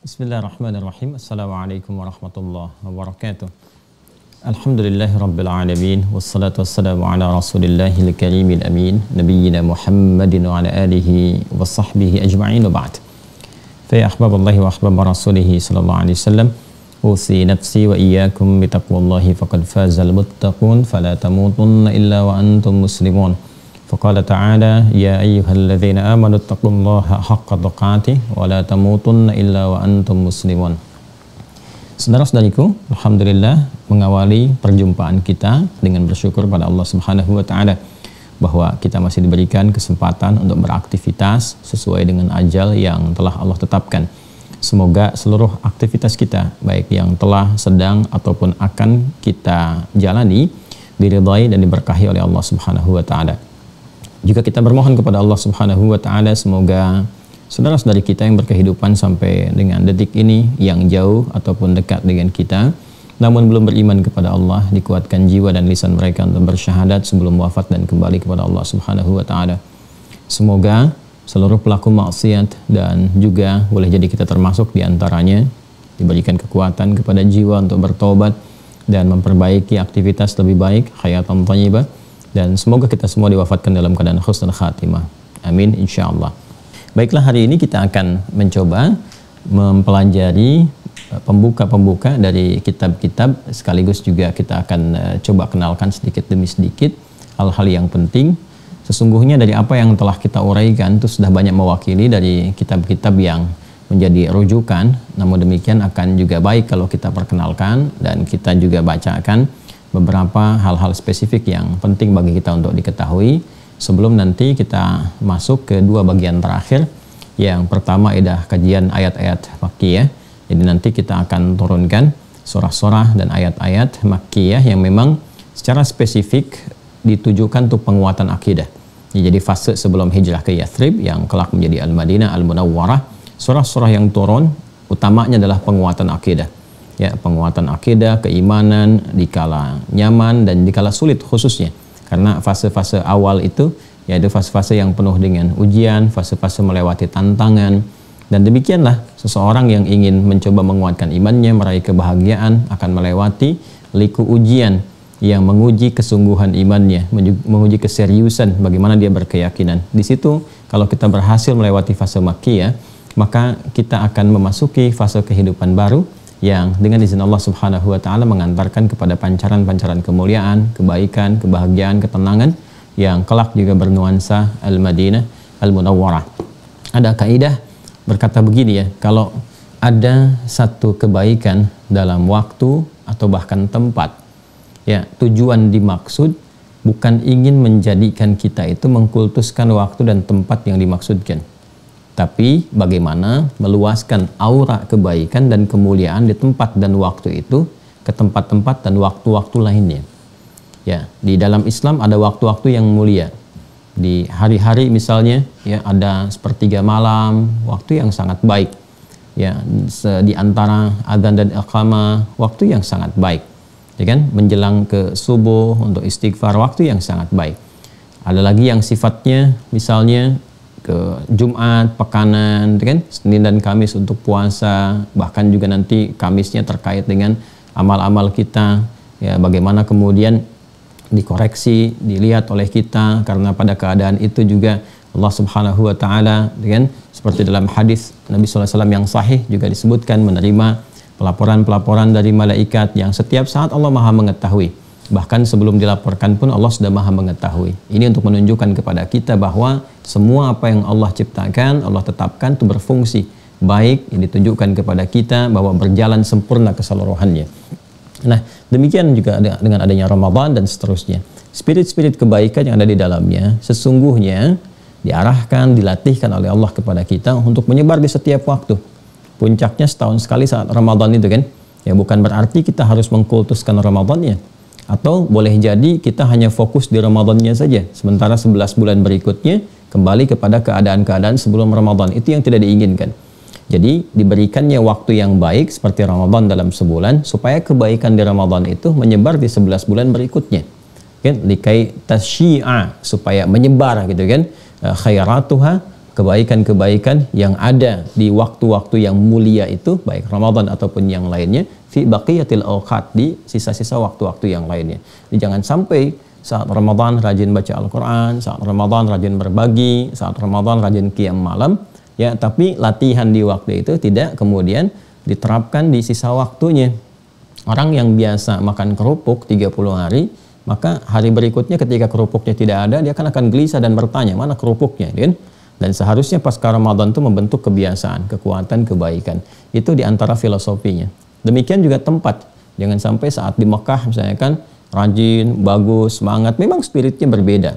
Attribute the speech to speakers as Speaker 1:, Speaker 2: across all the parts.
Speaker 1: Bismillahirrahmanirrahim. Assalamualaikum warahmatullahi wabarakatuh. Alhamdulillahirabbil alamin wassalatu wassalamu ala rasulillahil karimil amin nabiyyina Muhammadin wa ala alihi wa sahbihi ajma'in wa ba'd. Fa ya ahbaballahi wa ahbab rasulihi sallallahu alaihi wasallam, usi nafsi wa iyyakum bi taqwallahi faqad fazal muttaqun fala tamutunna illa wa antum muslimun. Faqala ta'ala ya ayyuhalladzina amanu taqullaha haqqa tuqatih wa la tamutunna illa wa antum muslimun. Saudara-saudariku, alhamdulillah mengawali perjumpaan kita dengan bersyukur pada Allah Subhanahu wa taala bahwa kita masih diberikan kesempatan untuk beraktivitas sesuai dengan ajal yang telah Allah tetapkan. Semoga seluruh aktivitas kita, baik yang telah, sedang ataupun akan kita jalani, diridhai dan diberkahi oleh Allah Subhanahu wa taala. Juga kita bermohon kepada Allah Subhanahu wa taala semoga saudara-saudari kita yang berkehidupan sampai dengan detik ini, yang jauh ataupun dekat dengan kita namun belum beriman kepada Allah, dikuatkan jiwa dan lisan mereka untuk bersyahadat sebelum wafat dan kembali kepada Allah Subhanahu wa taala. Semoga seluruh pelaku maksiat dan juga boleh jadi kita termasuk di antaranya diberikan kekuatan kepada jiwa untuk bertobat dan memperbaiki aktivitas lebih baik, hayatan thayyibah, dan semoga kita semua diwafatkan dalam keadaan husnul khatimah. Amin insyaallah. Baiklah, hari ini kita akan mencoba mempelajari pembuka-pembuka dari kitab-kitab, sekaligus juga kita akan coba kenalkan sedikit demi sedikit hal-hal yang penting. Sesungguhnya dari apa yang telah kita uraikan itu sudah banyak mewakili dari kitab-kitab yang menjadi rujukan, namun demikian akan juga baik kalau kita perkenalkan dan kita juga bacakan beberapa hal-hal spesifik yang penting bagi kita untuk diketahui sebelum nanti kita masuk ke dua bagian terakhir. Yang pertama adalah kajian ayat-ayat Makkiyah. Jadi nanti kita akan turunkan surah-surah dan ayat-ayat Makkiyah yang memang secara spesifik ditujukan untuk penguatan akidah. Jadi fase sebelum hijrah ke Yathrib yang kelak menjadi Al-Madinah Al-Munawwarah, surah-surah yang turun utamanya adalah penguatan akidah. Ya, penguatan akidah, keimanan dikala nyaman dan dikala sulit khususnya. Karena fase-fase awal itu yaitu fase-fase yang penuh dengan ujian, fase-fase melewati tantangan, dan demikianlah seseorang yang ingin mencoba menguatkan imannya, meraih kebahagiaan akan melewati liku ujian yang menguji kesungguhan imannya, menguji keseriusan bagaimana dia berkeyakinan. Di situ kalau kita berhasil melewati fase Makkiyah, maka kita akan memasuki fase kehidupan baru yang dengan izin Allah Subhanahu wa taala mengantarkan kepada pancaran-pancaran kemuliaan, kebaikan, kebahagiaan, ketenangan yang kelak juga bernuansa Al-Madinah Al-Munawwarah. Ada kaidah berkata begini ya, kalau ada satu kebaikan dalam waktu atau bahkan tempat, ya tujuan dimaksud bukan ingin menjadikan kita itu mengkultuskan waktu dan tempat yang dimaksudkan, tapi bagaimana meluaskan aura kebaikan dan kemuliaan di tempat dan waktu itu ke tempat-tempat dan waktu-waktu lainnya. Ya, di dalam Islam ada waktu-waktu yang mulia. Di hari-hari misalnya, ya ada sepertiga malam, waktu yang sangat baik. Ya, di antara adzan dan iqamah, waktu yang sangat baik. Ya kan? Menjelang ke subuh untuk istighfar, waktu yang sangat baik. Ada lagi yang sifatnya misalnya ke Jumat, pekanan, kan? Senin dan Kamis untuk puasa, bahkan juga nanti Kamisnya terkait dengan amal-amal kita, ya bagaimana kemudian dikoreksi, dilihat oleh kita, karena pada keadaan itu juga Allah Subhanahu wa taala, kan? Seperti dalam hadis Nabi sallallahu alaihi wasallam yang sahih juga disebutkan menerima pelaporan-pelaporan dari malaikat yang setiap saat Allah Maha mengetahui. Bahkan sebelum dilaporkan pun Allah sudah Maha mengetahui. Ini untuk menunjukkan kepada kita bahwa semua apa yang Allah ciptakan, Allah tetapkan itu berfungsi baik, yang ditunjukkan kepada kita bahwa berjalan sempurna keseluruhannya. Nah, demikian juga dengan adanya Ramadan dan seterusnya. Spirit-spirit kebaikan yang ada di dalamnya sesungguhnya diarahkan, dilatihkan oleh Allah kepada kita untuk menyebar di setiap waktu. Puncaknya setahun sekali saat Ramadan itu kan. Ya bukan berarti kita harus mengkultuskan Ramadannya. Atau boleh jadi kita hanya fokus di Ramadannya saja, sementara 11 bulan berikutnya kembali kepada keadaan-keadaan sebelum Ramadan. Itu yang tidak diinginkan. Jadi diberikannya waktu yang baik seperti Ramadan dalam sebulan, supaya kebaikan di Ramadan itu menyebar di 11 bulan berikutnya. Kan? Likai tasyi'a, supaya menyebar gitu kan, khairatuha kebaikan-kebaikan yang ada di waktu-waktu yang mulia itu, baik Ramadan ataupun yang lainnya, fi baqiyatil awqat, di sisa-sisa waktu-waktu yang lainnya. Jadi jangan sampai saat Ramadan rajin baca Al-Quran, saat Ramadan rajin berbagi, saat Ramadan rajin qiyam malam, ya, tapi latihan di waktu itu tidak kemudian diterapkan di sisa waktunya. Orang yang biasa makan kerupuk 30 hari, maka hari berikutnya ketika kerupuknya tidak ada, dia akan gelisah dan bertanya, mana kerupuknya, kan? Dan seharusnya pasca Ramadan itu membentuk kebiasaan, kekuatan, kebaikan. Itu diantara filosofinya. Demikian juga tempat. Jangan sampai saat di Mekah misalnya kan, rajin, bagus, semangat. Memang spiritnya berbeda.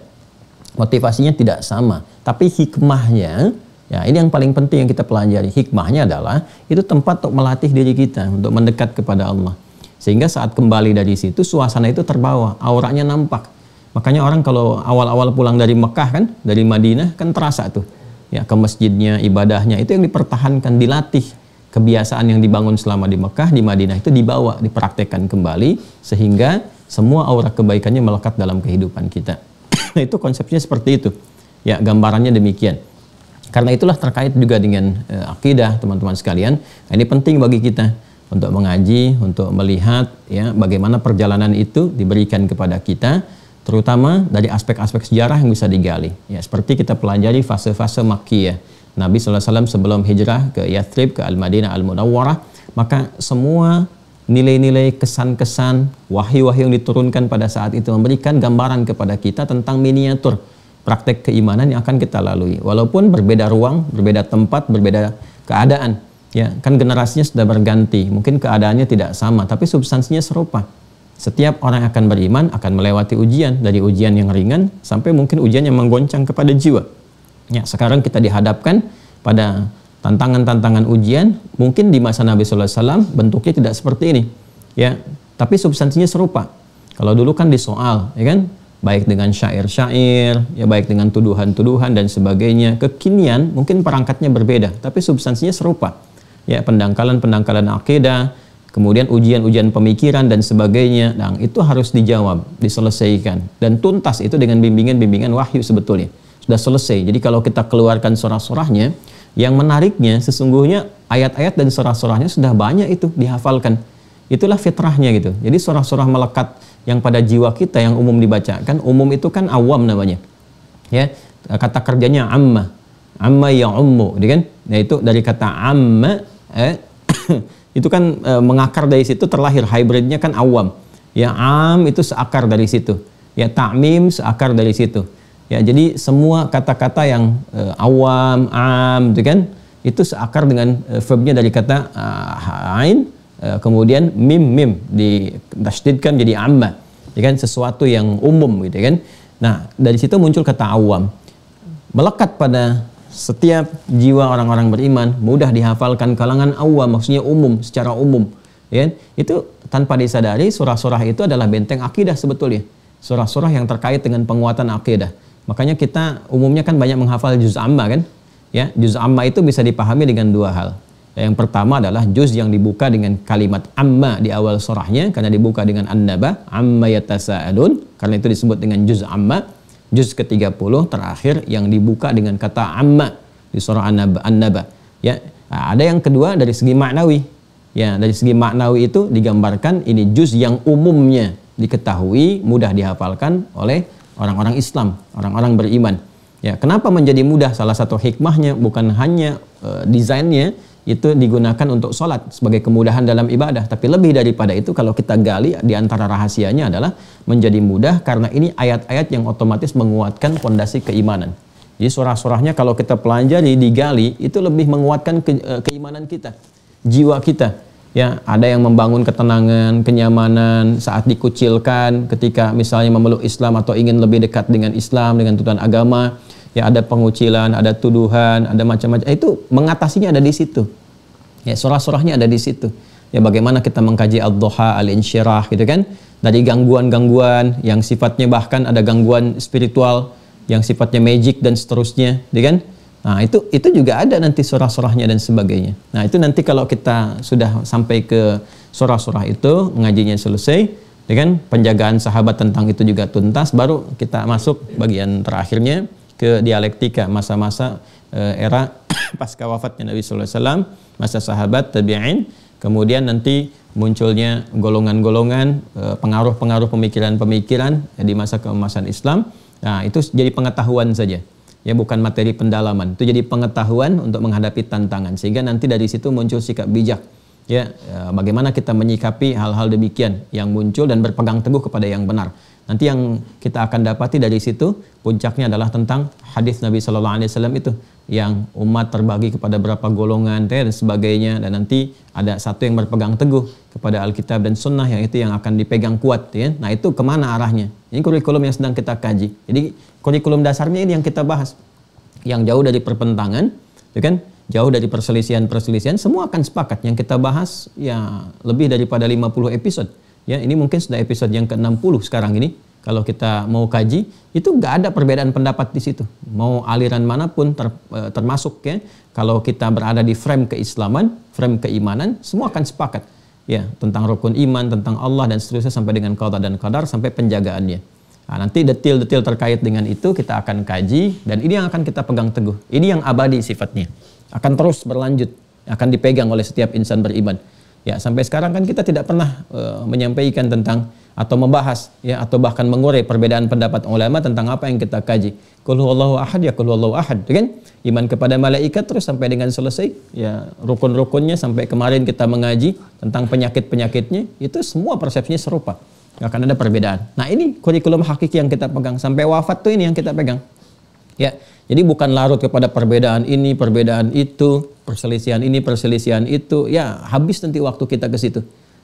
Speaker 1: Motivasinya tidak sama. Tapi hikmahnya, ya ini yang paling penting yang kita pelajari. Hikmahnya adalah, itu tempat untuk melatih diri kita, untuk mendekat kepada Allah. Sehingga saat kembali dari situ, suasana itu terbawa, auranya nampak. Makanya orang kalau awal-awal pulang dari Mekah kan, dari Madinah kan terasa tuh, ya, ke masjidnya, ibadahnya itu yang dipertahankan, dilatih. Kebiasaan yang dibangun selama di Mekah, di Madinah itu dibawa, dipraktekkan kembali sehingga semua aura kebaikannya melekat dalam kehidupan kita. Itu konsepnya seperti itu. Ya, gambarannya demikian. Karena itulah terkait juga dengan akidah, teman-teman sekalian. Nah, ini penting bagi kita untuk mengaji, untuk melihat ya bagaimana perjalanan itu diberikan kepada kita, terutama dari aspek-aspek sejarah yang bisa digali. Ya, seperti kita pelajari fase-fase Makkiyah. Nabi SAW sebelum hijrah ke Yathrib, ke Al-Madinah Al-Munawwarah, maka semua nilai-nilai, kesan-kesan, wahyu-wahyu yang diturunkan pada saat itu memberikan gambaran kepada kita tentang miniatur praktek keimanan yang akan kita lalui. Walaupun berbeda ruang, berbeda tempat, berbeda keadaan. Ya, kan generasinya sudah berganti. Mungkin keadaannya tidak sama, tapi substansinya serupa. Setiap orang akan beriman akan melewati ujian, dari ujian yang ringan sampai mungkin ujian yang menggoncang kepada jiwa. Ya, sekarang kita dihadapkan pada tantangan-tantangan ujian, mungkin di masa Nabi SAW bentuknya tidak seperti ini. Ya, tapi substansinya serupa. Kalau dulu kan disoal, ya kan, baik dengan syair-syair, ya baik dengan tuduhan-tuduhan dan sebagainya. Kekinian mungkin perangkatnya berbeda, tapi substansinya serupa. Ya, pendangkalan-pendangkalan akidah, kemudian ujian-ujian pemikiran dan sebagainya. Nah, itu harus dijawab, diselesaikan. Dan tuntas itu dengan bimbingan-bimbingan wahyu sebetulnya. Sudah selesai. Jadi kalau kita keluarkan surah-surahnya, yang menariknya sesungguhnya ayat-ayat dan surah-surahnya sudah banyak itu dihafalkan. Itulah fitrahnya gitu. Jadi surah-surah melekat yang pada jiwa kita yang umum dibacakan. Umum itu kan awam namanya. Ya, kata kerjanya amma. Amma ya ummu, kan? Nah, itu dari kata amma, itu kan mengakar dari situ, terlahir hybridnya kan awam. Ya, am itu seakar dari situ. Ya, ta'mim seakar dari situ. Ya, jadi semua kata-kata yang awam, am, itu kan, itu seakar dengan verbnya dari kata ain, kemudian mim ditasydidkan jadi amma, ya kan, sesuatu yang umum gitu kan. Nah, dari situ muncul kata awam, melekat pada setiap jiwa orang-orang beriman, mudah dihafalkan kalangan awam, maksudnya umum, secara umum, ya kan? Itu tanpa disadari surah-surah itu adalah benteng akidah sebetulnya, surah-surah yang terkait dengan penguatan akidah. Makanya kita umumnya kan banyak menghafal juz amma kan, ya, juz amma itu bisa dipahami dengan dua hal. Yang pertama adalah juz yang dibuka dengan kalimat amma di awal surahnya, karena dibuka dengan an-naba, amma yatasa'alun, karena itu disebut dengan juz amma. Juz ke-30 terakhir yang dibuka dengan kata amma di surah an-naba. Ya, nah, ada yang kedua dari segi maknawi. Ya, dari segi maknawi itu digambarkan ini juz yang umumnya diketahui, mudah dihafalkan oleh orang-orang Islam, orang-orang beriman. Ya, kenapa menjadi mudah? Salah satu hikmahnya bukan hanya desainnya itu digunakan untuk sholat sebagai kemudahan dalam ibadah, tapi lebih daripada itu kalau kita gali di antara rahasianya adalah menjadi mudah karena ini ayat-ayat yang otomatis menguatkan fondasi keimanan. Jadi surah-surahnya kalau kita pelajari, digali, itu lebih menguatkan keimanan kita, jiwa kita. Ya, ada yang membangun ketenangan, kenyamanan saat dikucilkan ketika misalnya memeluk Islam atau ingin lebih dekat dengan Islam, dengan tuntunan agama. Ya, ada pengucilan, ada tuduhan, ada macam-macam. Itu mengatasinya ada di situ. Ya, surah-surahnya ada di situ. Ya, bagaimana kita mengkaji ad-duha, al-insyirah gitu kan. Dari gangguan-gangguan yang sifatnya bahkan ada gangguan spiritual, yang sifatnya magic dan seterusnya, gitu kan. Nah, itu juga ada nanti surah-surahnya dan sebagainya. Nah, itu nanti kalau kita sudah sampai ke surah-surah itu, ngajinya selesai, dengan penjagaan sahabat tentang itu juga tuntas, baru kita masuk bagian terakhirnya ke dialektika, masa-masa era pasca wafatnya Nabi sallallahu alaihi wasallam, masa sahabat, tabi'in, kemudian nanti munculnya golongan-golongan, pengaruh-pengaruh pemikiran-pemikiran di masa keemasan Islam. Nah, itu jadi pengetahuan saja. Ya, bukan materi pendalaman. Itu jadi pengetahuan untuk menghadapi tantangan. Sehingga nanti dari situ muncul sikap bijak. Ya, bagaimana kita menyikapi hal-hal demikian yang muncul dan berpegang teguh kepada yang benar. Nanti yang kita akan dapati dari situ puncaknya adalah tentang hadis Nabi Sallallahu Alaihi Wasallam itu, yang umat terbagi kepada berapa golongan dan sebagainya, dan nanti ada satu yang berpegang teguh kepada Alkitab dan Sunnah, yang itu yang akan dipegang kuat, ya. Nah, itu kemana arahnya? Ini kurikulum yang sedang kita kaji. Jadi kurikulum dasarnya ini yang kita bahas, yang jauh dari perpentangan, ya kan? Jauh dari perselisihan-perselisihan, semua akan sepakat. Yang kita bahas ya lebih daripada 50 episode. Ya, ini mungkin sudah episode yang ke-60 sekarang ini. Kalau kita mau kaji, itu nggak ada perbedaan pendapat di situ. Mau aliran manapun termasuk, ya. Kalau kita berada di frame keislaman, frame keimanan, semua akan sepakat. Ya, tentang rukun iman, tentang Allah dan seterusnya sampai dengan qada dan qadar sampai penjagaannya. Nah, nanti detail-detail terkait dengan itu kita akan kaji, dan ini yang akan kita pegang teguh. Ini yang abadi sifatnya. Akan terus berlanjut, akan dipegang oleh setiap insan beriman. Ya, sampai sekarang kan kita tidak pernah menyampaikan tentang atau membahas, ya, atau bahkan mengurai perbedaan pendapat ulama tentang apa yang kita kaji. Qul huwallahu ahad, ya qul huwallahu ahad, kan? Iman kepada malaikat terus sampai dengan selesai, ya, rukun-rukunnya sampai kemarin kita mengaji tentang penyakit-penyakitnya, itu semua persepsinya serupa. Nggak akan ada perbedaan. Nah, ini kurikulum hakiki yang kita pegang sampai wafat tuh, ini yang kita pegang. Ya, jadi bukan larut kepada perbedaan ini, perbedaan itu, perselisihan ini, perselisihan itu. Ya, habis nanti waktu kita ke situ.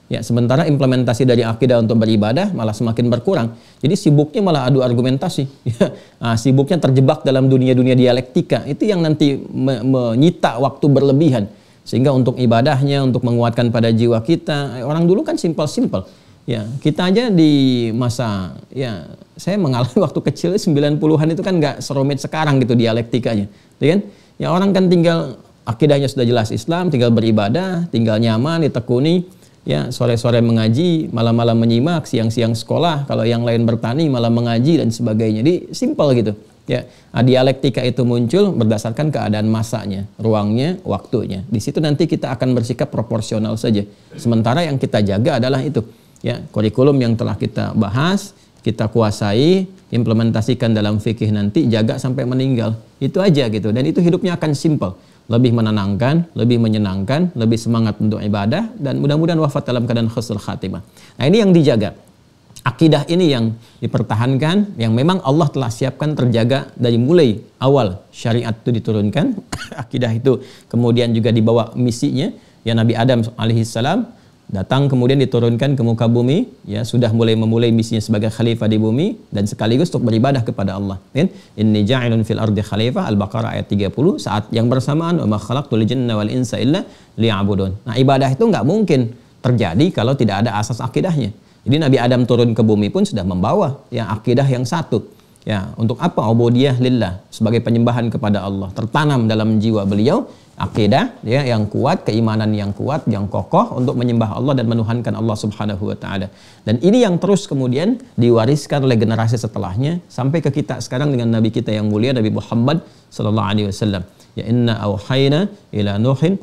Speaker 1: Ya, sementara implementasi dari akidah untuk beribadah malah semakin berkurang. Jadi sibuknya malah adu argumentasi. Ya, nah, sibuknya terjebak dalam dunia-dunia dialektika. Itu yang nanti menyita waktu berlebihan. Sehingga untuk ibadahnya, untuk menguatkan pada jiwa kita, orang dulu kan simpel-simpel. Ya, kita aja di masa, ya, saya mengalami waktu kecil 90-an itu kan nggak serumit sekarang gitu dialektikanya, ya kan? Ya, orang kan tinggal akidahnya sudah jelas Islam, tinggal beribadah, tinggal nyaman, ditekuni, ya, sore-sore mengaji, malam-malam menyimak, siang-siang sekolah, kalau yang lain bertani malah mengaji dan sebagainya. Jadi simpel gitu. Ya, nah, dialektika itu muncul berdasarkan keadaan masanya, ruangnya, waktunya. Di situ nanti kita akan bersikap proporsional saja. Sementara yang kita jaga adalah itu. Ya, kurikulum yang telah kita bahas, kita kuasai, implementasikan dalam fikih nanti, jaga sampai meninggal. Itu aja gitu. Dan itu hidupnya akan simpel, lebih menenangkan, lebih menyenangkan, lebih semangat untuk ibadah, dan mudah-mudahan wafat dalam keadaan husnul khatimah. Nah, ini yang dijaga. Akidah ini yang dipertahankan, yang memang Allah telah siapkan terjaga dari mulai awal syariat itu diturunkan. Akidah itu kemudian juga dibawa misinya, ya, Nabi Adam alaihissalam datang kemudian diturunkan ke muka bumi, ya, sudah memulai misinya sebagai khalifah di bumi dan sekaligus untuk beribadah kepada Allah. Inni ja'ilun fil ardi khalifah, Al-Baqarah ayat 30, saat yang bersamaan wa ma khalaqtul jinna wal insa illa liya'budun. Nah, ibadah itu nggak mungkin terjadi kalau tidak ada asas akidahnya. Jadi Nabi Adam turun ke bumi pun sudah membawa, ya, akidah yang satu. Ya, untuk apa? Ubudiyah lillah, sebagai penyembahan kepada Allah. Tertanam dalam jiwa beliau akidah, ya, yang kuat, keimanan yang kuat, yang kokoh untuk menyembah Allah dan menuhankan Allah Subhanahu wa taala. Dan ini yang terus kemudian diwariskan oleh generasi setelahnya sampai ke kita sekarang dengan nabi kita yang mulia Nabi Muhammad sallallahu alaihi wasallam. Ya, inna auhayna ila nuhin,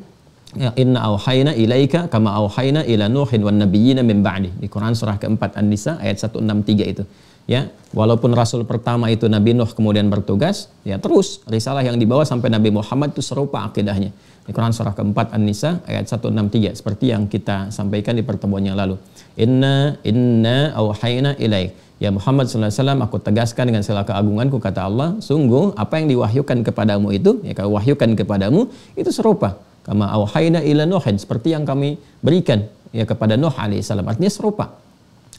Speaker 1: ya, inna auhayna ilaika kama auhayna ila nuhin wan nabiyyina min ba'di. Di Quran surah keempat An-Nisa ayat 163 itu. Ya, walaupun rasul pertama itu Nabi Nuh kemudian bertugas, ya, terus risalah yang dibawa sampai Nabi Muhammad itu serupa akidahnya. Di Quran surah keempat An-Nisa ayat 163 seperti yang kita sampaikan di pertemuan yang lalu. Inna auhayna ilaik. Ya Muhammad sallallahu alaihi wasallam, aku tegaskan dengan segala keagunganku, kata Allah, sungguh apa yang diwahyukan kepadamu itu, ya, kau wahyukan kepadamu itu serupa. Kama auhayna ila Nuhin, seperti yang kami berikan, ya, kepada Nuh alaihissalam. Artinya serupa.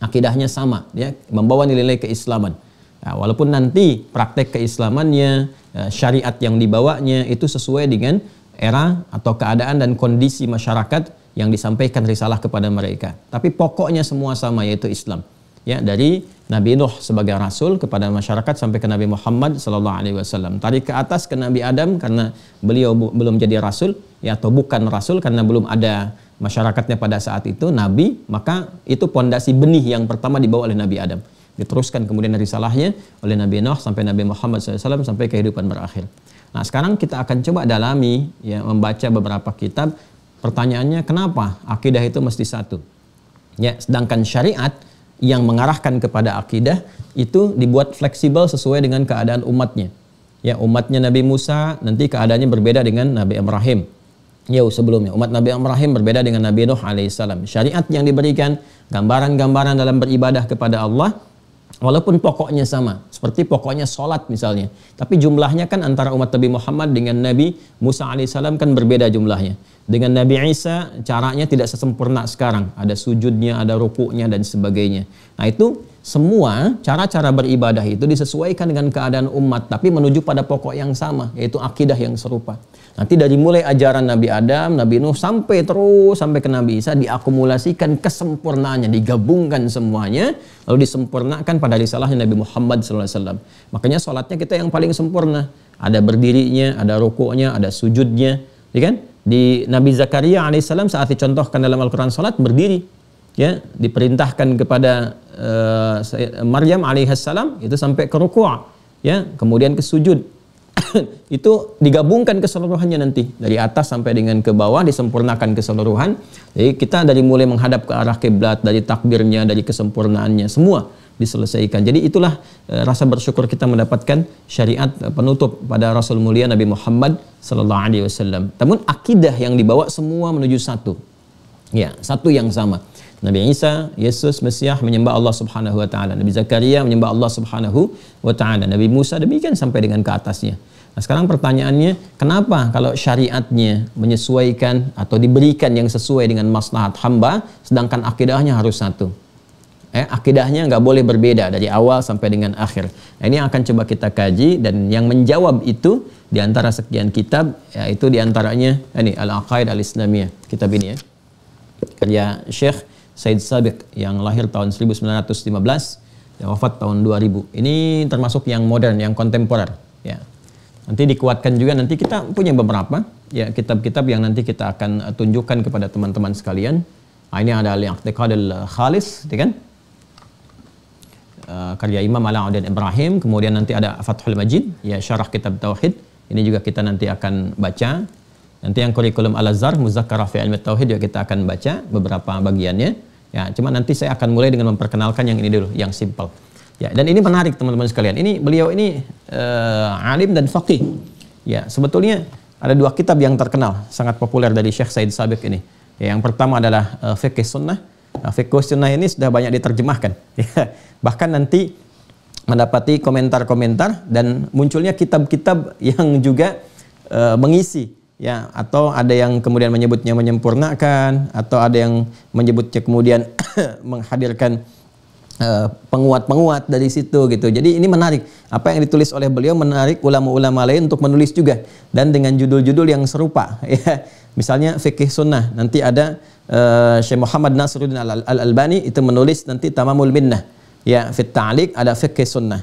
Speaker 1: Akidahnya sama, ya, membawa nilai-nilai keislaman. Nah, walaupun nanti praktek keislamannya, syariat yang dibawanya itu sesuai dengan era atau keadaan dan kondisi masyarakat yang disampaikan risalah kepada mereka. Tapi pokoknya semua sama, yaitu Islam. Ya, dari Nabi Nuh sebagai rasul kepada masyarakat sampai ke Nabi Muhammad sallallahu alaihi wasallam. Tarik ke atas ke Nabi Adam karena beliau belum jadi rasul, ya, atau bukan rasul karena belum ada masyarakatnya pada saat itu, nabi, maka itu pondasi benih yang pertama dibawa oleh Nabi Adam. Diteruskan kemudian risalahnya oleh Nabi Nuh sampai Nabi Muhammad SAW sampai kehidupan berakhir. Nah, sekarang kita akan coba dalami, ya, membaca beberapa kitab. Pertanyaannya, kenapa akidah itu mesti satu? Ya, sedangkan syariat yang mengarahkan kepada akidah itu dibuat fleksibel sesuai dengan keadaan umatnya. Ya, umatnya Nabi Musa nanti keadaannya berbeda dengan Nabi Ibrahim. Jauh sebelumnya, umat Nabi Ibrahim berbeda dengan Nabi Nuh alaihissalam. Syariat yang diberikan, gambaran-gambaran dalam beribadah kepada Allah, walaupun pokoknya sama, seperti pokoknya sholat misalnya, tapi jumlahnya kan antara umat Nabi Muhammad dengan Nabi Musa alaihissalam kan berbeda jumlahnya. Dengan Nabi Isa caranya tidak sesempurna sekarang, ada sujudnya, ada rukuknya dan sebagainya. Nah, itu semua cara-cara beribadah itu disesuaikan dengan keadaan umat, tapi menuju pada pokok yang sama, yaitu akidah yang serupa. Nanti dari mulai ajaran Nabi Adam, Nabi Nuh sampai ke Nabi Isa diakumulasikan kesempurnaannya, digabungkan semuanya, lalu disempurnakan pada risalahnya Nabi Muhammad SAW. Makanya sholatnya kita yang paling sempurna. Ada berdirinya, ada rukuknya, ada sujudnya, ya kan? Di Nabi Zakaria alaihissalam saat dicontohkan dalam Al-Quran sholat berdiri, ya, diperintahkan kepada Maryam alaihissalam itu sampai ke ruku', ya, kemudian ke sujud. Itu digabungkan keseluruhannya nanti dari atas sampai dengan ke bawah, disempurnakan keseluruhan. Jadi kita dari mulai menghadap ke arah kiblat, dari takbirnya, dari kesempurnaannya, semua diselesaikan. Jadi itulah rasa bersyukur kita mendapatkan syariat penutup pada Rasul mulia Nabi Muhammad sallallahu alaihi wasallam. Namun akidah yang dibawa semua menuju satu. Ya, satu yang sama. Nabi Isa, Yesus, Mesias menyembah Allah Subhanahu wa taala. Nabi Zakaria menyembah Allah Subhanahu wa taala. Nabi Musa demikian sampai dengan ke atasnya. Nah, sekarang pertanyaannya, kenapa kalau syariatnya menyesuaikan atau diberikan yang sesuai dengan maslahat hamba, sedangkan akidahnya harus satu? Akidahnya nggak boleh berbeda dari awal sampai dengan akhir. Nah, ini yang akan coba kita kaji, dan yang menjawab itu di antara sekian kitab, yaitu di antaranya ini Al-Aqaid Al-Islamiyah, kitab ini ya, karya Syekh Said Sabiq yang lahir tahun 1915, yang wafat tahun 2000. Ini termasuk yang modern, yang kontemporer. Ya. Nanti dikuatkan juga, nanti kita punya beberapa ya kitab-kitab yang nanti kita akan tunjukkan kepada teman-teman sekalian. Nah, ini ada Al-I'tiqad Al-Khalis, kan? Karya Imam Alauddin Ibrahim. Kemudian nanti ada Fathul Majid, ya, syarah kitab Tauhid. Ini juga kita nanti akan baca. Nanti yang kurikulum Al-Azhar, Muzakkarah fi Ilmi Tauhid juga kita akan baca beberapa bagiannya. Ya, cuma nanti saya akan mulai dengan memperkenalkan yang ini dulu, yang simple. Ya, dan ini menarik teman-teman sekalian. Ini beliau ini alim dan faqih. Ya, sebetulnya ada dua kitab yang terkenal, sangat populer dari Syekh Said Sabiq ini. Ya, yang pertama adalah Fiqh Sunnah. Nah, Fiqh Sunnah ini sudah banyak diterjemahkan. Ya, bahkan nanti mendapati komentar-komentar dan munculnya kitab-kitab yang juga mengisi. Ya, atau ada yang kemudian menyebutnya menyempurnakan, atau ada yang menyebutnya kemudian menghadirkan penguat-penguat dari situ gitu. Jadi ini menarik. Apa yang ditulis oleh beliau menarik ulama-ulama lain untuk menulis juga, dan dengan judul-judul yang serupa. Ya, misalnya Fikih Sunnah, nanti ada Syekh Muhammad Nasruddin Al-Albani itu menulis nanti Tamamul Minnah. Ya, fit Ta'liq ada Fikih Sunnah.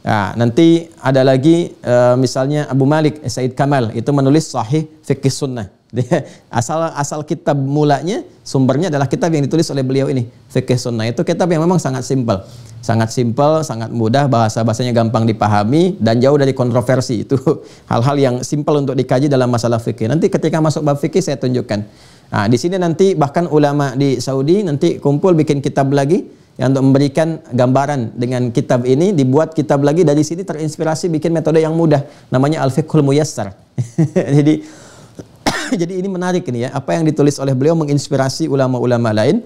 Speaker 1: Nah, nanti ada lagi misalnya Abu Malik Said Kamal itu menulis Sahih Fikih Sunnah. Asal kitab mulanya, sumbernya adalah kitab yang ditulis oleh beliau ini, Fikih Sunnah. Itu kitab yang memang sangat simpel, sangat mudah, bahasa-bahasanya gampang dipahami dan jauh dari kontroversi. Itu hal-hal yang simpel untuk dikaji dalam masalah fikih. Nanti ketika masuk bab fikih saya tunjukkan. Nah, di sini nanti bahkan ulama di Saudi nanti kumpul bikin kitab lagi yang untuk memberikan gambaran dengan kitab ini, dibuat kitab lagi dari sini, terinspirasi bikin metode yang mudah, namanya Al-Fiqhul Muyassar. Jadi ini menarik ini ya, apa yang ditulis oleh beliau menginspirasi ulama-ulama lain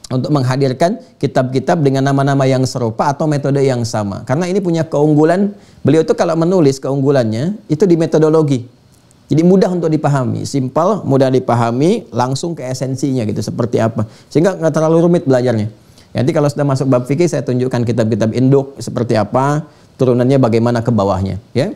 Speaker 1: untuk menghadirkan kitab-kitab dengan nama-nama yang serupa atau metode yang sama. Karena ini punya keunggulan, beliau itu kalau menulis keunggulannya itu di metodologi. Jadi mudah untuk dipahami, simpel, mudah dipahami, langsung ke esensinya gitu, seperti apa. Sehingga nggak terlalu rumit belajarnya. Nanti kalau sudah masuk bab fikih saya tunjukkan kitab-kitab induk seperti apa, turunannya bagaimana ke bawahnya, ya.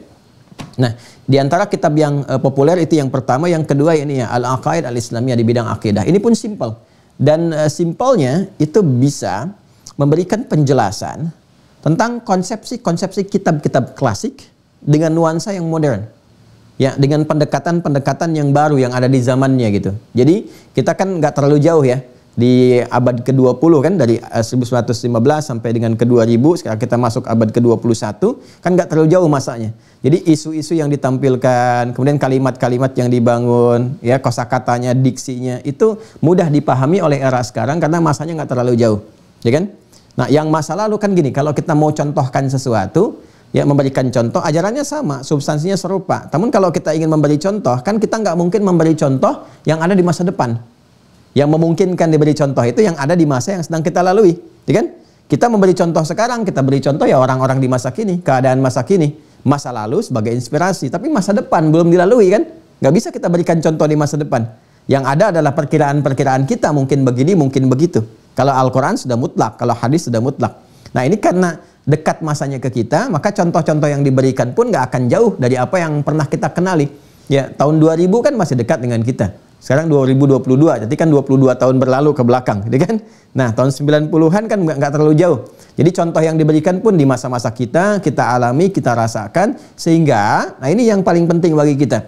Speaker 1: Nah, di antara kitab yang populer itu yang pertama, yang kedua ini ya Al-Aqaid Al-Islamiyah di bidang akidah. Ini pun simpel. Dan simpelnya itu bisa memberikan penjelasan tentang konsepsi-konsepsi kitab-kitab klasik dengan nuansa yang modern. Ya, dengan pendekatan-pendekatan yang baru yang ada di zamannya gitu. Jadi, kita kan nggak terlalu jauh ya.
Speaker 2: di abad ke-20 kan, dari 1915 sampai dengan ke-2000, sekarang kita masuk abad ke-21, kan nggak terlalu jauh masanya. Jadi isu-isu yang ditampilkan, kemudian kalimat-kalimat yang dibangun, ya kosakatanya, diksinya, itu mudah dipahami oleh era sekarang karena masanya nggak terlalu jauh, ya kan? Nah, yang masa lalu kan gini, kalau kita mau contohkan sesuatu, ya memberikan contoh, ajarannya sama, substansinya serupa. Namun kalau kita ingin memberi contoh, kan kita nggak mungkin memberi contoh yang ada di masa depan. Yang memungkinkan diberi contoh itu yang ada di masa yang sedang kita lalui, ya kan? Kita memberi contoh sekarang, kita beri contoh ya orang-orang di masa kini, keadaan masa kini. Masa lalu sebagai inspirasi, tapi masa depan belum dilalui kan? Nggak bisa kita berikan contoh di masa depan. Yang ada adalah perkiraan-perkiraan kita, mungkin begini, mungkin begitu. Kalau Al-Quran sudah mutlak, kalau hadis sudah mutlak. Nah ini karena dekat masanya ke kita, maka contoh-contoh yang diberikan pun nggak akan jauh dari apa yang pernah kita kenali. Ya, tahun 2000 kan masih dekat dengan kita. Sekarang 2022, jadi kan 22 tahun berlalu ke belakang, gitu kan? Nah, tahun 90-an kan nggak terlalu jauh. Jadi contoh yang diberikan pun di masa-masa kita alami, kita rasakan, sehingga, nah ini yang paling penting bagi kita.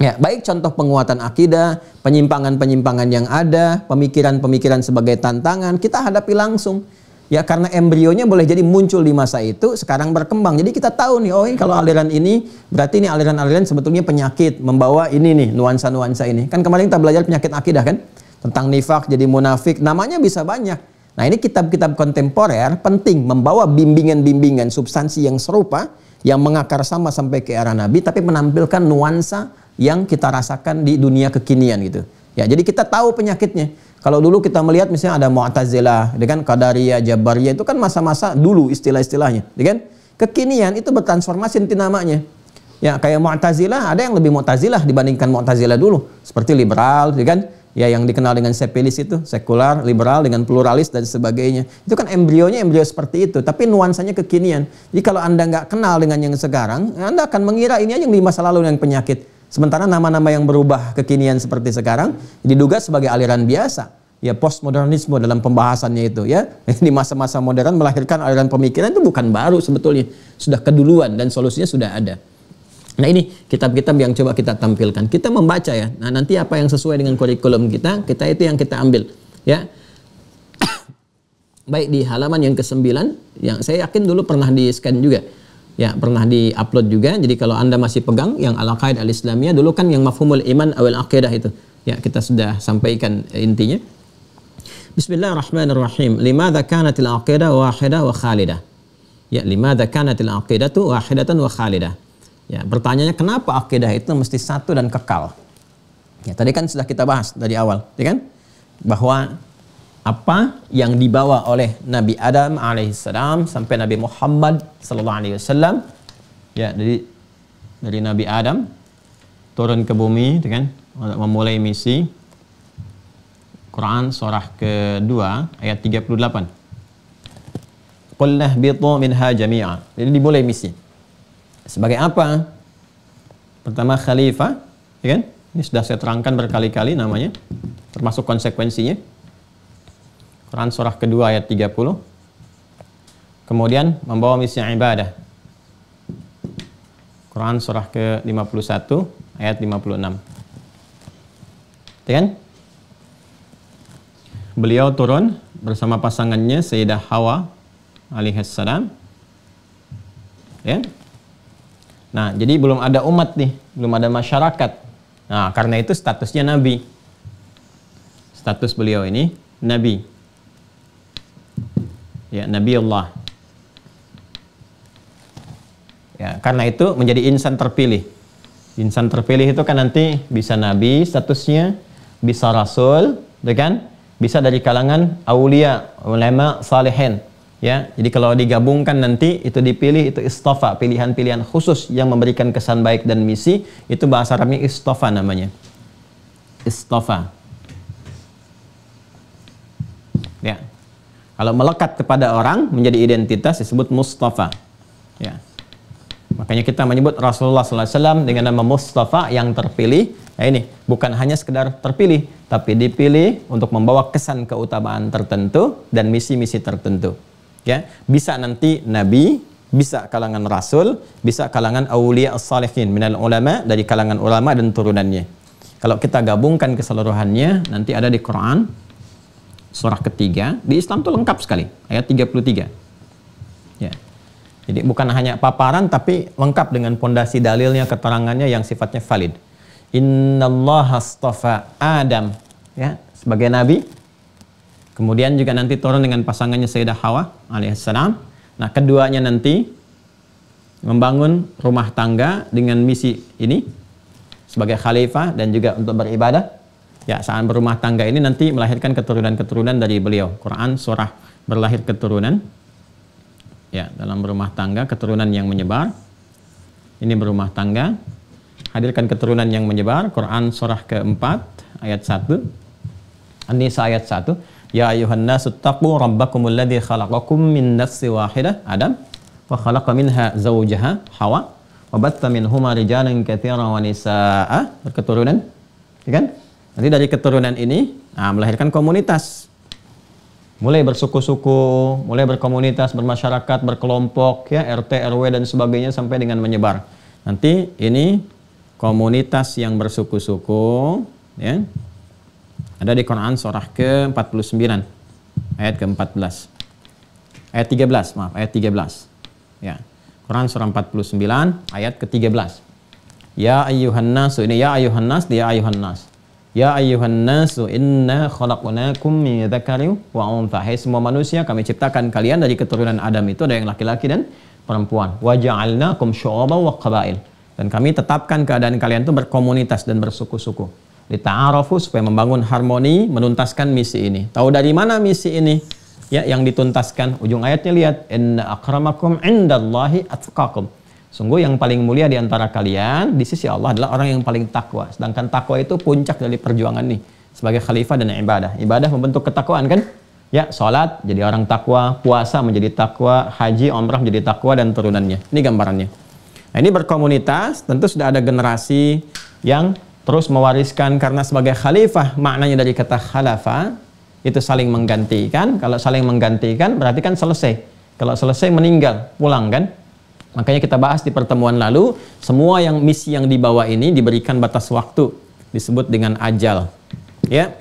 Speaker 2: Ya, baik contoh penguatan akidah, penyimpangan-penyimpangan yang ada, pemikiran-pemikiran sebagai tantangan, kita hadapi langsung. Ya, karena embrionya boleh jadi muncul di masa itu, sekarang berkembang. Jadi kita tahu nih, oh ini kalau aliran ini, berarti ini aliran-aliran sebetulnya penyakit, membawa ini nih, nuansa-nuansa ini. Kan kemarin kita belajar penyakit akidah kan? Tentang nifak, jadi munafik, namanya bisa banyak. Nah ini kitab-kitab kontemporer penting membawa bimbingan-bimbingan substansi yang serupa, yang mengakar sama sampai ke era Nabi, tapi menampilkan nuansa yang kita rasakan di dunia kekinian gitu. Ya, jadi kita tahu penyakitnya. Kalau dulu kita melihat misalnya ada Mu'tazilah, kan Qadariyah, Jabariyah, itu kan masa-masa dulu istilah-istilahnya, kan? Kekinian itu bertransformasi nanti namanya. Ya, kayak Mu'tazilah, ada yang lebih Mu'tazilah dibandingkan Mu'tazilah dulu, seperti liberal, kan? Ya, yang dikenal dengan sepilis itu, sekular, liberal dengan pluralis dan sebagainya. Itu kan embrionya embryo seperti itu, tapi nuansanya kekinian. Jadi kalau Anda nggak kenal dengan yang sekarang, Anda akan mengira ini aja yang di masa lalu yang penyakit. Sementara nama-nama yang berubah kekinian seperti sekarang diduga sebagai aliran biasa. Ya, postmodernisme dalam pembahasannya itu ya. Di masa-masa modern melahirkan aliran pemikiran itu bukan baru sebetulnya. Sudah keduluan dan solusinya sudah ada. Nah, ini kitab-kitab yang coba kita tampilkan. Kita membaca ya. Nah, nanti apa yang sesuai dengan kurikulum kita itu yang kita ambil ya. Baik di halaman yang ke-9 yang saya yakin dulu pernah di-scan juga. Ya, pernah di-upload juga. Jadi kalau Anda masih pegang yang Al-Aqaidah Al-Islamiyah, dulu kan yang mafhumul iman awal aqidah itu. Ya, kita sudah sampaikan intinya. Bismillahirrahmanirrahim. Limadza kanatil aqidah wahidah wa khalidah? Ya, limadza kanatil aqidatu wahidatan wa khalidah? Ya, pertanyaannya kenapa akidah itu mesti satu dan kekal? Ya, tadi kan sudah kita bahas dari awal, ya kan? Bahwa apa yang dibawa oleh Nabi Adam alaihissalam sampai Nabi Muhammad sallallahu alaihi wasallam, ya, dari Nabi Adam turun ke bumi, kan, memulai misi. Quran surah kedua ayat 38. Qulna ihbitu minha jami'a. Jadi dimulai misi. Sebagai apa? Pertama khalifah, ya kan? Ini sudah saya terangkan berkali-kali namanya, termasuk konsekuensinya. Quran surah kedua ayat 30. Kemudian membawa misi ibadah. Quran surah ke-51 ayat 56. Kan? Beliau turun bersama pasangannya Sayyidah Hawa alaihissalam. Ya. Nah, jadi belum ada umat nih, belum ada masyarakat. Nah, karena itu statusnya nabi. Status beliau ini nabi. Ya, Nabi Allah. Ya, karena itu menjadi insan terpilih. Insan terpilih itu kan nanti bisa nabi statusnya, bisa rasul, kan? Bisa dari kalangan aulia, ulama, salihin. Ya, jadi kalau digabungkan nanti itu dipilih, itu istofa, pilihan-pilihan khusus yang memberikan kesan baik dan misi, itu bahasa Arabnya istofa namanya. Istofa. Ya. Kalau melekat kepada orang menjadi identitas disebut Mustafa. Ya. Makanya kita menyebut Rasulullah SAW dengan nama Mustafa yang terpilih. Nah ini bukan hanya sekedar terpilih, tapi dipilih untuk membawa kesan keutamaan tertentu dan misi-misi tertentu. Ya, bisa nanti nabi, bisa kalangan rasul, bisa kalangan aulia as-salihin minal ulama, dari kalangan ulama dan turunannya. Kalau kita gabungkan keseluruhannya nanti ada di Quran surah ketiga. Di Islam tuh lengkap sekali, ayat 33. Ya. Jadi bukan hanya paparan tapi lengkap dengan pondasi dalilnya, keterangannya yang sifatnya valid. Innallaha astafa Adam, ya, sebagai nabi. Kemudian juga nanti turun dengan pasangannya Sayyidah Hawa alaihissalam. Nah, keduanya nanti membangun rumah tangga dengan misi ini sebagai khalifah dan juga untuk beribadah. Ya, saat berumah tangga ini nanti melahirkan keturunan-keturunan dari beliau. Quran surah berlahir keturunan. Ya, dalam berumah tangga keturunan yang menyebar. Ini berumah tangga. Hadirkan keturunan yang menyebar. Quran surah keempat ayat 1. An-Nisa ayat 1. Ya ayuhan nasu taqu rabbakumul ladzi khalaqakum min nafsin wahidah Adam wa khalaqa minha zawjaha Hawa wa batta minhuma rijalan katsiran wa nisaa. Berketurunan, ya kan? Nanti dari keturunan ini melahirkan komunitas. Mulai bersuku-suku, mulai berkomunitas, bermasyarakat, berkelompok, ya, RT, RW dan sebagainya sampai dengan menyebar. Nanti ini komunitas yang bersuku-suku, ya. Ada di Quran surah ke-49 ayat ke-14. Ayat 13, maaf, ayat 13. Ya. Quran surah 49 ayat ke-13. Ya ayyuhan nasu, ini ya ayyuhan nas, dia ayyuhan nas. Ya ayyuhan nasu inna khalaqnakum min dzakarin wa untha. Hai semua manusia, kami ciptakan kalian dari keturunan Adam, itu ada yang laki-laki dan perempuan. Wa ja'alnakum syu'uban wa qabail. Dan kami tetapkan keadaan kalian itu berkomunitas dan bersuku-suku. Lita'arafu, supaya membangun harmoni, menuntaskan misi ini. Tahu dari mana misi ini? Ya, yang dituntaskan. Ujung ayatnya lihat, inna akramakum indallahi atqakum. Sungguh yang paling mulia di antara kalian di sisi Allah adalah orang yang paling takwa. Sedangkan takwa itu puncak dari perjuangan nih sebagai khalifah dan ibadah. Ibadah membentuk ketakwaan kan? Ya, salat jadi orang takwa, puasa menjadi takwa, haji, umrah menjadi takwa dan turunannya. Ini gambarannya. Nah, ini berkomunitas, tentu sudah ada generasi yang terus mewariskan, karena sebagai khalifah maknanya dari kata khalafa itu saling menggantikan. Kalau saling menggantikan berarti kan selesai. Kalau selesai meninggal, pulang kan? Makanya kita bahas di pertemuan lalu, semua yang misi yang dibawa ini diberikan batas waktu, disebut dengan ajal. Ya.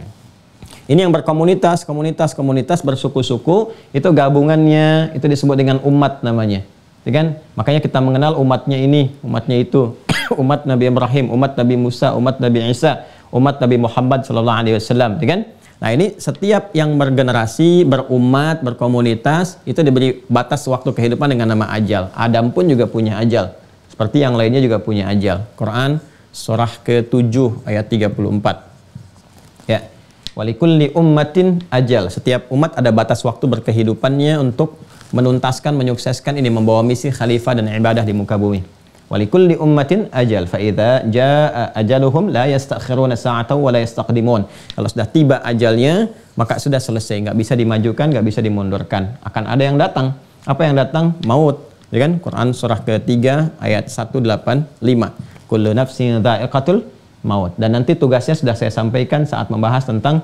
Speaker 2: Ini yang berkomunitas, komunitas bersuku-suku, itu gabungannya itu disebut dengan umat namanya. Ya kan? Makanya kita mengenal umatnya ini, umatnya itu. Umat Nabi Ibrahim, umat Nabi Musa, umat Nabi Isa, umat Nabi Muhammad sallallahu alaihi wasallam, ya kan? Nah, ini setiap yang bergenerasi, berumat, berkomunitas, itu diberi batas waktu kehidupan dengan nama ajal. Adam pun juga punya ajal. Seperti yang lainnya juga punya ajal. Quran surah ke-7 ayat 34. Ya. Walikulli ummatin ajal. Setiap umat ada batas waktu berkehidupannya untuk menuntaskan, menyukseskan ini, membawa misi khalifah dan ibadah di muka bumi. Walikulli ummatin ajal fa idza jaa ajaluhum la yastakhiruna sa'atan wa la yastaqdimun. Kalau sudah tiba ajalnya, maka sudah selesai, enggak bisa dimajukan, enggak bisa dimundurkan. Akan ada yang datang. Apa yang datang? Maut, ya kan? Quran surah ke-3 ayat 185. Kullu nafsin dha'iqatul maut. Dan nanti tugasnya sudah saya sampaikan saat membahas tentang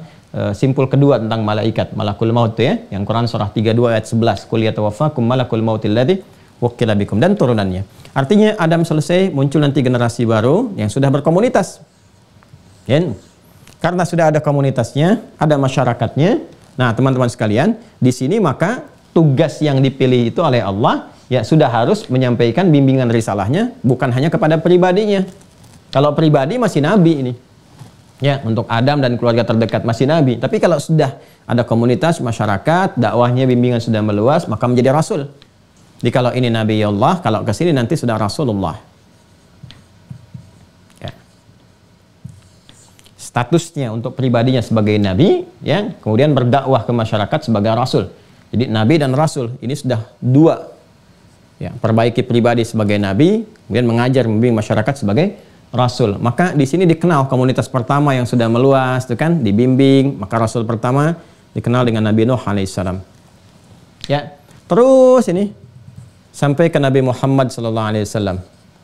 Speaker 2: simpul kedua tentang malaikat, malakul maut, ya. Yang Quran surah 32 ayat 11. Qul yatawaffakum malakul mautil ladzi wukila bikum, dan turunannya. Artinya Adam selesai, muncul nanti generasi baru yang sudah berkomunitas. Ya. Karena sudah ada komunitasnya, ada masyarakatnya. Nah, teman-teman sekalian, di sini maka tugas yang dipilih itu oleh Allah ya sudah harus menyampaikan bimbingan risalahnya bukan hanya kepada pribadinya. Kalau pribadi masih nabi ini. Ya, untuk Adam dan keluarga terdekat masih nabi. Tapi kalau sudah ada komunitas, masyarakat, dakwahnya, bimbingan sudah meluas, maka menjadi rasul. Jadi kalau ini Nabi Allah, kalau ke sini nanti sudah Rasulullah. Ya. Statusnya untuk pribadinya sebagai Nabi, ya, kemudian berdakwah ke masyarakat sebagai Rasul. Jadi Nabi dan Rasul ini sudah dua. Ya, perbaiki pribadi sebagai Nabi, kemudian mengajar, membimbing masyarakat sebagai Rasul. Maka di sini dikenal komunitas pertama yang sudah meluas, itu kan, dibimbing. Maka Rasul pertama dikenal dengan Nabi Nuh alaihissalam. Ya, terus ini sampai ke Nabi Muhammad SAW,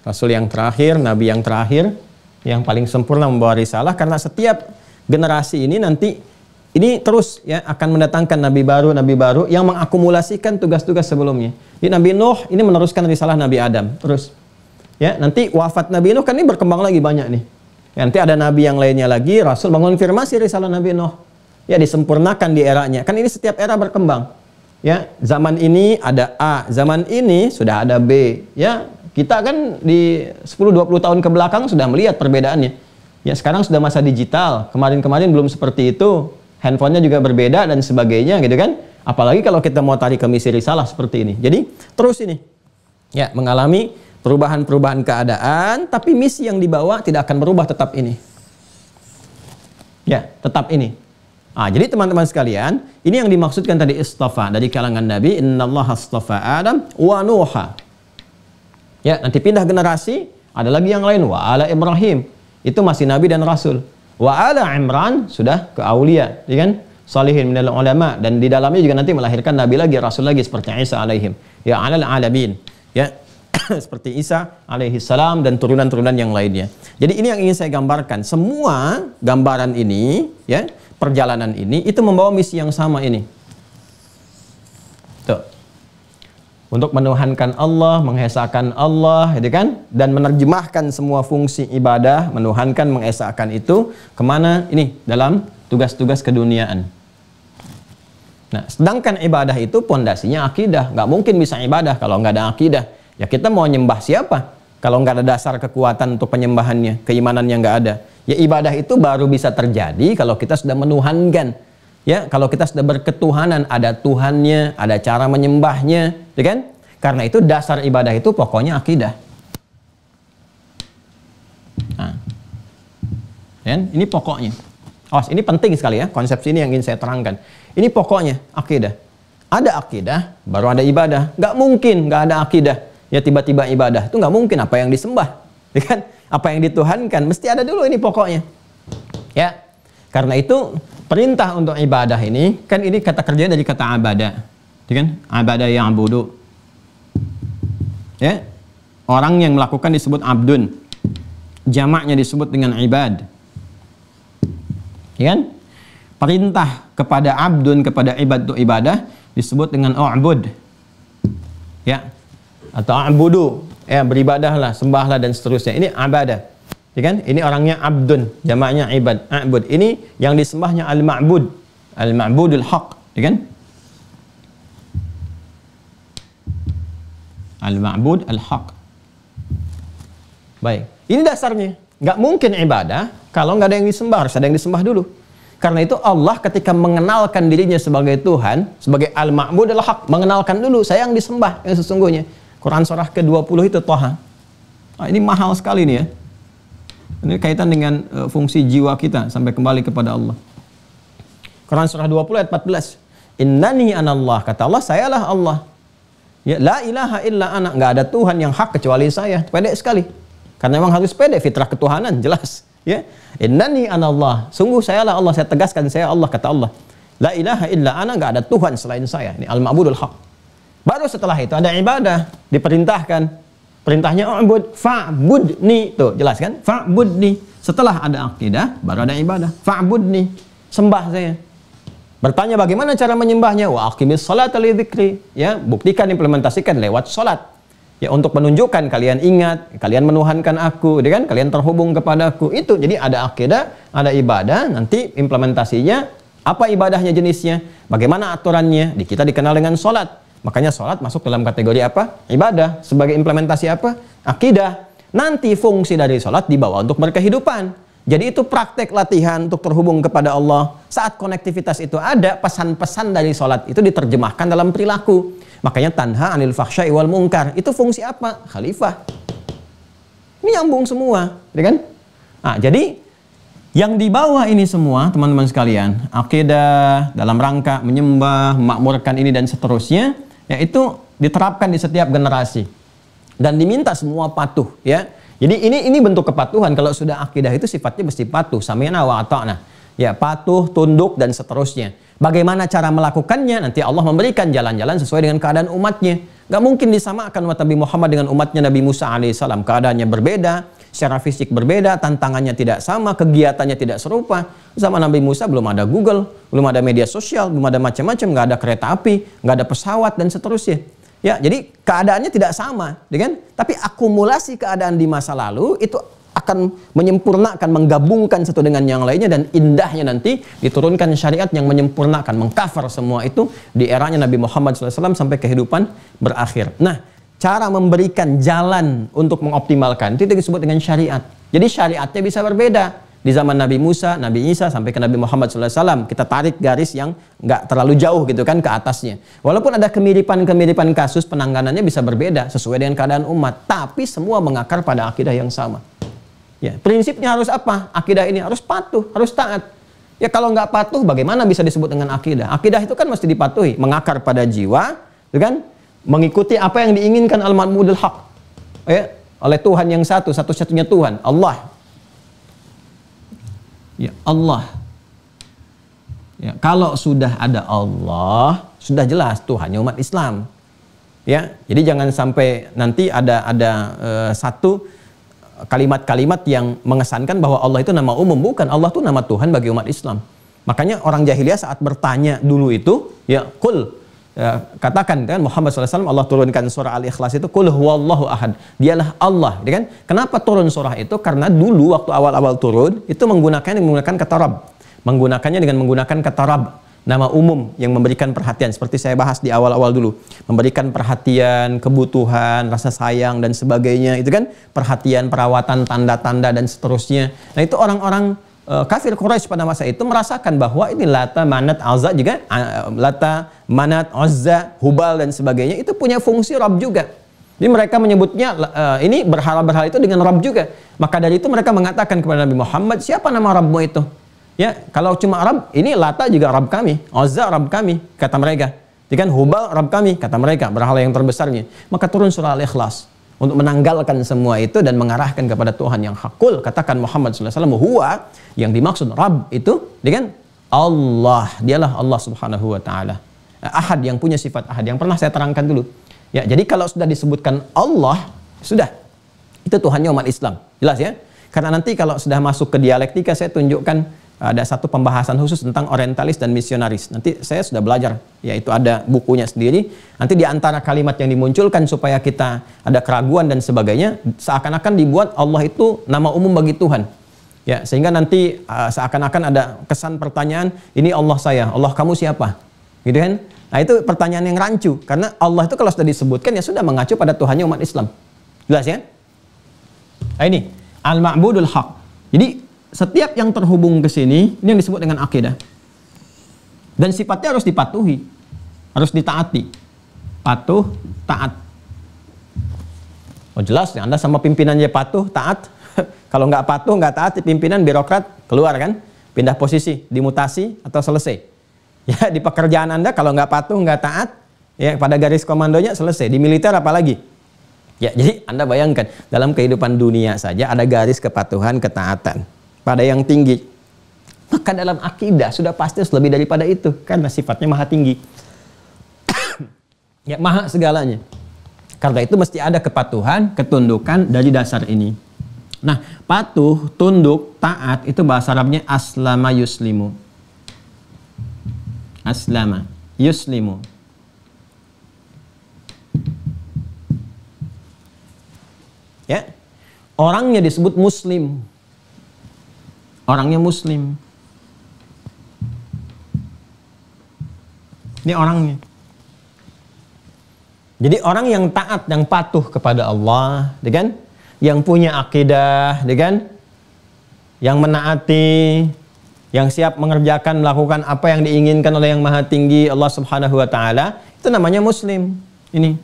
Speaker 2: Rasul yang terakhir, Nabi yang terakhir, yang paling sempurna membawa risalah. Karena setiap generasi ini nanti ini terus ya akan mendatangkan nabi baru yang mengakumulasikan tugas-tugas sebelumnya. Jadi Nabi Nuh ini meneruskan risalah Nabi Adam terus. Ya, nanti wafat Nabi Nuh kan ini berkembang lagi banyak nih. Ya, nanti ada nabi yang lainnya lagi, Rasul mengonfirmasi risalah Nabi Nuh. ya disempurnakan di eranya. Kan ini setiap era berkembang. Ya, zaman ini ada A, zaman ini sudah ada B. Ya, kita kan di 10-20 tahun ke belakang sudah melihat perbedaannya. Ya, sekarang sudah masa digital. Kemarin-kemarin belum seperti itu. Handphonenya juga berbeda dan sebagainya gitu kan. Apalagi kalau kita mau tarik ke misi risalah seperti ini. Jadi terus ini ya mengalami perubahan-perubahan keadaan, tapi misi yang dibawa tidak akan berubah, tetap ini. Ya, tetap ini. Jadi teman-teman sekalian, ini yang dimaksudkan tadi istafa dari kalangan Nabi, innallaha astafa Adam wa Nuha. Ya, nanti pindah generasi, ada lagi yang lain, wa ala Ibrahim. Itu masih Nabi dan Rasul. Wa ala Imran sudah ke aulia, ya kan? Salihin minal ulama, dan di dalamnya juga nanti melahirkan nabi lagi, rasul lagi seperti Isa alaihim. Ya alal alamin. Ya seperti Isa alaihi salam dan turunan-turunan yang lainnya. Jadi ini yang ingin saya gambarkan. Semua gambaran ini, ya, perjalanan ini itu membawa misi yang sama ini. Tuh. Untuk menuhankan Allah, mengesakan Allah, gitu kan? Dan menerjemahkan semua fungsi ibadah, menuhankan, mengesakan itu kemana? Ini dalam tugas-tugas keduniaan. Nah, sedangkan ibadah itu pondasinya akidah. Nggak mungkin bisa ibadah kalau nggak ada akidah. Ya kita mau nyembah siapa? Kalau nggak ada dasar kekuatan untuk penyembahannya, keimanannya nggak ada. Ya ibadah itu baru bisa terjadi kalau kita sudah menuhankan. Ya, kalau kita sudah berketuhanan, ada Tuhannya, ada cara menyembahnya, ya kan? Karena itu dasar ibadah itu pokoknya akidah. Nah, ya, ini pokoknya. Awas, ini penting sekali ya, konsepsi ini yang ingin saya terangkan. Ini pokoknya akidah. Ada akidah, baru ada ibadah. Nggak mungkin nggak ada akidah. Ya tiba-tiba ibadah itu nggak mungkin. Apa yang disembah, ya kan? Apa yang dituhankan, mesti ada dulu ini pokoknya. Ya, karena itu perintah untuk ibadah ini, kan ini kata kerja dari kata abada, ya kan? Abada yang abudu. Ya, orang yang melakukan disebut abdun, jamaknya disebut dengan ibad, ya kan? Perintah kepada abdun, kepada ibad untuk ibadah disebut dengan u'bud, ya, atau abudu, ya beribadahlah, sembahlah dan seterusnya. Ini abadah. Ya kan? Ini orangnya abdun, jamaknya ibad, a'bud. Ini yang disembahnya al-ma'bud, al-ma'budul haq, ya kan? Al-ma'bud al-haq. Baik, ini dasarnya. Nggak mungkin ibadah kalau nggak ada yang disembah, harus ada yang disembah dulu. Karena itu Allah ketika mengenalkan dirinya sebagai Tuhan, sebagai al-ma'bud al-haq, mengenalkan dulu saya yang disembah yang sesungguhnya. Quran surah ke-20 itu Thaha. Ini mahal sekali nih ya. Ini kaitan dengan fungsi jiwa kita sampai kembali kepada Allah. Quran surah 20 ayat 14. Innani anallah, kata Allah, sayalah Allah. Ya, la ilaha illa ana, enggak ada Tuhan yang hak kecuali saya. Pede sekali. Karena memang harus pede, fitrah ketuhanan jelas, ya. Innani anallah, sungguh sayalah Allah, saya tegaskan saya Allah, kata Allah. La ilaha illa ana, enggak ada Tuhan selain saya. Ini al-ma'budul haq. Baru setelah itu ada ibadah, diperintahkan. Perintahnya u'bud, fa'budni. Tuh, jelas kan? Fa'budni. Setelah ada akidah, baru ada ibadah. Fa'budni. Sembah saya. Bertanya bagaimana cara menyembahnya? Wa aqimis sholata li dzikri. Ya, buktikan, implementasikan lewat salat. Ya, untuk menunjukkan kalian ingat, kalian menuhankan aku, kan? Kalian terhubung kepadaku. Itu. Jadi ada akidah, ada ibadah, nanti implementasinya apa ibadahnya jenisnya? Bagaimana aturannya? Di kita dikenal dengan salat. Makanya sholat masuk dalam kategori apa? Ibadah. Sebagai implementasi apa? Akidah. Nanti fungsi dari sholat dibawa untuk berkehidupan. Jadi itu praktek latihan untuk terhubung kepada Allah. Saat konektivitas itu ada, pesan-pesan dari sholat itu diterjemahkan dalam perilaku. Makanya tanha anil fakhsya'i wal munkar. Itu fungsi apa? Khalifah. Ini nyambung semua, ya kan? Nah, jadi yang dibawa ini semua, teman-teman sekalian, akidah dalam rangka menyembah, memakmurkan ini dan seterusnya, yaitu diterapkan di setiap generasi dan diminta semua patuh, ya. Jadi ini bentuk kepatuhan. Kalau sudah akidah itu sifatnya mesti patuh, sami'na wa ata'na, ya, patuh, tunduk dan seterusnya. Bagaimana cara melakukannya? Nanti Allah memberikan jalan-jalan sesuai dengan keadaan umatnya. Gak mungkin disamakan umat Nabi Muhammad dengan umatnya Nabi Musa alaihissalam. Keadaannya berbeda, secara fisik berbeda, tantangannya tidak sama, kegiatannya tidak serupa. Zaman Nabi Musa belum ada Google, belum ada media sosial, belum ada macam-macam, nggak ada kereta api, nggak ada pesawat dan seterusnya. Ya, jadi keadaannya tidak sama, kan? Tapi akumulasi keadaan di masa lalu itu akan menyempurnakan, menggabungkan satu dengan yang lainnya, dan indahnya nanti diturunkan syariat yang menyempurnakan, mengcover semua itu di eranya Nabi Muhammad SAW sampai kehidupan berakhir. Nah, cara memberikan jalan untuk mengoptimalkan itu disebut dengan syariat. Jadi syariatnya bisa berbeda. Di zaman Nabi Musa, Nabi Isa, sampai ke Nabi Muhammad SAW, kita tarik garis yang nggak terlalu jauh gitu kan ke atasnya. Walaupun ada kemiripan-kemiripan kasus, penanganannya bisa berbeda sesuai dengan keadaan umat. Tapi semua mengakar pada akidah yang sama. Ya, prinsipnya harus apa? Akidah ini harus patuh, harus taat. Ya kalau nggak patuh, bagaimana bisa disebut dengan akidah? Akidah itu kan mesti dipatuhi, mengakar pada jiwa, gitu kan? Mengikuti apa yang diinginkan al-ma'budul haq, ya, oleh Tuhan yang satu, satu-satunya Tuhan, Allah. Ya Allah. Ya, kalau sudah ada Allah, sudah jelas Tuhannya umat Islam. Ya, jadi jangan sampai nanti ada satu kalimat-kalimat yang mengesankan bahwa Allah itu nama umum. Bukan, Allah itu nama Tuhan bagi umat Islam. Makanya orang jahiliyah saat bertanya dulu itu, ya qul, ya, katakan kan Muhammad SAW, Allah turunkan surah Al-Ikhlas itu, qul huwallahu ahad, dialah Allah, ya kan? Kenapa turun surah itu? Karena dulu waktu awal-awal turun itu menggunakan kata Rabb, menggunakannya dengan menggunakan kata Rabb, nama umum yang memberikan perhatian, seperti saya bahas di awal-awal dulu, memberikan perhatian, kebutuhan, rasa sayang dan sebagainya, itu kan perhatian, perawatan, tanda-tanda dan seterusnya. Nah itu orang-orang kafir Quraisy pada masa itu merasakan bahwa ini Lata, Manat, Uzza juga, Lata, Manat, Uzza, Hubal dan sebagainya itu punya fungsi Rabb juga. Jadi mereka menyebutnya ini berhala-berhala itu dengan Rabb juga. Maka dari itu mereka mengatakan kepada Nabi Muhammad, siapa nama Rabbmu itu? Ya, kalau cuma Rabb, ini Lata juga Rabb kami, Uzza Rabb kami, kata mereka. Jadi kan Hubal Rabb kami, kata mereka, berhala yang terbesarnya. Maka turun surah Al-Ikhlas untuk menanggalkan semua itu dan mengarahkan kepada Tuhan yang hakul. Katakan Muhammad SAW, huwa, yang dimaksud Rabb itu dengan Allah, dialah Allah Subhanahu wa taala. Ahad, yang punya sifat ahad, yang pernah saya terangkan dulu. Ya, jadi kalau sudah disebutkan Allah, sudah itu Tuhannya umat Islam. Jelas ya? Karena nanti kalau sudah masuk ke dialektika, saya tunjukkan ada satu pembahasan khusus tentang orientalis dan misionaris. Nanti saya sudah belajar, yaitu ada bukunya sendiri. Nanti di antara kalimat yang dimunculkan supaya kita ada keraguan dan sebagainya, seakan-akan dibuat Allah itu nama umum bagi Tuhan. Ya, sehingga nanti seakan-akan ada kesan pertanyaan, ini Allah saya, Allah kamu siapa? Gitu kan? Nah itu pertanyaan yang rancu, karena Allah itu kalau sudah disebutkan ya sudah mengacu pada Tuhannya umat Islam. Jelas ya? Nah ini al-ma'budul haq. Jadi setiap yang terhubung ke sini, ini yang disebut dengan akidah. Dan sifatnya harus dipatuhi, harus ditaati. Patuh, taat. Oh jelas ya, Anda sama pimpinannya patuh, taat. Kalau nggak patuh, nggak taat, pimpinan birokrat, keluar kan? Pindah posisi, dimutasi, atau selesai. Ya, di pekerjaan Anda kalau nggak patuh, nggak taat, ya pada garis komandonya selesai. Di militer apalagi? Ya, jadi Anda bayangkan, dalam kehidupan dunia saja ada garis kepatuhan, ketaatan pada yang tinggi. Maka dalam akidah sudah pasti lebih daripada itu, karena sifatnya maha tinggi. Ya, maha segalanya. Karena itu mesti ada kepatuhan, ketundukan dari dasar ini. Nah, patuh, tunduk, taat itu bahasa Arabnya aslama yuslimu. Aslama yuslimu. Ya. Orangnya disebut muslim. Orangnya muslim. Ini orangnya. Jadi orang yang taat, yang patuh kepada Allah, kan? Yang punya akidah, kan? Yang menaati, yang siap mengerjakan, melakukan apa yang diinginkan oleh yang maha tinggi Allah Subhanahu wa taala, itu namanya muslim. Ini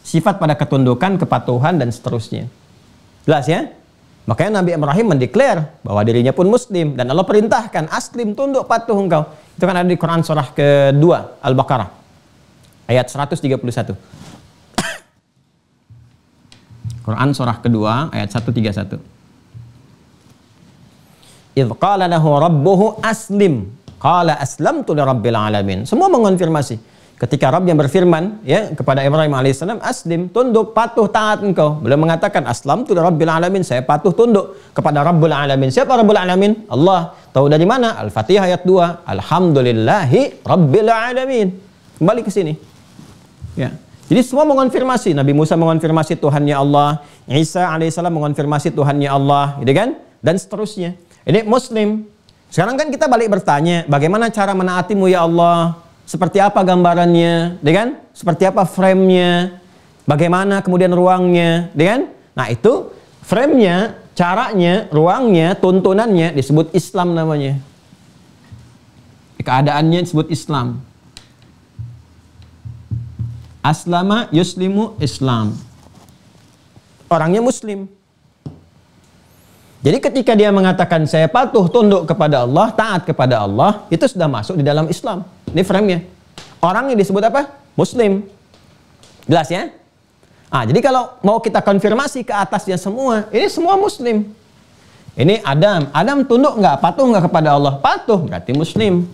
Speaker 2: sifat pada ketundukan, kepatuhan dan seterusnya. Jelas ya? Makanya Nabi Ibrahim mendeklar bahwa dirinya pun muslim, dan Allah perintahkan aslim, tunduk, patuh engkau. Itu kan ada di Quran surah kedua Al-Baqarah ayat 131. Quran surah kedua ayat 131. Idz qala lahu rabbuhu aslim qala aslamtu lirabbil alamin. Semua mengonfirmasi. Ketika Rabb yang berfirman ya kepada Ibrahim alaihissalam, aslim, tunduk, patuh, taat engkau. Beliau mengatakan aslamtu lirabbil alamin, saya patuh tunduk kepada Rabbul alamin. Siapa Rabbul alamin? Allah. Tahu dari mana? Al-Fatihah ayat 2. Alhamdulillahi rabbil alamin. Kembali ke sini. Ya. Jadi semua mengonfirmasi. Nabi Musa mengonfirmasi Tuhannya Allah, Isa alaihissalam mengonfirmasi Tuhannya Allah, gitu kan? Dan seterusnya. Ini Muslim. Sekarang kan kita balik bertanya, bagaimana cara menaatimu ya Allah? Seperti apa gambarannya, gitu kan? Seperti apa frame-nya? Bagaimana kemudian ruangnya, gitu kan? Nah itu frame-nya, caranya, ruangnya, tuntunannya disebut Islam namanya. Keadaannya disebut Islam. Aslama yuslimu Islam. Orangnya Muslim. Jadi ketika dia mengatakan saya patuh tunduk kepada Allah, taat kepada Allah, itu sudah masuk di dalam Islam. Ini frame-nya. Orangnya disebut apa? Muslim. Jelas ya? Ah, jadi kalau mau kita konfirmasi ke atasnya semua, ini semua Muslim. Ini Adam. Adam tunduk nggak? Patuh nggak kepada Allah? Patuh, berarti Muslim.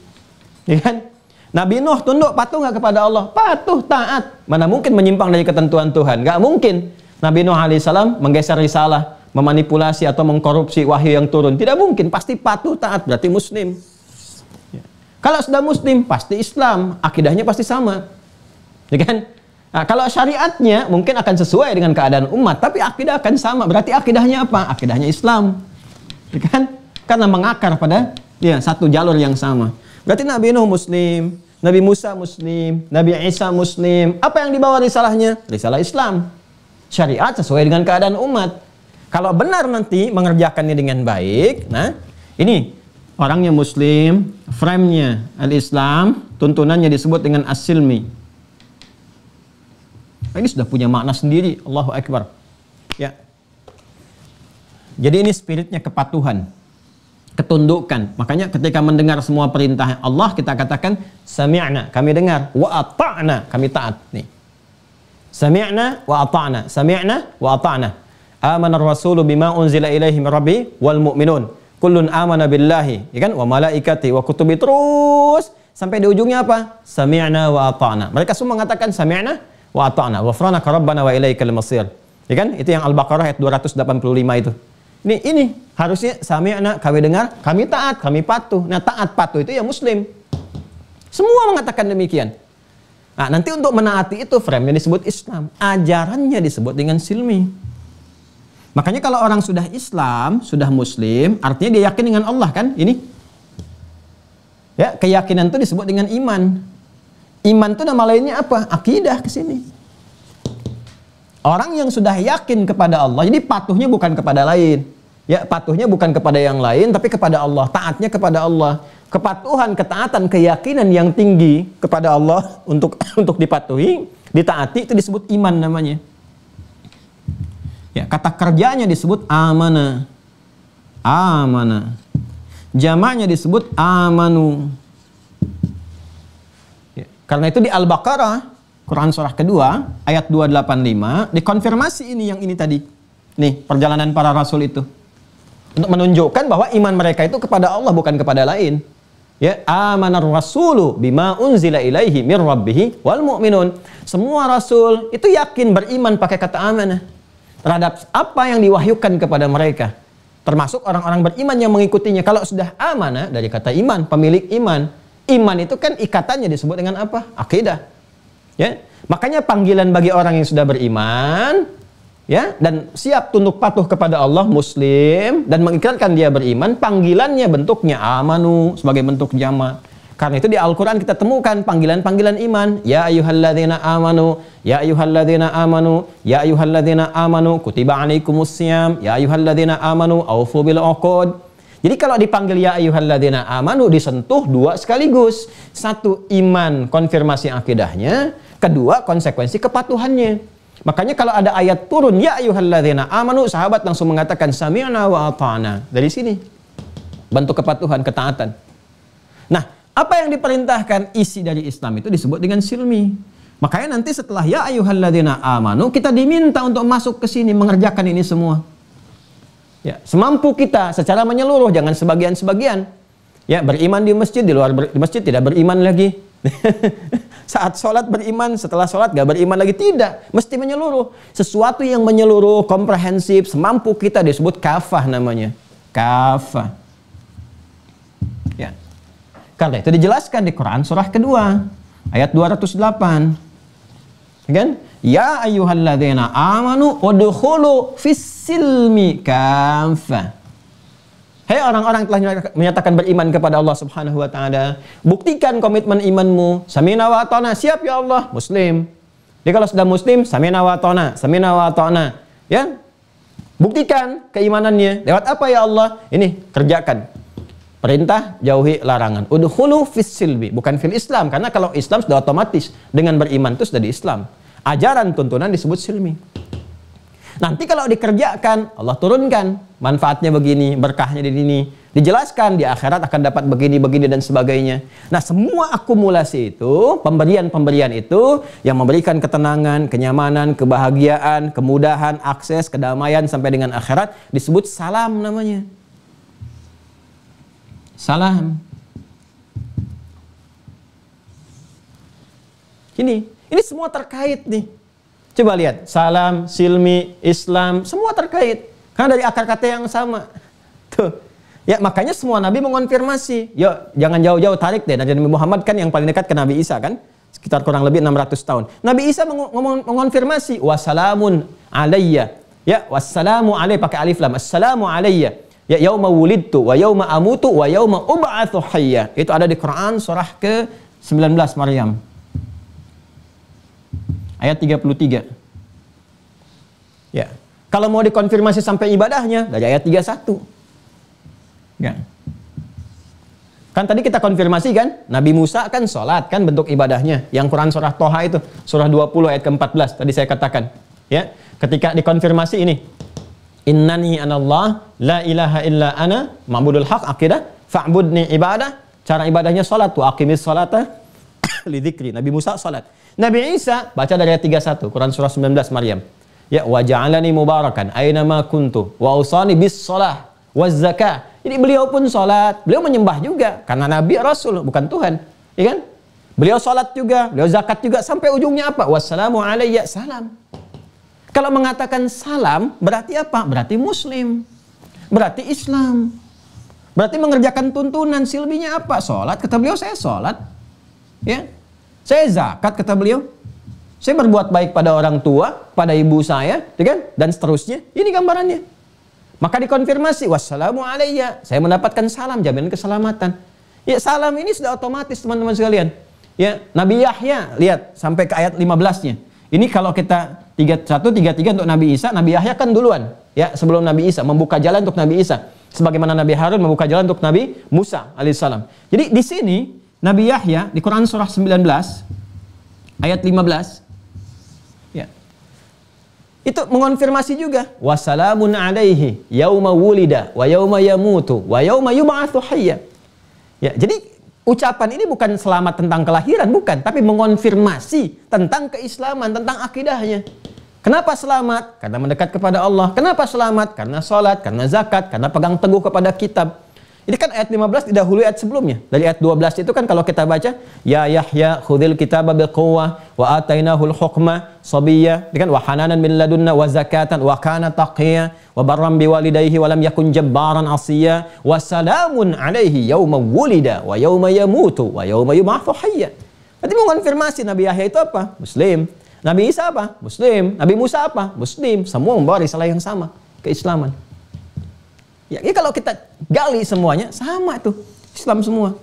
Speaker 2: Ya kan? Nabi Nuh tunduk, patuh nggak kepada Allah? Patuh, taat. Mana mungkin menyimpang dari ketentuan Tuhan? Nggak mungkin. Nabi Nuh alaihissalam menggeser risalah, memanipulasi atau mengkorupsi wahyu yang turun. Tidak mungkin, pasti patuh, taat, berarti Muslim. Ya. Kalau sudah Muslim, pasti Islam. Akidahnya pasti sama. Ya kan? Nah, kalau syariatnya mungkin akan sesuai dengan keadaan umat, tapi akidah akan sama. Berarti akidahnya apa? Akidahnya Islam. Ya kan? Karena mengakar pada satu jalur yang sama. Berarti Nabi Nuh Muslim, Nabi Musa Muslim, Nabi Isa Muslim. Apa yang dibawa risalahnya? Risalah Islam. Syariat sesuai dengan keadaan umat. Kalau benar nanti mengerjakannya dengan baik, nah ini orangnya Muslim, frame-nya al-Islam, tuntunannya disebut dengan as-silmi. Ini sudah punya makna sendiri. Allahu Akbar. Ya. Jadi ini spiritnya kepatuhan, ketundukan. Makanya ketika mendengar semua perintah Allah, kita katakan sami'na, kami dengar, wa ata'na, kami taat. Nih. Sami'na wa ata'na, sami'na wa ata'na. Amana ar-rasulu bima unzila ilaihi min rabbi wal mu'minun. Kullun amana billahi, ya kan? Wa malaikati wa kutubi, terus sampai di ujungnya apa? Sami'na wa ata'na. Mereka semua mengatakan sami'na wa ata'na. Ghufranaka rabbana wa ilaikal masir. Ya kan? Itu yang Al-Baqarah ayat 285 itu. Ini harusnya sami'na, kami dengar, kami taat, kami patuh. Nah, taat patuh itu ya Muslim. Semua mengatakan demikian. Nah, nanti untuk menaati itu frame-nya disebut Islam. Ajarannya disebut dengan silmi. Makanya kalau orang sudah Islam, sudah Muslim, artinya dia yakin dengan Allah kan? Ini. Ya, keyakinan itu disebut dengan iman. Iman itu nama lainnya apa? Akidah ke sini. Orang yang sudah yakin kepada Allah, jadi patuhnya bukan kepada lain. Ya, patuhnya bukan kepada yang lain, tapi kepada Allah. Taatnya kepada Allah. Kepatuhan, ketaatan, keyakinan yang tinggi kepada Allah untuk dipatuhi, ditaati, itu disebut iman namanya. Ya, kata kerjanya disebut amana. Amana. Jamaknya disebut amanu. Ya, karena itu di Al-Baqarah, Quran surah kedua, ayat 285, dikonfirmasi ini yang ini tadi. Nih, perjalanan para rasul itu. Untuk menunjukkan bahwa iman mereka itu kepada Allah, bukan kepada lain. Ya, amanar rasulu bima unzila ilaihi mir rabbih wal mu'minun. Semua rasul itu yakin, beriman, pakai kata amanah terhadap apa yang diwahyukan kepada mereka. Termasuk orang-orang beriman yang mengikutinya. Kalau sudah amanah dari kata iman, pemilik iman. Iman itu kan ikatannya disebut dengan apa? Akidah. Ya. Makanya panggilan bagi orang yang sudah beriman, ya, dan siap tunduk patuh kepada Allah, Muslim, dan mengikrarkan dia beriman, panggilannya bentuknya amanu sebagai bentuk jamak. Karena itu di Al-Quran kita temukan panggilan-panggilan iman. Ya ayyuhalladzina amanu, ya ayyuhalladzina amanu, ya ayyuhalladzina amanu, kutiba alaikumussyam, ya ayyuhalladzina amanu, aufu bil uqud. Jadi kalau dipanggil ya ayyuhalladzina amanu, disentuh dua sekaligus. Satu, iman, konfirmasi akidahnya. Kedua, konsekuensi kepatuhannya. Makanya kalau ada ayat turun ya ayyuhalladzina amanu, sahabat langsung mengatakan sami'na wa ata'na. Dari sini bentuk kepatuhan, ketaatan. Nah, apa yang diperintahkan isi dari Islam itu disebut dengan silmi. Makanya nanti setelah ya ayyuhalladzina amanu, kita diminta untuk masuk ke sini mengerjakan ini semua. Ya, semampu kita secara menyeluruh, jangan sebagian-sebagian. Ya, beriman di masjid, di luar di masjid tidak beriman lagi. Saat sholat beriman, setelah sholat gak beriman lagi. Tidak, mesti menyeluruh. Sesuatu yang menyeluruh, komprehensif, semampu kita disebut kafah namanya. Kafah. Ya. Karena itu dijelaskan di Quran surah kedua, ayat 208. Kan? Ya ayyuhalladzina amanu udkhulu fis-silmi kafah. Hei orang-orang telah menyatakan beriman kepada Allah Subhanahu wa taala, buktikan komitmen imanmu. Sami'na wa ata'na, siap ya Allah, muslim. Jadi kalau sudah muslim, sami'na wa ata'na, sami'na wa ata'na. Ya. Buktikan keimanannya. Lewat apa ya Allah? Ini kerjakan. Perintah, jauhi larangan. Udkhulu fis-silmi, bukan fil Islam, karena kalau Islam sudah otomatis dengan beriman itu sudah di Islam. Ajaran tuntunan disebut silmi. Nanti kalau dikerjakan, Allah turunkan manfaatnya begini, berkahnya di sini, dijelaskan di akhirat akan dapat begini, begini dan sebagainya. Nah, semua akumulasi itu, pemberian-pemberian itu yang memberikan ketenangan, kenyamanan, kebahagiaan, kemudahan, akses, kedamaian sampai dengan akhirat disebut salam namanya. Salam. Ini semua terkait nih. Coba lihat, salam, silmi, Islam, semua terkait. Karena dari akar kata yang sama. Tuh. Ya, makanya semua nabi mengonfirmasi. Yuk, jangan jauh-jauh, tarik deh. Nabi Muhammad kan yang paling dekat ke Nabi Isa kan? Sekitar kurang lebih 600 tahun. Nabi Isa mengonfirmasi, wassalamun alayya. Ya, wassalamu alayya pakai alif lam. Assalamu alayya. Ya, yauma wulidtu wa yauma amutu wa yauma ub'atsu hayya. Itu ada di Quran surah ke-19 Maryam. Ayat 33. Ya. Kalau mau dikonfirmasi sampai ibadahnya dari ayat 31. Ya. Kan tadi kita konfirmasi kan, Nabi Musa kan sholat kan bentuk ibadahnya. Yang Quran surah Toha itu, surah 20 ayat ke-14 tadi saya katakan. Ya. Ketika dikonfirmasi ini, innani anallah la ilaha illa ana ma'budul haq akidah fa'budni ibadah. Cara ibadahnya sholat, wa aqimis sholata li dzikri. Nabi Musa sholat. Nabi Isa baca dari ayat 31 Quran surah 19 Maryam. Ya, wa ja'alani mubarakan aina ma kuntu wa usani bis shalah waz zakah. Jadi beliau pun sholat, beliau menyembah juga karena nabi rasul bukan Tuhan, ya kan? Beliau sholat juga, beliau zakat juga sampai ujungnya apa? Wassalamu alayya, salam. Kalau mengatakan salam berarti apa? Berarti muslim. Berarti Islam. Berarti mengerjakan tuntunan. Silminya apa? Sholat, kata beliau saya sholat. Ya. Saya zakat, kata beliau. Saya berbuat baik pada orang tua, pada ibu saya, ya kan? Dan seterusnya. Ini gambarannya. Maka dikonfirmasi, wassalamu alayya. Saya mendapatkan salam, jaminan keselamatan. Ya, salam ini sudah otomatis, teman-teman sekalian. Ya, Nabi Yahya, lihat sampai ke ayat 15-nya. Ini kalau kita 31, 33 untuk Nabi Isa, Nabi Yahya kan duluan. Ya, sebelum Nabi Isa, membuka jalan untuk Nabi Isa. Sebagaimana Nabi Harun membuka jalan untuk Nabi Musa alaihissalam. Jadi di sini, Nabi Yahya di Quran surah 19 ayat 15 ya. Itu mengonfirmasi juga wassalamun alaihi yauma wulida wa yauma yamutu wa yauma yub'atsu hayya. Ya, jadi ucapan ini bukan selamat tentang kelahiran, bukan, tapi mengonfirmasi tentang keislaman, tentang akidahnya. Kenapa selamat? Karena mendekat kepada Allah. Kenapa selamat? Karena sholat, karena zakat, karena pegang teguh kepada kitab. Ini kan ayat 15 didahului ayat sebelumnya. Dari ayat 12 itu kan kalau kita baca, ya Yahya khudhil kitaba biquwwah wa atainahul hukma sabiyya, kan wa hananan min ladunna wa zakatan wa kana taqiyya wa barram biwalidayhi wa lam yakun jabbaran asiyya wa salamun alaihi yauma wulida wa yauma yamutu wa yauma yub'atsu hayya. Berarti mengonfirmasi Nabi Yahya itu apa? Muslim. Nabi Isa apa? Muslim. Nabi Musa apa? Muslim. Semua membawa risalah yang sama, keislaman. Ya, kalau kita gali semuanya sama tuh, Islam semua.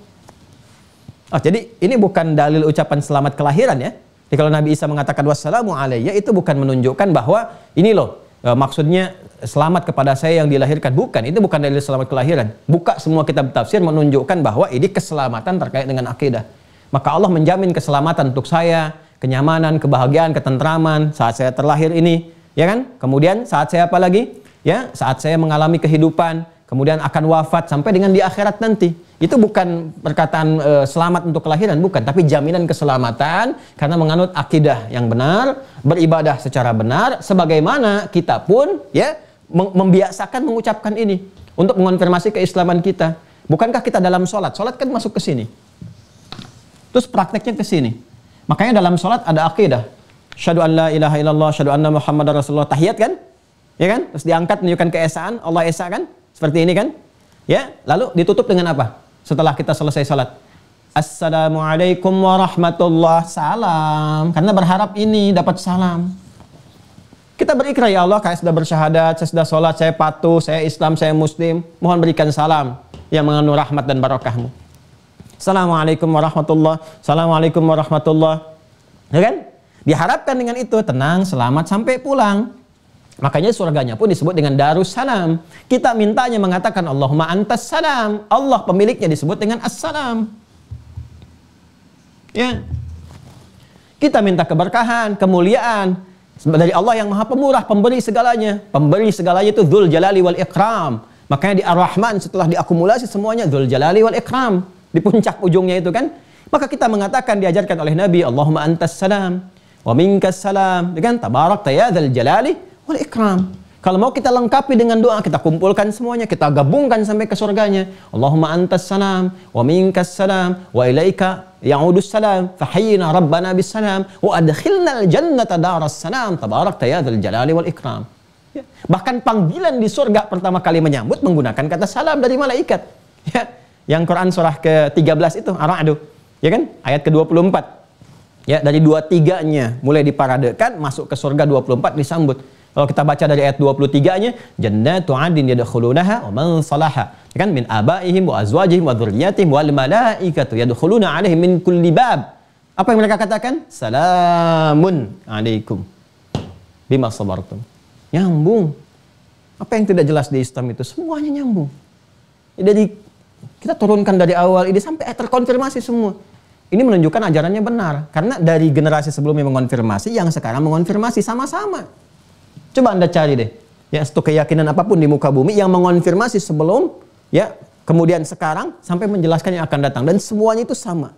Speaker 2: Oh, jadi ini bukan dalil ucapan selamat kelahiran ya. Jadi kalau Nabi Isa mengatakan wassalamu alayya itu bukan menunjukkan bahwa ini loh maksudnya selamat kepada saya yang dilahirkan, bukan. Itu bukan dalil selamat kelahiran. Buka semua kitab tafsir menunjukkan bahwa ini keselamatan terkait dengan akidah. Maka Allah menjamin keselamatan untuk saya, kenyamanan, kebahagiaan, ketentraman saat saya terlahir ini, ya kan? Kemudian saat saya apa lagi? Ya, saat saya mengalami kehidupan, kemudian akan wafat sampai dengan di akhirat nanti. Itu bukan perkataan selamat untuk kelahiran, bukan, tapi jaminan keselamatan karena menganut akidah yang benar, beribadah secara benar, sebagaimana kita pun ya membiasakan mengucapkan ini untuk mengonfirmasi keislaman kita. Bukankah kita dalam sholat? Sholat kan masuk ke sini. Terus prakteknya ke sini. Makanya dalam sholat ada akidah. Syahadu an la ilaha illallah, syahadu anna Muhammadar Rasulullah. Tahiyat kan? Ya kan? Terus diangkat menunjukkan keesaan, Allah esa kan? Seperti ini kan? Ya, lalu ditutup dengan apa? Setelah kita selesai salat. Assalamualaikum warahmatullah, salam. Karena berharap ini dapat salam. Kita berikrar, ya Allah, saya sudah bersyahadat, saya sudah sholat, saya patuh, saya Islam, saya Muslim. Mohon berikan salam yang mengandung rahmat dan barakahmu. Assalamualaikum warahmatullah, assalamualaikum warahmatullah. Ya kan? Diharapkan dengan itu tenang, selamat sampai pulang. Makanya surganya pun disebut dengan Darussalam. Kita mintanya mengatakan Allahumma antas salam. Allah pemiliknya disebut dengan assalam. Ya. Kita minta keberkahan, kemuliaan dari Allah yang Maha Pemurah, pemberi segalanya. Pemberi segalanya itu Dzul Jalali wal Ikram. Makanya di Ar-Rahman setelah diakumulasi semuanya Dzul Jalali wal Ikram. Di puncak ujungnya itu kan. Maka kita mengatakan, diajarkan oleh Nabi, Allahumma antas salam wa minkas salam. Kan? Tabarakta ya Dzul Jalali wal Ikram. Kalau mau kita lengkapi dengan doa, kita kumpulkan semuanya, kita gabungkan sampai ke surganya. Allahumma antas salam wa minkas salam wa ilaika ya'udus salam fahayyina rabbana bis salam wa adkhilnal jannata daras salam tabarakta ya dzal jalali wal ikram. Ya. Bahkan panggilan di surga pertama kali menyambut menggunakan kata salam dari malaikat. Ya. Yang Quran surah ke-13 itu Ar-Ra'd. Ya kan? Ayat ke-24. Ya, dari 23-nya mulai diparadekan, masuk ke surga 24 disambut. Kalau kita baca dari ayat 23-nya, jannatu 'adnin yadkhulunaha wa man salaha, ya kan, min abaihim wa azwajihim wa dzurriyyatihim wal malaikatu yadkhuluna 'alaihim min kulli bab. Apa yang mereka katakan? Salamun 'alaikum bima sabartum. Nyambung. Apa yang tidak jelas di Islam itu semuanya nyambung. Jadi kita turunkan dari awal ini sampai terkonfirmasi semua. Ini menunjukkan ajarannya benar karena dari generasi sebelumnya mengonfirmasi, yang sekarang mengonfirmasi sama-sama. Coba Anda cari deh, ya, satu keyakinan apapun di muka bumi yang mengonfirmasi sebelum, ya, kemudian sekarang sampai menjelaskan yang akan datang, dan semuanya itu sama,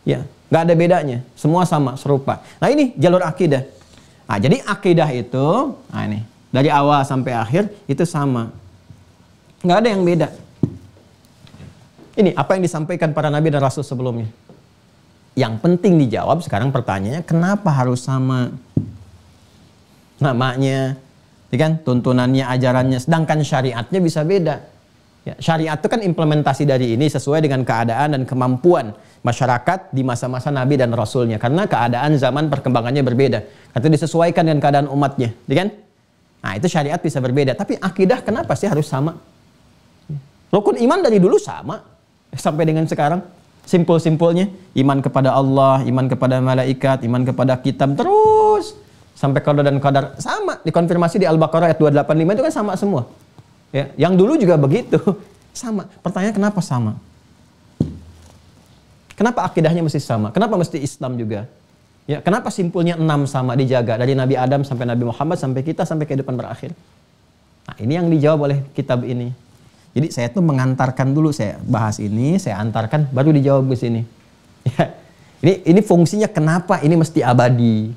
Speaker 2: ya, nggak ada bedanya, semua sama, serupa. Nah ini jalur akidah. Nah jadi akidah itu, nah ini dari awal sampai akhir itu sama, nggak ada yang beda. Ini apa yang disampaikan para nabi dan rasul sebelumnya. Yang penting dijawab sekarang pertanyaannya, kenapa harus sama? Namanya, ya kan, tuntunannya, ajarannya, sedangkan syariatnya bisa beda. Ya, syariat itu kan implementasi dari ini sesuai dengan keadaan dan kemampuan masyarakat di masa-masa Nabi dan Rasulnya. Karena keadaan zaman perkembangannya berbeda. Itu disesuaikan dengan keadaan umatnya, ya kan? Nah itu syariat bisa berbeda. Tapi akidah kenapa sih harus sama? Rukun iman dari dulu sama sampai dengan sekarang. Simpul-simpulnya iman kepada Allah, iman kepada malaikat, iman kepada kitab, terus sampai qada dan qadar sama, dikonfirmasi di Al-Baqarah ayat 285 itu kan sama semua. Ya, yang dulu juga begitu, sama. Pertanyaan kenapa sama? Kenapa akidahnya mesti sama? Kenapa mesti Islam juga? Ya, kenapa simpulnya 6 sama dijaga dari Nabi Adam sampai Nabi Muhammad sampai kita sampai kehidupan berakhir? Nah, ini yang dijawab oleh kitab ini. Jadi saya tuh mengantarkan dulu, saya bahas ini, saya antarkan baru dijawab ke sini. Ya. Ini fungsinya kenapa ini mesti abadi?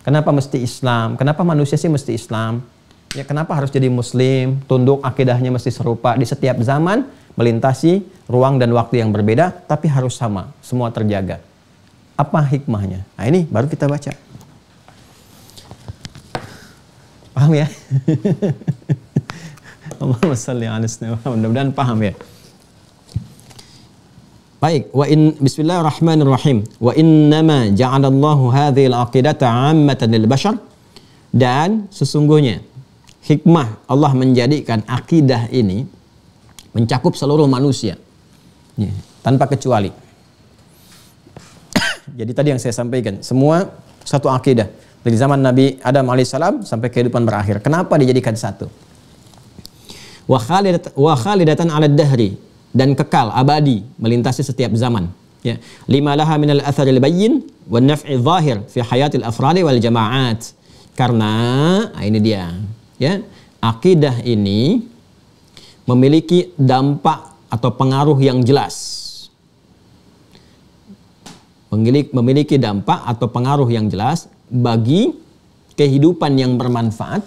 Speaker 2: Kenapa mesti Islam? Kenapa manusia sih mesti Islam? Ya, kenapa harus jadi Muslim? Tunduk, akidahnya mesti serupa di setiap zaman, melintasi ruang dan waktu yang berbeda, tapi harus sama, semua terjaga. Apa hikmahnya? Nah ini baru kita baca. Paham ya? Allahumma shalli ala sayyidina Muhammad. Mudah-mudahan paham ya. Baik, bismillahirrahmanirrahim. Wa innama ja'alallahu hadhil aqidata 'ammatan lil bashar. Dan sesungguhnya hikmah Allah menjadikan akidah ini mencakup seluruh manusia. Ya, tanpa kecuali. Jadi tadi yang saya sampaikan, semua satu akidah. Dari zaman Nabi Adam alaihissalam sampai kehidupan berakhir. Kenapa dijadikan satu? Wa khalidatan 'ala dahri, dan kekal abadi melintasi setiap zaman, ya, lima laha min al-atharil bayyin wan naf'i zahir fi hayatil afradi wal jama'at. Karena ini dia, ya, akidah ini memiliki dampak atau pengaruh yang jelas, memiliki dampak atau pengaruh yang jelas bagi kehidupan yang bermanfaat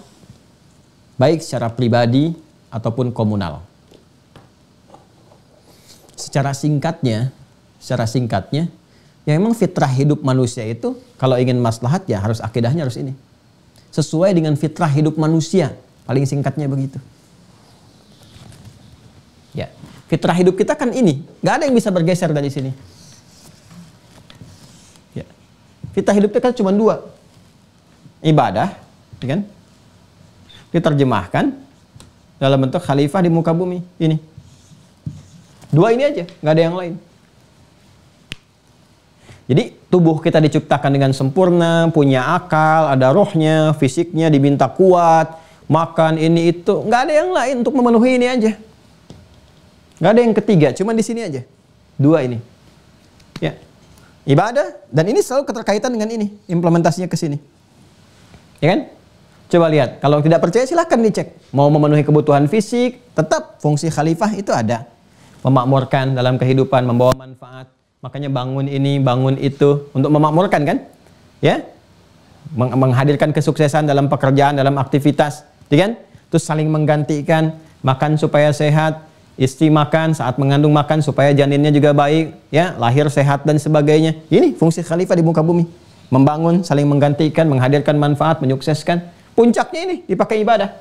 Speaker 2: baik secara pribadi ataupun komunal. Secara singkatnya, ya memang fitrah hidup manusia itu kalau ingin maslahat ya harus akidahnya harus ini. Sesuai dengan fitrah hidup manusia, paling singkatnya begitu. Ya, fitrah hidup kita kan ini, nggak ada yang bisa bergeser dari sini. Kita hidup itu kan cuma dua. Ibadah, ya kan? Diterjemahkan dalam bentuk khalifah di muka bumi. Ini. Dua ini aja, nggak ada yang lain. Jadi tubuh kita diciptakan dengan sempurna, punya akal, ada rohnya, fisiknya diminta kuat, makan ini itu, nggak ada yang lain untuk memenuhi ini aja. Nggak ada yang ketiga, cuma di sini aja. Dua ini. Ya. Ibadah, dan ini selalu keterkaitan dengan ini, implementasinya ke sini. Ya kan? Coba lihat, kalau tidak percaya silahkan dicek. Mau memenuhi kebutuhan fisik, tetap fungsi khalifah itu ada. Memakmurkan dalam kehidupan, membawa manfaat. Makanya bangun ini, bangun itu untuk memakmurkan kan? Ya. Menghadirkan kesuksesan dalam pekerjaan, dalam aktivitas, ya kan? Terus saling menggantikan, makan supaya sehat, istri makan, saat mengandung makan supaya janinnya juga baik, ya, lahir sehat dan sebagainya. Ini fungsi khalifah di muka bumi. Membangun, saling menggantikan, menghadirkan manfaat, menyukseskan. Puncaknya ini dipakai ibadah.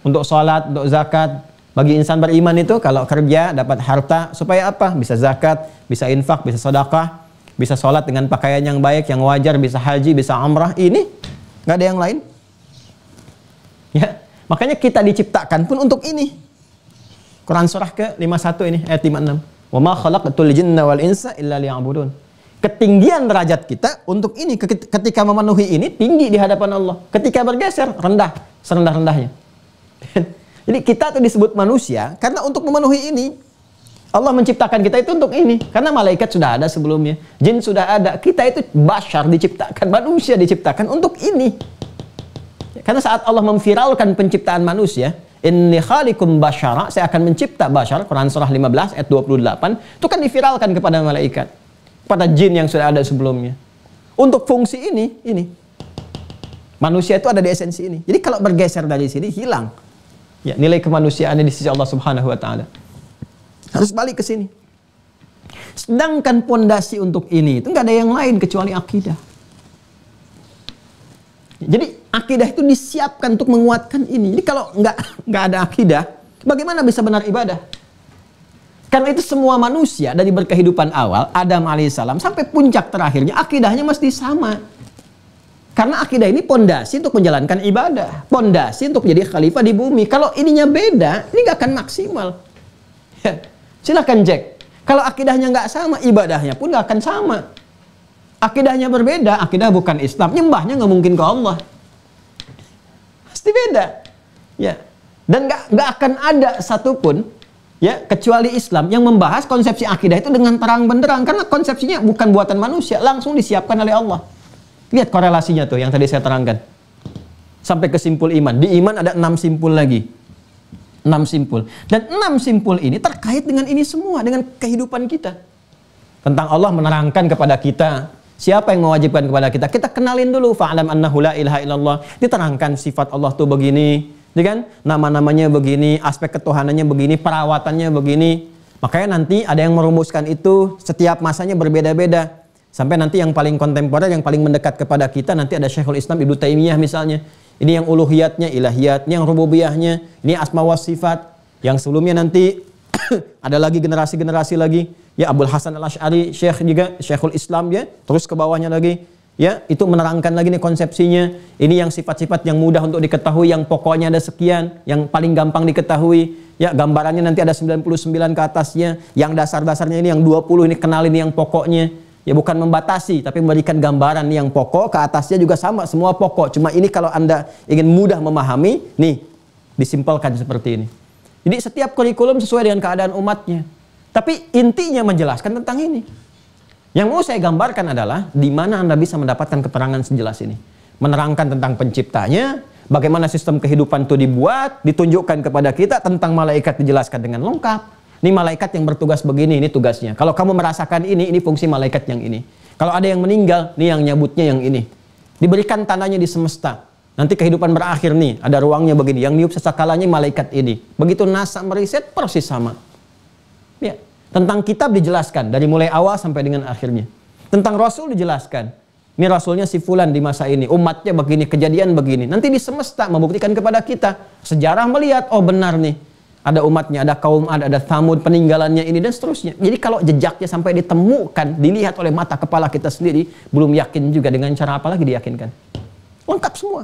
Speaker 2: Untuk sholat, untuk zakat. Bagi insan beriman itu kalau kerja dapat harta supaya apa? Bisa zakat, bisa infak, bisa sedekah, bisa sholat dengan pakaian yang baik, yang wajar, bisa haji, bisa umrah. Ini nggak ada yang lain. Ya, makanya kita diciptakan pun untuk ini. Quran surah ke-51 ini ayat 56. Wa ma khalaqatul jinna wal insa illa liya'budun. Ketinggian derajat kita untuk ini, ketika memenuhi ini tinggi di hadapan Allah. Ketika bergeser rendah, serendah-rendahnya. Jadi kita itu disebut manusia karena untuk memenuhi ini. Allah menciptakan kita itu untuk ini. Karena malaikat sudah ada sebelumnya, jin sudah ada. Kita itu bashar diciptakan, manusia diciptakan untuk ini. Karena saat Allah memviralkan penciptaan manusia, inni khaliqum basyara, saya akan mencipta bashar, Quran surah 15 ayat 28, itu kan diviralkan kepada malaikat, pada jin yang sudah ada sebelumnya. Untuk fungsi ini. Manusia itu ada di esensi ini. Jadi kalau bergeser dari sini hilang. Ya, nilai kemanusiaannya di sisi Allah Subhanahu wa taala. Harus balik ke sini. Sedangkan pondasi untuk ini itu nggak ada yang lain kecuali akidah. Jadi akidah itu disiapkan untuk menguatkan ini. Jadi kalau nggak ada akidah, bagaimana bisa benar ibadah? Karena itu semua manusia dari berkehidupan awal, Adam alaihissalam sampai puncak terakhirnya akidahnya mesti sama. Karena akidah ini pondasi untuk menjalankan ibadah, pondasi untuk menjadi khalifah di bumi. Kalau ininya beda, ini nggak akan maksimal. Ya, silahkan cek. Kalau akidahnya nggak sama, ibadahnya pun nggak akan sama. Akidahnya berbeda, akidah bukan Islam, nyembahnya nggak mungkin ke Allah. Pasti beda. Ya, dan nggak akan ada satupun, ya, kecuali Islam yang membahas konsepsi akidah itu dengan terang benderang, karena konsepsinya bukan buatan manusia, langsung disiapkan oleh Allah. Lihat korelasinya tuh yang tadi saya terangkan. Sampai ke simpul iman. Di iman ada 6 simpul lagi. 6 simpul. Dan 6 simpul ini terkait dengan ini semua, dengan kehidupan kita. Tentang Allah menerangkan kepada kita, siapa yang mewajibkan kepada kita. Kita kenalin dulu, fa'alam annahu la ilaha illallah. Diterangkan sifat Allah tuh begini, ya kan? Nama-namanya begini, aspek ketuhanannya begini, perawatannya begini. Makanya nanti ada yang merumuskan itu, setiap masanya berbeda-beda. Sampai nanti yang paling kontemporer, yang paling mendekat kepada kita, nanti ada Syekhul Islam Ibnu Taimiyah misalnya. Ini yang uluhiyatnya, ilahiyat, ini yang rububiyahnya, ini asma wa sifat. Yang sebelumnya nanti ada lagi generasi-generasi lagi. Ya, Abdul Hasan Al-Asy'ari, Syekh juga, Syekhul Islam ya. Terus ke bawahnya lagi. Ya, itu menerangkan lagi nih konsepsinya. Ini yang sifat-sifat yang mudah untuk diketahui, yang pokoknya ada sekian, yang paling gampang diketahui. Ya, gambarannya nanti ada 99 ke atasnya. Yang dasar-dasarnya ini yang 20, ini kenalin yang pokoknya. Ya, bukan membatasi, tapi memberikan gambaran yang pokok, ke atasnya juga sama, semua pokok. Cuma ini kalau Anda ingin mudah memahami, nih, disimpelkan seperti ini. Jadi setiap kurikulum sesuai dengan keadaan umatnya. Tapi intinya menjelaskan tentang ini. Yang mau saya gambarkan adalah, di mana Anda bisa mendapatkan keterangan sejelas ini. Menerangkan tentang penciptanya, bagaimana sistem kehidupan itu dibuat, ditunjukkan kepada kita, tentang malaikat dijelaskan dengan lengkap. Ini malaikat yang bertugas begini, ini tugasnya. Kalau kamu merasakan ini fungsi malaikat yang ini. Kalau ada yang meninggal, ini yang nyabutnya yang ini. Diberikan tandanya di semesta. Nanti kehidupan berakhir nih, ada ruangnya begini. Yang niup sesakalanya malaikat ini. Begitu NASA meriset, persis sama. Ya. Tentang kitab dijelaskan, dari mulai awal sampai dengan akhirnya. Tentang Rasul dijelaskan. Ini Rasulnya si Fulan di masa ini. Umatnya begini, kejadian begini. Nanti di semesta membuktikan kepada kita. Sejarah melihat, oh benar nih. ada umatnya, ada kaum ada Tsamud, peninggalannya ini dan seterusnya. Jadi kalau jejaknya sampai ditemukan, dilihat oleh mata kepala kita sendiri, belum yakin juga dengan cara apa lagi diyakinkan. Lengkap semua.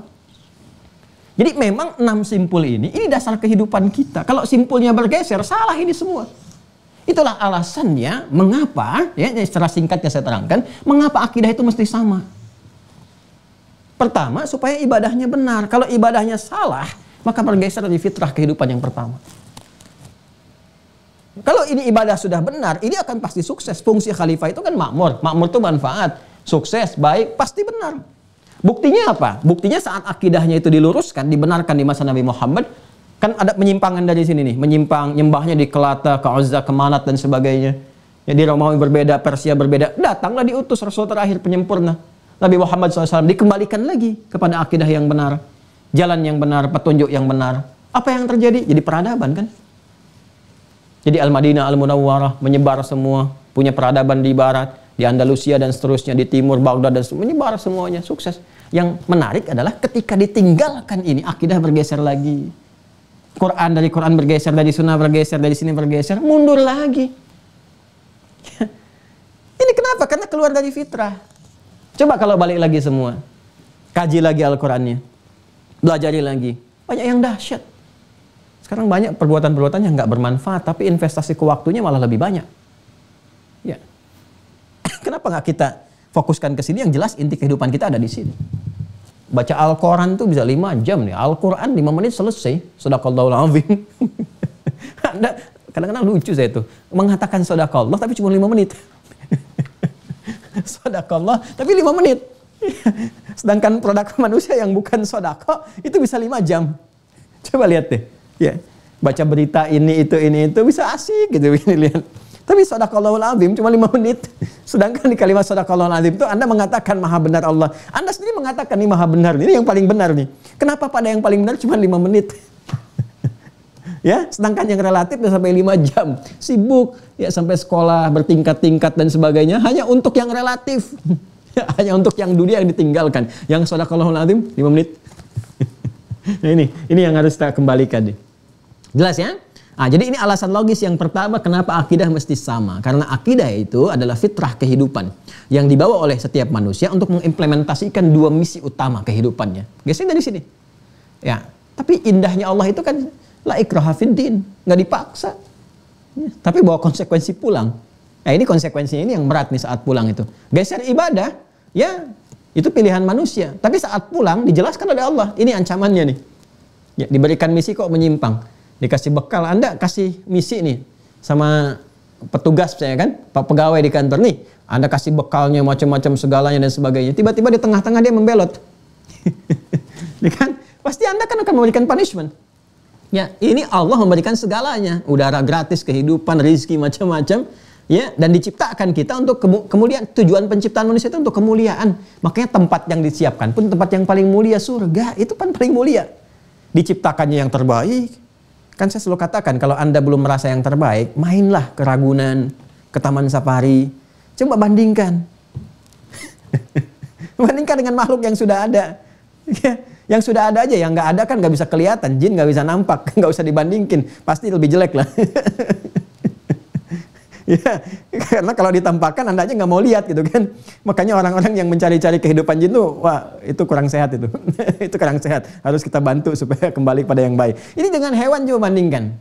Speaker 2: Jadi memang 6 simpul ini dasar kehidupan kita. Kalau simpulnya bergeser, salah ini semua. Itulah alasannya mengapa, ya secara singkatnya saya terangkan, mengapa akidah itu mesti sama. Pertama, supaya ibadahnya benar. Kalau ibadahnya salah, maka bergeser dari fitrah kehidupan yang pertama. Kalau ini ibadah sudah benar, ini akan pasti sukses. Fungsi khalifah itu kan makmur. Makmur itu manfaat, sukses, baik, pasti benar. Buktinya apa? Buktinya saat akidahnya itu diluruskan, dibenarkan di masa Nabi Muhammad, kan ada penyimpangan dari sini nih. Menyimpang, nyembahnya di Kelata, ke Uzza, ke Manat, dan sebagainya. Ya, di Romawi berbeda, Persia berbeda. Datanglah diutus Rasul terakhir penyempurna. Nabi Muhammad SAW dikembalikan lagi kepada akidah yang benar. Jalan yang benar, petunjuk yang benar. Apa yang terjadi? Jadi peradaban kan? Jadi Al-Madinah, Al-Munawwarah menyebar semua, punya peradaban di barat, di Andalusia dan seterusnya, di timur, Baghdad dan seterusnya, menyebar semuanya, sukses. Yang menarik adalah ketika ditinggalkan ini, akidah bergeser lagi. Dari Quran bergeser, dari Sunnah bergeser, dari sini bergeser, mundur lagi. Ini kenapa? Karena keluar dari fitrah. Coba kalau balik lagi semua, kaji lagi Al-Qurannya, belajari lagi, banyak yang dahsyat. Sekarang banyak perbuatan-perbuatan yang nggak bermanfaat, tapi investasi ke waktunya malah lebih banyak. Ya. Kenapa nggak kita fokuskan ke sini? Yang jelas inti kehidupan kita ada di sini. Baca Al-Quran tuh bisa 5 jam nih. Al-Quran 5 menit selesai. Shadaqallahul azim. Kadang-kadang lucu saya tuh. Mengatakan shadaqallah tapi cuma 5 menit. Shadaqallah tapi 5 menit. Sedangkan produk manusia yang bukan shadaqah itu bisa 5 jam. Coba lihat deh. Ya, baca berita ini itu bisa asik gitu ini lihat. Tapi shadaqallahul azim cuma 5 menit. Sedangkan di kalimat shadaqallahul azim itu Anda mengatakan maha benar Allah. Anda sendiri mengatakan ini maha benar. Ini yang paling benar nih. Kenapa pada yang paling benar cuma 5 menit? Ya, sedangkan yang relatif udah sampai 5 jam. Sibuk ya sampai sekolah bertingkat-tingkat dan sebagainya hanya untuk yang relatif. Ya, hanya untuk yang dunia yang ditinggalkan. Yang shadaqallahul azim 5 menit. Nah ini yang harus kita kembalikan nih. Jelas ya? Nah, jadi ini alasan logis yang pertama kenapa akidah mesti sama. Karena akidah itu adalah fitrah kehidupan yang dibawa oleh setiap manusia untuk mengimplementasikan 2 misi utama kehidupannya. Geser dari sini. Ya, tapi indahnya Allah itu kan la ikraha fid din, nggak dipaksa. Ya, tapi bawa konsekuensi pulang. Nah, ini konsekuensinya ini yang berat nih saat pulang itu. Geser ibadah, ya itu pilihan manusia. Tapi saat pulang dijelaskan oleh Allah, ini ancamannya nih. Ya, diberikan misi kok menyimpang. Dikasih bekal, Anda kasih misi nih sama petugas saya kan, Pak pegawai di kantor nih, Anda kasih bekalnya macam-macam segalanya dan sebagainya. Tiba-tiba di tengah-tengah dia membelot. Ya kan? Pasti Anda kan akan memberikan punishment. Ya, ini Allah memberikan segalanya, udara gratis, kehidupan, rezeki macam-macam, ya, dan diciptakan kita untuk kemuliaan. Tujuan penciptaan manusia itu untuk kemuliaan. Makanya tempat yang disiapkan pun tempat yang paling mulia, surga, itu kan paling mulia. Diciptakannya yang terbaik. Kan saya selalu katakan, kalau Anda belum merasa yang terbaik, mainlah ke Ragunan, ke Taman Safari. Coba bandingkan. Bandingkan dengan makhluk yang sudah ada. Yang sudah ada aja, yang nggak ada kan nggak bisa kelihatan. Jin nggak bisa nampak, nggak usah dibandingkin. Pasti lebih jelek lah. Ya, karena kalau ditampakkan Anda aja nggak mau lihat gitu kan. Makanya orang-orang yang mencari-cari kehidupan jin tuh, wah itu kurang sehat itu. Itu kurang sehat. Harus kita bantu supaya kembali pada yang baik. Ini dengan hewan coba bandingkan.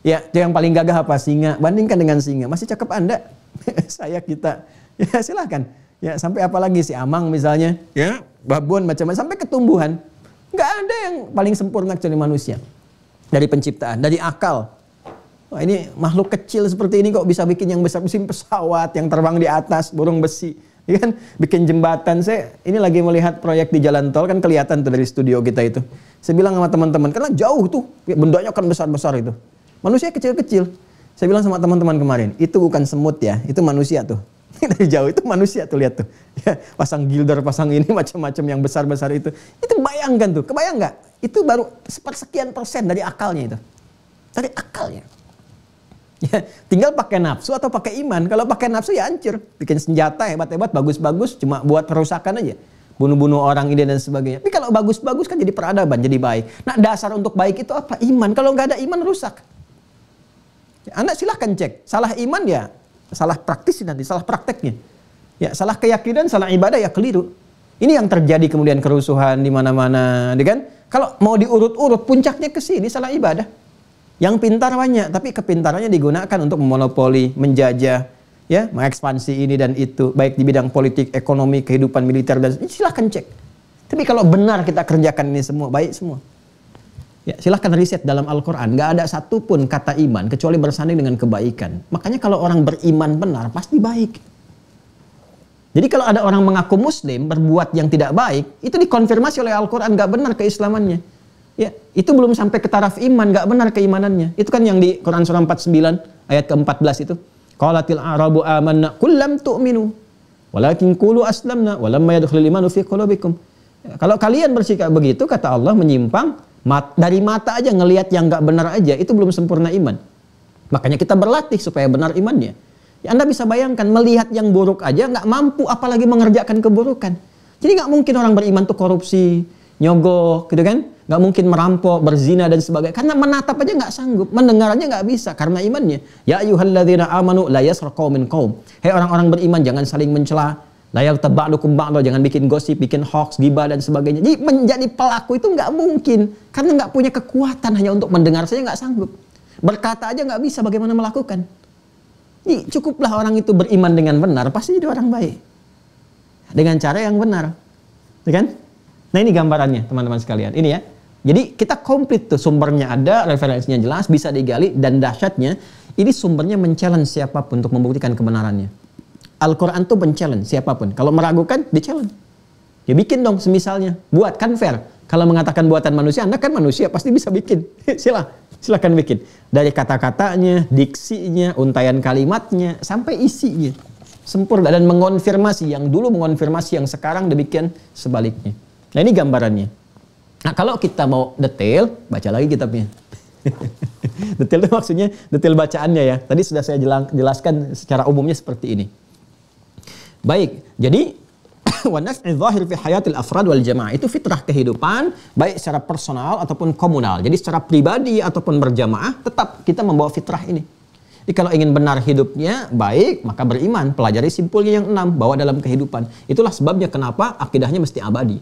Speaker 2: Ya, yang paling gagah apa? Singa. Bandingkan dengan singa. Masih cakep Anda? Saya kita. Ya silahkan. Ya sampai apa lagi si amang misalnya. Ya, babon macam-macam sampai ketumbuhan. Nggak ada yang paling sempurna kecuali manusia. Dari penciptaan, dari akal. Wah, ini makhluk kecil seperti ini kok bisa bikin yang besar, mesin pesawat yang terbang di atas, burung besi, ya kan? Bikin jembatan. Saya ini lagi melihat proyek di jalan tol, kan kelihatan tuh dari studio kita itu. Saya bilang sama teman-teman, karena jauh tuh, bendanya kan besar-besar itu. Manusia kecil-kecil. Saya bilang sama teman-teman kemarin, itu bukan semut ya, itu manusia tuh. Dari jauh itu manusia tuh, lihat tuh. Ya, pasang gilder, pasang ini macam-macam yang besar-besar itu. Itu bayangkan tuh, kebayang nggak? Itu baru sepersekian persen dari akalnya itu. Dari akalnya. Ya, tinggal pakai nafsu atau pakai iman. Kalau pakai nafsu ya hancur. Bikin senjata hebat-hebat, bagus-bagus, cuma buat perusakan aja. Bunuh-bunuh orang ini dan sebagainya. Tapi kalau bagus-bagus kan jadi peradaban, jadi baik. Nah dasar untuk baik itu apa? Iman. Kalau nggak ada iman rusak. Anda silahkan cek. Salah iman ya, salah praktis nanti, salah prakteknya. Ya, salah keyakinan, salah ibadah ya keliru. Ini yang terjadi kemudian kerusuhan di mana-mana, kan? Kalau mau diurut-urut, puncaknya ke sini salah ibadah. Yang pintar banyak, tapi kepintarannya digunakan untuk memonopoli, menjajah, ya, mengekspansi ini dan itu, baik di bidang politik, ekonomi, kehidupan militer dan silahkan cek. Tapi kalau benar kita kerjakan ini semua, baik semua. Ya, silahkan riset dalam Al-Quran. Gak ada satupun kata iman kecuali bersanding dengan kebaikan. Makanya kalau orang beriman benar, pasti baik. Jadi kalau ada orang mengaku muslim, berbuat yang tidak baik, itu dikonfirmasi oleh Al-Quran, gak benar keislamannya. Ya, itu belum sampai ke taraf iman, gak benar keimanannya. Itu kan yang di Quran surah 49, ayat ke-14 itu. Qalatil a'rabu amanna qul lam tu'minu walakin qulu aslamna walamma yadkhulul imanu fi qulubikum. Ya, kalau kalian bersikap begitu, kata Allah, menyimpang, dari mata aja ngelihat yang nggak benar aja, itu belum sempurna iman. Makanya kita berlatih supaya benar imannya. Ya, Anda bisa bayangkan, melihat yang buruk aja nggak mampu, apalagi mengerjakan keburukan. Jadi nggak mungkin orang beriman tuh korupsi, nyogok, gitu kan? Nggak mungkin merampok, berzina dan sebagainya. Karena menatap aja nggak sanggup, mendengar aja nggak bisa karena imannya. Ya ayyuhalladzina amanu la yaskhar qaumin qaum. Hei orang-orang beriman, jangan saling mencela. La yaghtab ba'dukum ba'dha, jangan bikin gosip, bikin hoax, gibah dan sebagainya. Jadi menjadi pelaku itu nggak mungkin karena nggak punya kekuatan, hanya untuk mendengar saja nggak sanggup. Berkata aja nggak bisa, bagaimana melakukan? Jadi cukuplah orang itu beriman dengan benar, pasti jadi orang baik. Dengan cara yang benar. Ya kan? Nah ini gambarannya teman-teman sekalian. Ini ya. Jadi kita komplit tuh, sumbernya ada, referensinya jelas, bisa digali, dan dahsyatnya ini sumbernya men-challenge siapapun untuk membuktikan kebenarannya. Al-Quran tuh men-challenge siapapun. Kalau meragukan, di-challenge. Ya bikin dong semisalnya. Buat, kan fair. Kalau mengatakan buatan manusia, Anda kan manusia, pasti bisa bikin. Silakan bikin. Dari kata-katanya, diksinya, untayan kalimatnya, sampai isinya. Sempurna. Dan mengonfirmasi. Yang dulu mengonfirmasi, yang sekarang demikian sebaliknya. Nah ini gambarannya. Nah kalau kita mau detail, baca lagi kitabnya. Detail itu maksudnya detail bacaannya ya. Tadi sudah saya jelaskan secara umumnya seperti ini. Baik, jadi wa naf'i dhahir fi hayatil afrad wal jamaah, itu fitrah kehidupan baik secara personal ataupun komunal. Jadi secara pribadi ataupun berjamaah tetap kita membawa fitrah ini. Jadi kalau ingin benar hidupnya baik, maka beriman, pelajari simpulnya yang 6, bawa dalam kehidupan. Itulah sebabnya kenapa akidahnya mesti abadi.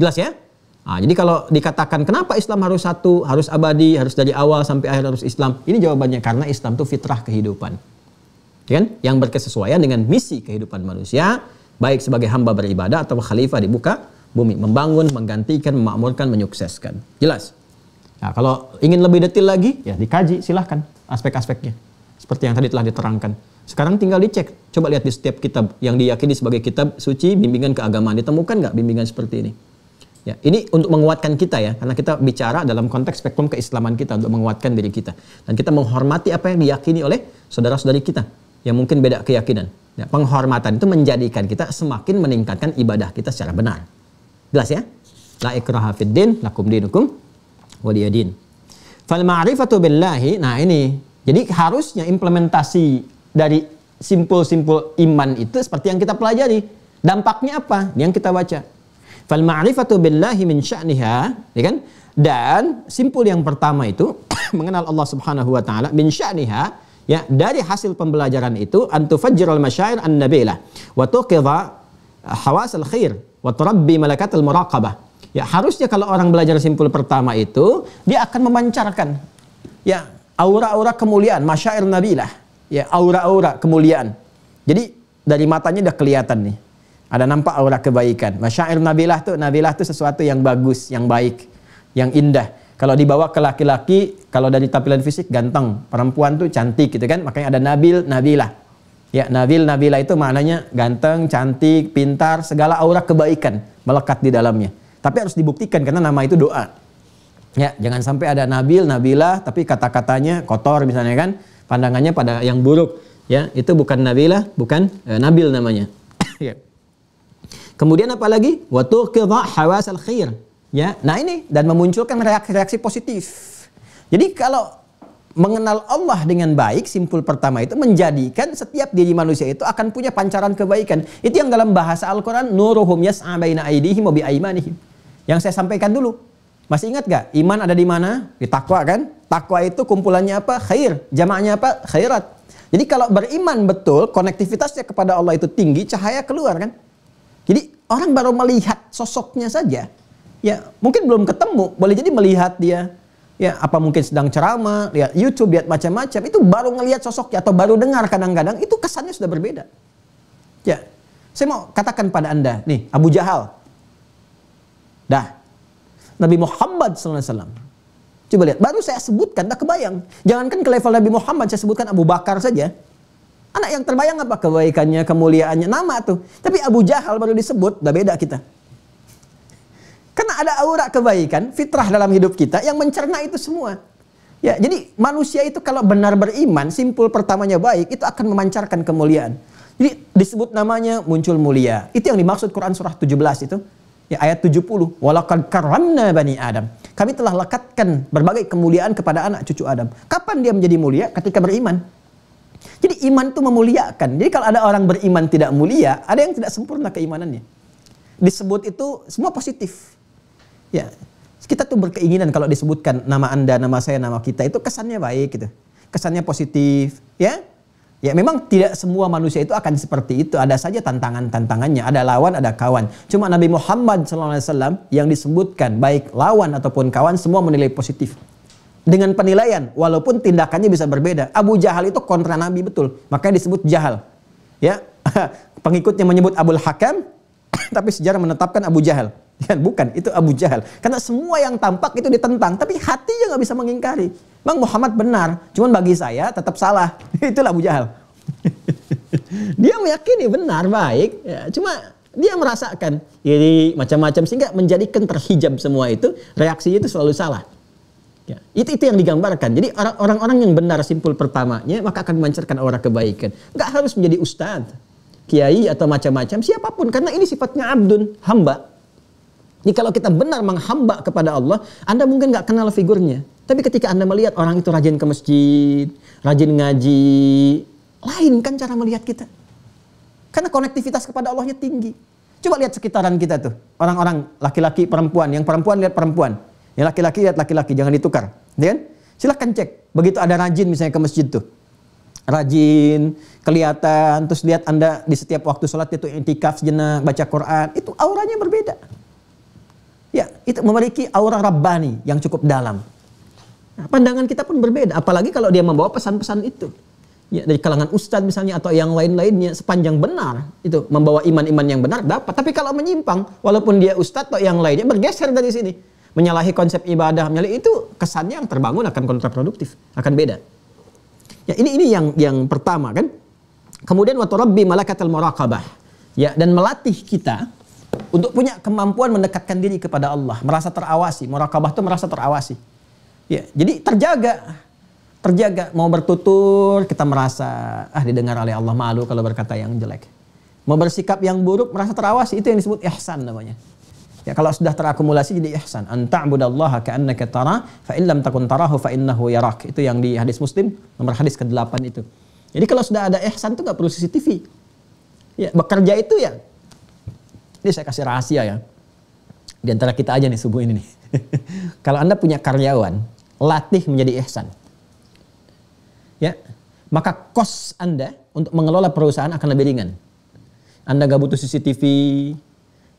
Speaker 2: Jelas ya? Nah, jadi kalau dikatakan kenapa Islam harus satu, harus abadi, harus dari awal sampai akhir harus Islam. Ini jawabannya karena Islam itu fitrah kehidupan. Kan? Yang berkesesuaian dengan misi kehidupan manusia, baik sebagai hamba beribadah atau khalifah di muka bumi, membangun, menggantikan, memakmurkan, menyukseskan. Jelas? Nah, kalau ingin lebih detail lagi, ya dikaji, silahkan aspek-aspeknya. Seperti yang tadi telah diterangkan. Sekarang tinggal dicek, coba lihat di setiap kitab yang diyakini sebagai kitab suci, bimbingan keagamaan, ditemukan nggak bimbingan seperti ini? Ya, ini untuk menguatkan kita ya, karena kita bicara dalam konteks spektrum keislaman kita untuk menguatkan diri kita. Dan kita menghormati apa yang diyakini oleh saudara-saudari kita yang mungkin beda keyakinan. Ya, penghormatan itu menjadikan kita semakin meningkatkan ibadah kita secara benar. Jelas ya? La ikraha fid din, lakum dinukum waliyadin. Fal ma'rifatu billahi, nah ini. Jadi harusnya implementasi dari simpul-simpul iman itu seperti yang kita pelajari. Dampaknya apa? Yang kita baca. Fal ma'rifatu billahi min sya'niha, ya kan? Dan simpul yang pertama itu mengenal Allah Subhanahu wa taala, min sya'niha. Ya, dari hasil pembelajaran itu antufajjirul masyair an-nabilah wa tuqidha hawasul khair wa turabbi malakatul muraqabah. Ya, harusnya kalau orang belajar simpul pertama itu dia akan memancarkan ya aura-aura kemuliaan, masyair nabilah, ya aura-aura kemuliaan. Jadi dari matanya udah kelihatan nih. Ada nampak aura kebaikan. Masyair nabilah tuh sesuatu yang bagus, yang baik, yang indah. Kalau dibawa ke laki-laki, kalau dari tampilan fisik ganteng, perempuan tuh cantik gitu kan, makanya ada nabil, nabilah. Ya, nabil, nabilah itu maknanya ganteng, cantik, pintar, segala aura kebaikan melekat di dalamnya. Tapi harus dibuktikan karena nama itu doa. Ya, jangan sampai ada nabil, nabilah tapi kata-katanya kotor misalnya kan, pandangannya pada yang buruk. Ya, itu bukan nabilah, bukan nabil namanya. Ya. Kemudian apa lagi? Wa tuqidha hawasal khair. Ya, nah ini dan memunculkan reaksi positif. Jadi kalau mengenal Allah dengan baik, simpul pertama itu menjadikan setiap diri manusia itu akan punya pancaran kebaikan. Itu yang dalam bahasa Al-Quran nuruhum yas'a baina aydihim wa bi aymanihim. Yang saya sampaikan dulu. Masih ingat gak? Iman ada di mana? Di takwa kan? Takwa itu kumpulannya apa? Khair. Jamaahnya apa? Khairat. Jadi kalau beriman betul, konektivitasnya kepada Allah itu tinggi, cahaya keluar kan? Jadi orang baru melihat sosoknya saja. Ya mungkin belum ketemu, boleh jadi melihat dia. Ya apa mungkin sedang ceramah, lihat YouTube, lihat macam-macam. Itu baru ngelihat sosoknya atau baru dengar kadang-kadang, itu kesannya sudah berbeda. Ya, saya mau katakan pada Anda, nih Abu Jahal. Dah. Nabi Muhammad SAW. Coba lihat, baru saya sebutkan, dah kebayang. Jangankan ke level Nabi Muhammad, saya sebutkan Abu Bakar saja. Anak yang terbayang apa? Kebaikannya, kemuliaannya, nama tuh. Tapi Abu Jahal baru disebut, dah beda kita. Karena ada aura kebaikan, fitrah dalam hidup kita yang mencerna itu semua. Ya, jadi manusia itu kalau benar beriman, simpul pertamanya baik, itu akan memancarkan kemuliaan. Jadi disebut namanya muncul mulia. Itu yang dimaksud Quran surah 17 itu. Ya, ayat 70. Walaqad karramna bani Adam. Kami telah lekatkan berbagai kemuliaan kepada anak cucu Adam. Kapan dia menjadi mulia? Ketika beriman. Jadi iman itu memuliakan. Jadi kalau ada orang beriman tidak mulia, ada yang tidak sempurna keimanannya. Disebut itu semua positif. Ya, kita tuh berkeinginan kalau disebutkan nama Anda, nama saya, nama kita itu kesannya baik gitu. Kesannya positif, ya. Ya memang tidak semua manusia itu akan seperti itu. Ada saja tantangan-tantangannya. Ada lawan, ada kawan. Cuma Nabi Muhammad SAW yang disebutkan baik lawan ataupun kawan semua menilai positif. Dengan penilaian walaupun tindakannya bisa berbeda. Abu Jahal itu kontra Nabi betul. Makanya disebut Jahal. Ya, pengikutnya menyebut Abul Hakam, tapi sejarah menetapkan Abu Jahal. Bukan, itu Abu Jahal. Karena semua yang tampak itu ditentang, tapi hatinya nggak bisa mengingkari. Bang Muhammad benar, cuman bagi saya tetap salah. Itulah Abu Jahal. Dia meyakini benar, baik, ya, cuma dia merasakan jadi macam-macam sehingga menjadikan terhijab semua itu, reaksinya itu selalu salah. Ya, itu yang digambarkan. Jadi orang-orang yang benar simpul pertamanya maka akan memancarkan aura kebaikan. Nggak harus menjadi ustadz, kiai atau macam-macam, siapapun, karena ini sifatnya abdun, hamba. Jadi kalau kita benar menghamba kepada Allah, Anda mungkin nggak kenal figurnya. Tapi ketika Anda melihat orang itu rajin ke masjid, rajin ngaji, lain kan cara melihat kita. Karena konektivitas kepada Allahnya tinggi. Coba lihat sekitaran kita tuh. Orang-orang laki-laki, perempuan. Yang perempuan lihat perempuan. Yang laki-laki lihat laki-laki. Jangan ditukar. Ya kan? Silahkan cek. Begitu ada rajin misalnya ke masjid tuh. Rajin, kelihatan. Terus lihat Anda di setiap waktu sholat itu i'tikaf sejenak, baca Quran. Itu auranya berbeda. Ya, itu memiliki aura Rabbani yang cukup dalam. Nah, pandangan kita pun berbeda, apalagi kalau dia membawa pesan-pesan itu. Ya, dari kalangan ustadz misalnya atau yang lain-lainnya, sepanjang benar itu membawa iman-iman yang benar dapat. Tapi kalau menyimpang, walaupun dia ustadz atau yang lainnya bergeser dari sini, menyalahi konsep ibadah, menyalahi itu kesannya yang terbangun akan kontraproduktif, akan beda. Ya, ini yang pertama kan. Kemudian wa turabbi malakatal muraqabah. Ya, dan melatih kita untuk punya kemampuan mendekatkan diri kepada Allah, merasa terawasi. Muraqabah itu merasa terawasi. Ya, jadi terjaga mau bertutur kita merasa didengar oleh Allah, malu kalau berkata yang jelek. Mau bersikap yang buruk merasa terawasi, itu yang disebut ihsan namanya. Ya, kalau sudah terakumulasi jadi ihsan. An ta'budallaha ka'annaka tara fa in lam takun tarahu fa innahu yarak. Itu yang di hadis Muslim nomor hadis ke-8 itu. Jadi kalau sudah ada ihsan itu enggak perlu CCTV. Ya, bekerja itu ya. Ini saya kasih rahasia ya. Di antara kita aja nih subuh ini nih. Kalau Anda punya karyawan, latih menjadi ihsan. Ya, maka kos Anda untuk mengelola perusahaan akan lebih ringan. Anda gak butuh CCTV,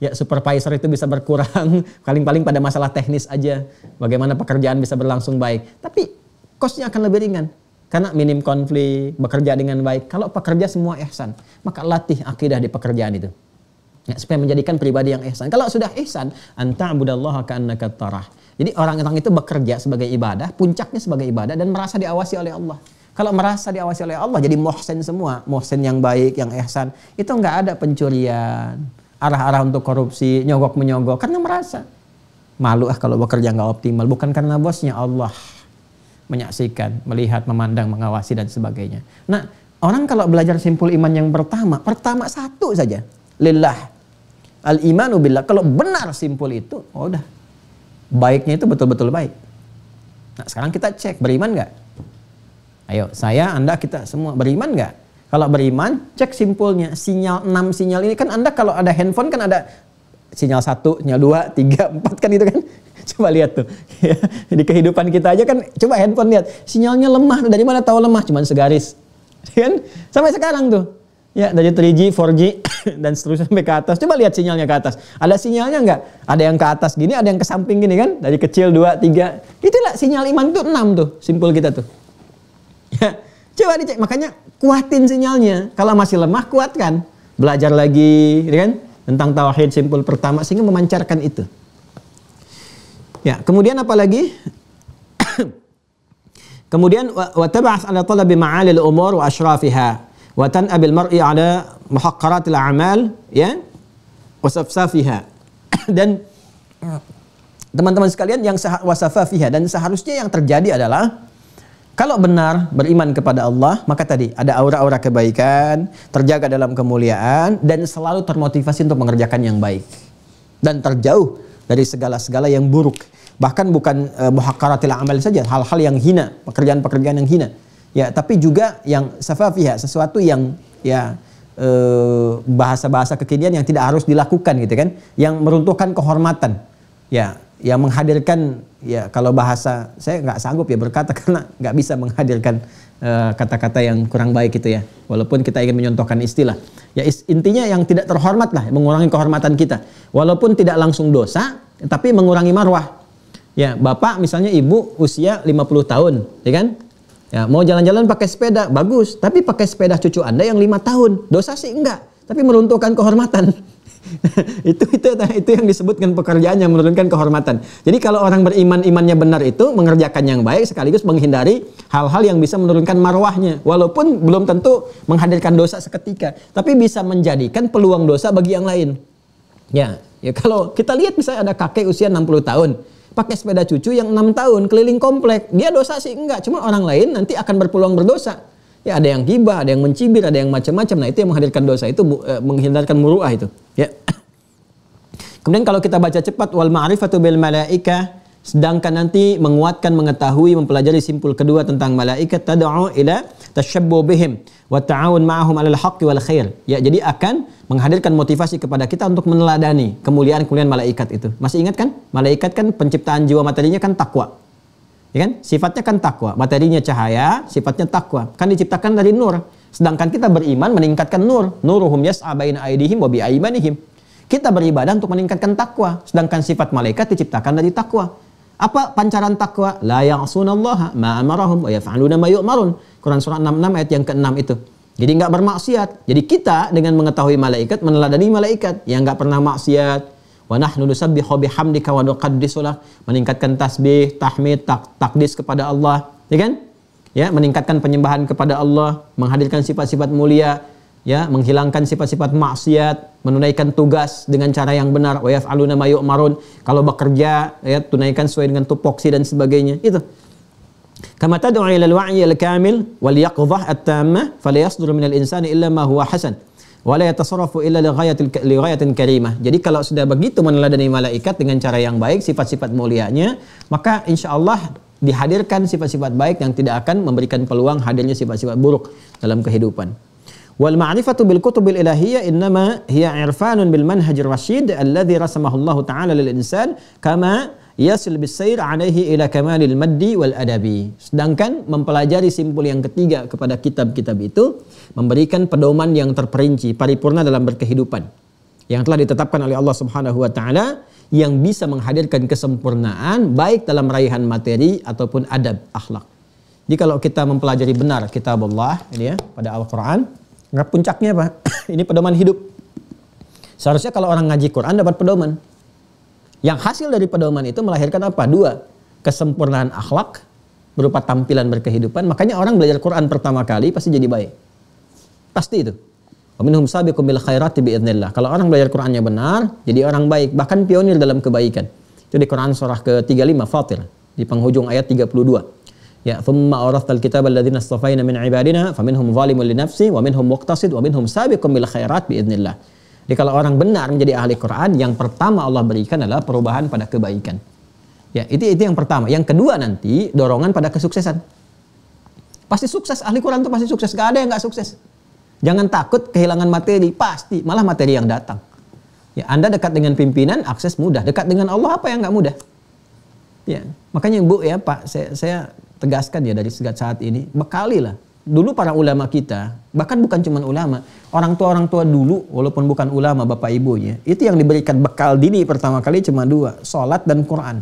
Speaker 2: ya supervisor itu bisa berkurang, paling-paling pada masalah teknis aja, bagaimana pekerjaan bisa berlangsung baik. Tapi kosnya akan lebih ringan, karena minim konflik, bekerja dengan baik. Kalau pekerja semua ihsan, maka latih akidah di pekerjaan itu. Ya, supaya menjadikan pribadi yang ihsan. Kalau sudah ihsan, anta'budallaha ka'annaka tarah. Jadi orang-orang itu bekerja sebagai ibadah, puncaknya sebagai ibadah dan merasa diawasi oleh Allah. Kalau merasa diawasi oleh Allah, jadi muhsin semua, muhsin yang baik, yang ihsan. Itu nggak ada pencurian, arah-arah untuk korupsi, nyogok-menyogok, karena merasa malu kalau bekerja nggak optimal, bukan karena bosnya, Allah menyaksikan, melihat, memandang, mengawasi dan sebagainya. Nah, orang kalau belajar simpul iman yang pertama satu saja, lillah. Al-imanu billah, kalau benar simpul itu, udah. Baiknya itu betul-betul baik. Nah, sekarang kita cek, beriman nggak? Ayo, saya, Anda, kita semua beriman nggak? Kalau beriman, cek simpulnya. Sinyal 6 sinyal ini kan Anda kalau ada handphone kan ada sinyal 1, sinyal 2, 3, 4 kan itu kan. Coba lihat tuh. Di kehidupan kita aja kan, coba handphone lihat. Sinyalnya lemah, dari mana tahu lemah? Cuman segaris. Kan? Sampai sekarang tuh. Ya, dari 3G, 4G, dan seterusnya sampai ke atas. Coba lihat sinyalnya ke atas. Ada sinyalnya nggak? Ada yang ke atas gini, ada yang ke samping gini kan? Dari kecil 2, 3. Itulah sinyal iman itu 6 tuh. Simpul kita tuh. Ya, coba dicek. Makanya kuatin sinyalnya. Kalau masih lemah, kuatkan. Belajar lagi, kan? Tentang tauhid simpul pertama sehingga memancarkan itu. Ya, kemudian apa lagi? Kemudian wa tab'as ala talabi ma'alil umur wa asyrafiha wa tan'abil mar'i ala muhaqqaratil a'mal ya wa safsafiha. Dan teman-teman sekalian yang wasafafiha, dan seharusnya yang terjadi adalah kalau benar beriman kepada Allah, maka tadi ada aura-aura kebaikan, terjaga dalam kemuliaan, dan selalu termotivasi untuk mengerjakan yang baik. Dan terjauh dari segala-segala yang buruk. Bahkan bukan muhaqqaratil amal saja, hal-hal yang hina, pekerjaan-pekerjaan yang hina. Ya, tapi juga yang safafiha, sesuatu yang ya bahasa-bahasa kekinian yang tidak harus dilakukan gitu kan, yang meruntuhkan kehormatan. Ya, yang menghadirkan, ya kalau bahasa saya nggak sanggup ya berkata karena nggak bisa menghadirkan kata-kata yang kurang baik itu ya, walaupun kita ingin menyontohkan istilah ya, intinya yang tidak terhormat lah, mengurangi kehormatan kita walaupun tidak langsung dosa tapi mengurangi marwah. Ya, bapak misalnya ibu usia 50 tahun ya kan, ya mau jalan-jalan pakai sepeda bagus, tapi pakai sepeda cucu Anda yang 5 tahun dosa sih enggak, tapi meruntuhkan kehormatan. itu yang disebutkan pekerjaan yang menurunkan kehormatan. Jadi kalau orang beriman, imannya benar itu mengerjakan yang baik sekaligus menghindari hal-hal yang bisa menurunkan marwahnya, walaupun belum tentu menghadirkan dosa seketika, tapi bisa menjadikan peluang dosa bagi yang lain. Ya kalau kita lihat misalnya ada kakek usia 60 tahun pakai sepeda cucu yang 6 tahun keliling komplek, dia dosa sih enggak, cuma orang lain nanti akan berpeluang berdosa. Ya ada yang gibah, ada yang mencibir, ada yang macam-macam. Nah itu yang menghadirkan dosa, itu menghindarkan muruah itu. Ya. Kemudian kalau kita baca cepat, wal ma'rifatu bil malaikah, sedangkan nanti menguatkan, mengetahui, mempelajari simpul kedua tentang malaikat, tad'u ila tashabbu bihim wa ta'awun ma'ahum 'alal haqqi wal khair. Ya, jadi akan menghadirkan motivasi kepada kita untuk meneladani kemuliaan-kemuliaan malaikat itu. Masih ingat kan? Malaikat kan penciptaan jiwa materinya kan takwa. Ya kan? Sifatnya kan takwa, materinya cahaya, sifatnya takwa. Kan diciptakan dari nur. Sedangkan kita beriman meningkatkan nur. Nuruhum yas'a baina aydihim wa bi aymanihim. Kita beribadah untuk meningkatkan takwa. Sedangkan sifat malaikat diciptakan dari takwa. Apa pancaran takwa? La ya'sunallaha ma amarahum wa yaf'aluna ma yu'marun. Quran surah 66 ayat yang ke-6 itu. Jadi enggak bermaksiat. Jadi kita dengan mengetahui malaikat, meneladani malaikat yang enggak pernah maksiat. Wa nahnu nusabbihu bihamdika wa nuqaddisu lak, meningkatkan tasbih, tahmid, takdis kepada Allah, ya kan? Ya, meningkatkan penyembahan kepada Allah, menghadirkan sifat-sifat mulia, ya, menghilangkan sifat-sifat maksiat, menunaikan tugas dengan cara yang benar, wa yaf'aluna ma yu'marun. Kalau bekerja, ya, tunaikan sesuai dengan tupoksi dan sebagainya. Itu. Kama tad'u ila al-wa'yi al-kamil wal yaqdhah at-tammah fala yasduru min al-insani illa ma huwa hasan. Wala yatasarrafu illa li ghayatin karimah. Jadi kalau sudah begitu meneladani malaikat dengan cara yang baik, sifat-sifat mulianya, maka insya Allah dihadirkan sifat-sifat baik yang tidak akan memberikan peluang hadirnya sifat-sifat buruk dalam kehidupan. Wal ma'rifatu bil kutubil ilahiyyah innama hiya irfanun bil manhajir rasyid alladhi rasamahu Allah Ta'ala lil insan kama yasil bisair alaihi ila kamalil maddi wal adabi. Sedangkan mempelajari simpul yang ketiga kepada kitab-kitab itu memberikan pedoman yang terperinci, paripurna dalam berkehidupan yang telah ditetapkan oleh Allah Subhanahu wa taala, yang bisa menghadirkan kesempurnaan baik dalam raihan materi ataupun adab akhlak. Jadi kalau kita mempelajari benar kitab Allah ini ya pada Al-Qur'an, nggak puncaknya apa? Ini pedoman hidup. Seharusnya kalau orang ngaji Quran dapat pedoman. Yang hasil dari pedoman itu melahirkan apa? 2. Kesempurnaan akhlak berupa tampilan berkehidupan. Makanya orang belajar Quran pertama kali pasti jadi baik. Pasti itu. Wa minhum sabiqun bil khairati biidznillah. Kalau orang belajar Qurannya benar, jadi orang baik, bahkan pionir dalam kebaikan. Itu di Quran surah ke-35 Fatir, di penghujung ayat 32. Ya, thumma awrathal kitaba alladzina istafaina min ibadina faminhum zalimun li nafsi wa minhum muqtasid wa minhum sabiqun bil khairat biidznillah. Jadi kalau orang benar menjadi ahli Quran, yang pertama Allah berikan adalah perubahan pada kebaikan. Ya, itu yang pertama. Yang kedua nanti dorongan pada kesuksesan. Pasti sukses, ahli Quran itu pasti sukses. Gak ada yang gak sukses. Jangan takut kehilangan materi, pasti. Malah materi yang datang. Ya, Anda dekat dengan pimpinan, akses mudah. Dekat dengan Allah apa yang gak mudah? Ya, makanya Bu ya Pak, saya tegaskan ya dari saat ini, bekalilah. Dulu para ulama kita, bahkan bukan cuma ulama, orang tua dulu, walaupun bukan ulama bapak ibunya, itu yang diberikan bekal dini pertama kali cuma dua, sholat dan Quran.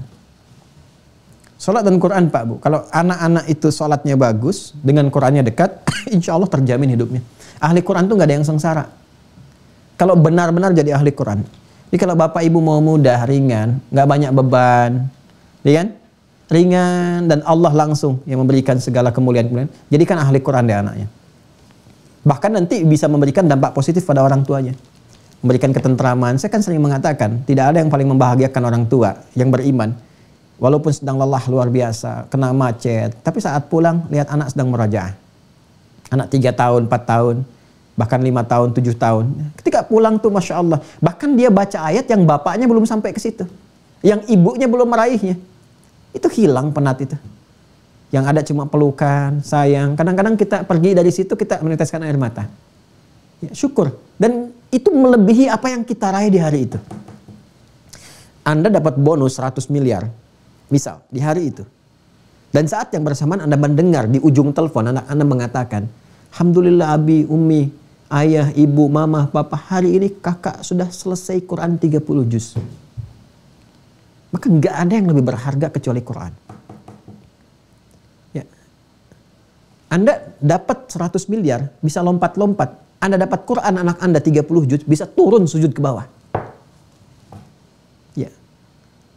Speaker 2: Sholat dan Quran Pak Bu, kalau anak-anak itu sholatnya bagus, dengan Qurannya dekat, insya Allah terjamin hidupnya. Ahli Quran tuh nggak ada yang sengsara. Kalau benar-benar jadi ahli Quran. Jadi kalau bapak ibu mau mudah, ringan, nggak banyak beban, ya kan? Ringan dan Allah langsung yang memberikan segala kemuliaan. Jadikan ahli Quran deh anaknya. Bahkan nanti bisa memberikan dampak positif pada orang tuanya. Memberikan ketentraman. Saya kan sering mengatakan, tidak ada yang paling membahagiakan orang tua yang beriman. Walaupun sedang lelah luar biasa, kena macet, tapi saat pulang lihat anak sedang merajaah. Anak 3 tahun, 4 tahun, bahkan 5 tahun, 7 tahun. Ketika pulang tuh Masya Allah, bahkan dia baca ayat yang bapaknya belum sampai ke situ. Yang ibunya belum meraihnya. Itu hilang penat itu. Yang ada cuma pelukan, sayang. Kadang-kadang kita pergi dari situ kita meneteskan air mata. Ya, syukur. Dan itu melebihi apa yang kita raih di hari itu. Anda dapat bonus 100 miliar. Misal, di hari itu. Dan saat yang bersamaan Anda mendengar di ujung telepon anak Anda mengatakan, Alhamdulillah abi, umi, ayah, ibu, mama, papa, hari ini kakak sudah selesai Quran 30 juz. Maka nggak ada yang lebih berharga kecuali Quran. Ya. Anda dapat 100 miliar, bisa lompat-lompat. Anda dapat Quran anak Anda 30 juz, bisa turun sujud ke bawah. Ya.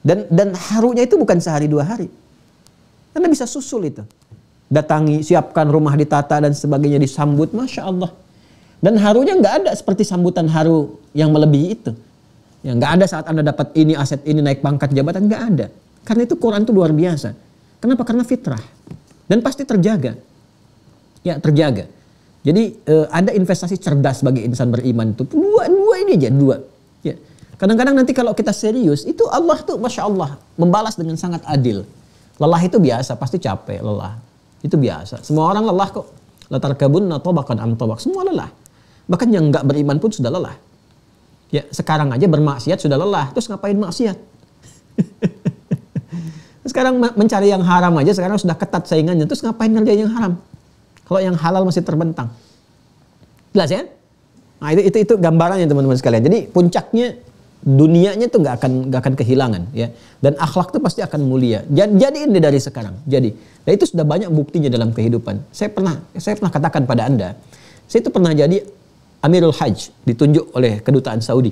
Speaker 2: Dan harunya itu bukan sehari 2 hari. Anda bisa susul itu. Datangi, siapkan rumah ditata dan sebagainya, disambut, Masya Allah. Dan harunya nggak ada seperti sambutan haru yang melebihi itu. Ya, nggak ada saat Anda dapat ini, aset ini, naik pangkat jabatan, nggak ada. Karena itu Quran itu luar biasa. Kenapa? Karena fitrah. Dan pasti terjaga. Ya, terjaga. Jadi ada investasi cerdas bagi insan beriman itu. Dua ini aja, 2. Ya. Kadang-kadang nanti kalau kita serius, itu Allah tuh Masya Allah membalas dengan sangat adil. Lelah itu biasa, pasti capek, lelah. Itu biasa. Semua orang lelah kok. Latarkabunna tabaqan am tabaq. Semua lelah. Bahkan yang nggak beriman pun sudah lelah. Ya, sekarang aja bermaksiat sudah lelah, terus ngapain maksiat? Sekarang mencari yang haram aja sekarang sudah ketat saingannya, terus ngapain ngerjain yang haram? Kalau yang halal masih terbentang. Jelas ya? Nah, itu gambarannya teman-teman sekalian. Jadi puncaknya dunianya tuh nggak akan kehilangan ya. Dan akhlak tuh pasti akan mulia. Jadi ini dari sekarang. Jadi, dan itu sudah banyak buktinya dalam kehidupan. Saya pernah katakan pada Anda, saya itu pernah jadi Amirul Hajj, ditunjuk oleh kedutaan Saudi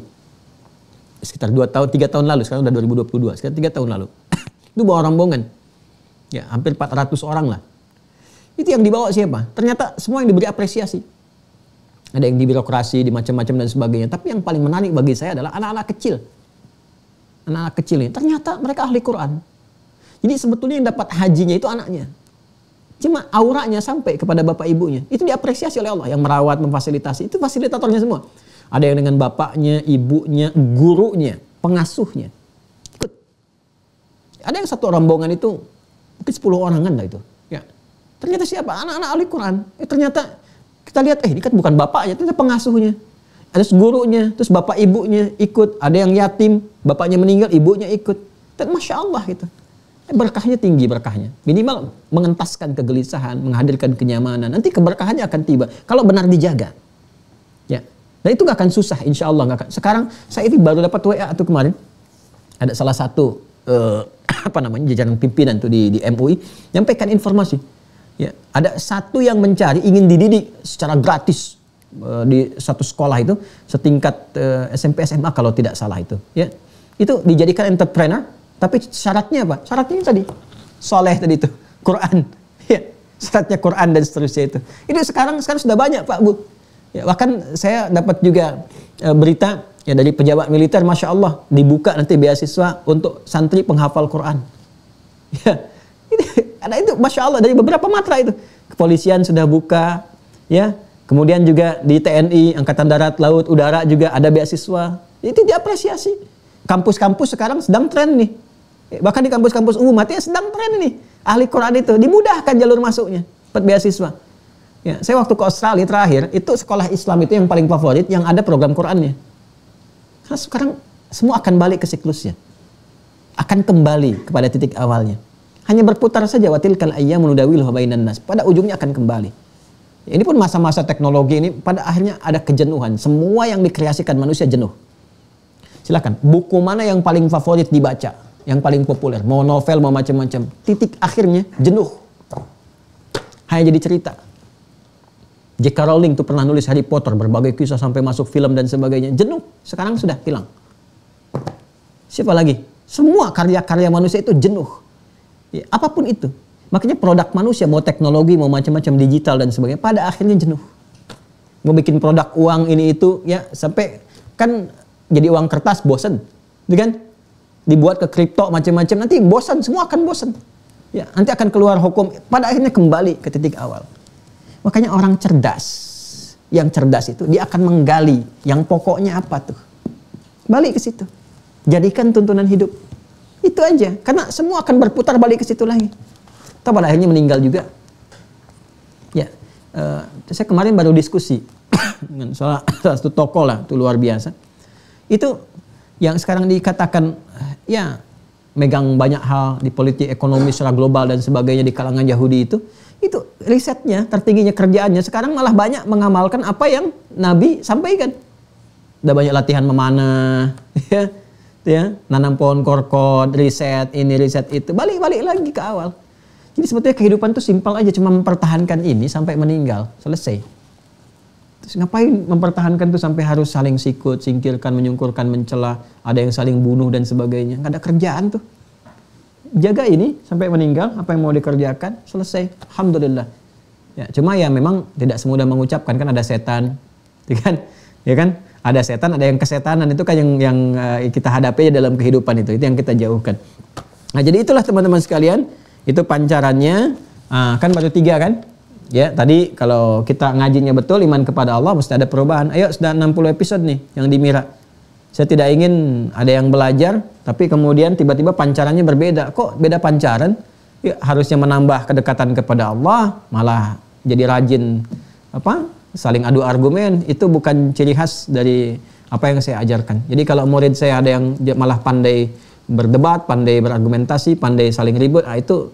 Speaker 2: sekitar 3 tahun lalu, sekarang udah 2022, sekitar 3 tahun lalu. Itu bawa rombongan, ya hampir 400 orang lah. Itu yang dibawa siapa? Ternyata semua yang diberi apresiasi. Ada yang di birokrasi, di macam-macam dan sebagainya. Tapi yang paling menarik bagi saya adalah anak-anak kecil. Anak-anak kecil ini, ternyata mereka ahli Quran. Jadi sebetulnya yang dapat hajinya itu anaknya. Cuma auranya sampai kepada bapak ibunya. Itu diapresiasi oleh Allah. Yang merawat, memfasilitasi. Itu fasilitatornya semua. Ada yang dengan bapaknya, ibunya, gurunya, pengasuhnya. Ikut. Ada yang satu rombongan itu mungkin 10 orangan lah itu. Ya. Ternyata siapa? Anak-anak ahli Quran. Ternyata kita lihat, ini kan bukan bapaknya, ternyata pengasuhnya. Ada gurunya, terus bapak ibunya ikut. Ada yang yatim, bapaknya meninggal, ibunya ikut. Dan Masya Allah gitu. Berkahnya tinggi berkahnya. Minimal mengentaskan kegelisahan, menghadirkan kenyamanan. Nanti keberkahannya akan tiba. Kalau benar dijaga. Ya. Dan itu gak akan susah insya Allah. Gak akan. Sekarang saya ini baru dapat WA tuh kemarin. Ada salah satu jajaran pimpinan tuh di MUI. Nyampaikan informasi. Ya. Ada satu yang mencari, ingin dididik secara gratis. Di satu sekolah itu. Setingkat SMP SMA kalau tidak salah itu. Ya. Itu dijadikan entrepreneur. Tapi syaratnya apa? Syaratnya tadi. Soleh tadi itu. Quran. Ya, syaratnya Quran dan seterusnya itu. Itu sekarang sudah banyak Pak Bu. Ya, bahkan saya dapat juga berita ya dari pejabat militer, Masya Allah. Dibuka nanti beasiswa untuk santri penghafal Quran. Ya, ada itu Masya Allah dari beberapa matra itu. Kepolisian sudah buka. Ya, kemudian juga di TNI, Angkatan Darat, Laut, Udara juga ada beasiswa. Itu diapresiasi. Kampus-kampus sekarang sedang tren nih. Bahkan di kampus-kampus umum artinya sedang tren nih. Ahli Quran itu dimudahkan jalur masuknya. Dapat beasiswa. Ya, saya waktu ke Australia terakhir, itu sekolah Islam itu yang paling favorit yang ada program Qurannya. Karena sekarang semua akan balik ke siklusnya. akan kembali kepada titik awalnya. Hanya berputar saja, watilkal ayyamu nudawiluha bainan nas. Pada ujungnya akan kembali. Ini pun masa-masa teknologi ini pada akhirnya ada kejenuhan. Semua yang dikreasikan manusia jenuh. Silakan, buku mana yang paling favorit dibaca? Yang paling populer, mau novel, mau macam-macam. Titik akhirnya jenuh. Hanya jadi cerita. J.K. Rowling tuh pernah nulis Harry Potter, berbagai kisah sampai masuk film dan sebagainya. Jenuh, sekarang sudah hilang. Siapa lagi? Semua karya-karya manusia itu jenuh. Ya, apapun itu. Makanya produk manusia, mau teknologi, mau macam-macam digital dan sebagainya, pada akhirnya jenuh. Mau bikin produk uang ini itu, ya sampai kan jadi uang kertas bosan, kan? Dibuat ke kripto macam-macam, nanti bosan, semua akan bosan. Ya, nanti akan keluar hukum, pada akhirnya kembali ke titik awal. Makanya orang cerdas, yang cerdas itu dia akan menggali yang pokoknya apa tuh. Balik ke situ. Jadikan tuntunan hidup. Itu aja. Karena semua akan berputar balik ke situ lagi. Atau pada akhirnya meninggal juga. Ya, saya kemarin baru diskusi dengan salah satu tokoh lah, itu luar biasa. Itu yang sekarang dikatakan ya megang banyak hal di politik ekonomi secara global dan sebagainya di kalangan Yahudi itu risetnya, tertingginya kerjaannya sekarang malah banyak mengamalkan apa yang Nabi sampaikan. Udah banyak latihan memanah, ya, nanam pohon korkod, riset ini, riset itu, balik lagi ke awal. Jadi sebetulnya kehidupan tuh simpel aja, cuma mempertahankan ini sampai meninggal, selesai. Terus ngapain mempertahankan tuh sampai harus saling sikut, singkirkan, menyungkurkan, mencela, ada yang saling bunuh dan sebagainya. Nggak ada kerjaan tuh. Jaga ini sampai meninggal, apa yang mau dikerjakan, selesai. Alhamdulillah. Ya, cuma ya memang tidak semudah mengucapkan, kan ada setan, ya kan? Ada setan, ada yang kesetanan, itu kan yang kita hadapi dalam kehidupan itu yang kita jauhkan. Nah, jadi itulah teman-teman sekalian, itu pancarannya, kan baru 3 kan? Ya, tadi kalau kita ngajinya betul, iman kepada Allah, mesti ada perubahan. Ayo, sudah 60 episode nih yang di Mira. Saya tidak ingin ada yang belajar, tapi kemudian tiba-tiba pancarannya berbeda. Kok beda pancaran? Ya, harusnya menambah kedekatan kepada Allah, malah jadi rajin saling adu argumen. Itu bukan ciri khas dari apa yang saya ajarkan. Jadi kalau murid saya ada yang malah pandai berdebat, pandai berargumentasi, pandai saling ribut, itu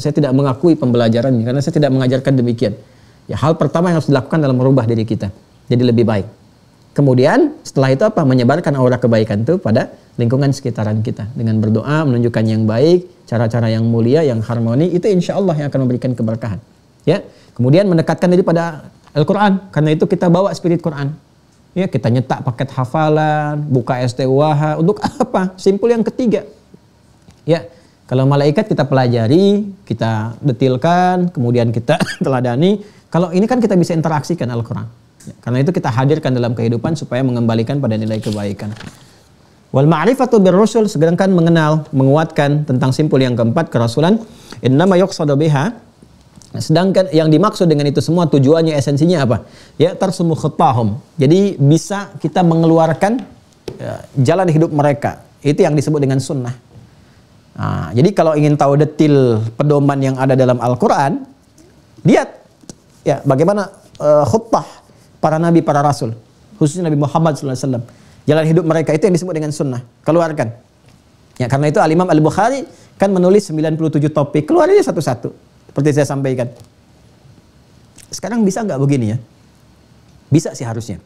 Speaker 2: saya tidak mengakui pembelajarannya, karena saya tidak mengajarkan demikian. Ya, hal pertama yang harus dilakukan adalah merubah diri kita jadi lebih baik. Kemudian setelah itu menyebarkan aura kebaikan itu pada lingkungan sekitaran kita dengan berdoa, menunjukkan yang baik, cara-cara yang mulia, yang harmoni, itu insya Allah yang akan memberikan keberkahan. Ya, kemudian mendekatkan diri pada Al-Quran, karena itu kita bawa spirit Quran. Ya, kita nyetak paket hafalan, buka STUH, untuk apa? Simpul yang ketiga. Ya, kalau malaikat kita pelajari, kita detilkan, kemudian kita teladani. Kalau ini kan kita bisa interaksikan Al-Quran. Ya, karena itu kita hadirkan dalam kehidupan supaya mengembalikan pada nilai kebaikan. Wal ma'rifatu birrusul, sedangkan mengenal, menguatkan tentang simpul yang keempat, kerasulan. Innama yuqsadu biha, sedangkan yang dimaksud dengan itu semua tujuannya, esensinya apa? Ya, tarsumu khatahum. Jadi bisa kita mengeluarkan jalan hidup mereka. Itu yang disebut dengan sunnah. Nah, jadi kalau ingin tahu detil pedoman yang ada dalam Al-Quran, lihat ya bagaimana khutbah para nabi, para rasul, khususnya Nabi Muhammad SAW. Jalan hidup mereka itu yang disebut dengan sunnah. Keluarkan. Ya, karena itu Al-Imam Al-Bukhari kan menulis 97 topik. Keluar aja satu-satu. Seperti saya sampaikan. Sekarang bisa nggak begini ya? Bisa sih harusnya.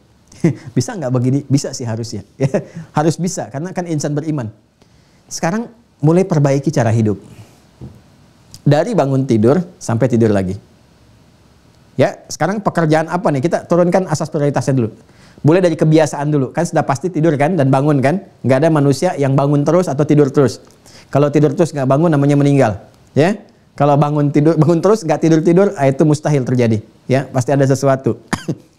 Speaker 2: Bisa nggak begini? Bisa sih harusnya. Ya, harus bisa, karena kan insan beriman. Sekarang mulai perbaiki cara hidup. Dari bangun tidur sampai tidur lagi. Ya, sekarang pekerjaan apa nih? Kita turunkan asas prioritasnya dulu. Boleh dari kebiasaan dulu. Kan sudah pasti tidur kan dan bangun kan? Nggak ada manusia yang bangun terus atau tidur terus. Kalau tidur terus nggak bangun namanya meninggal. Ya, kalau bangun terus nggak tidur, itu mustahil terjadi. Ya, pasti ada sesuatu.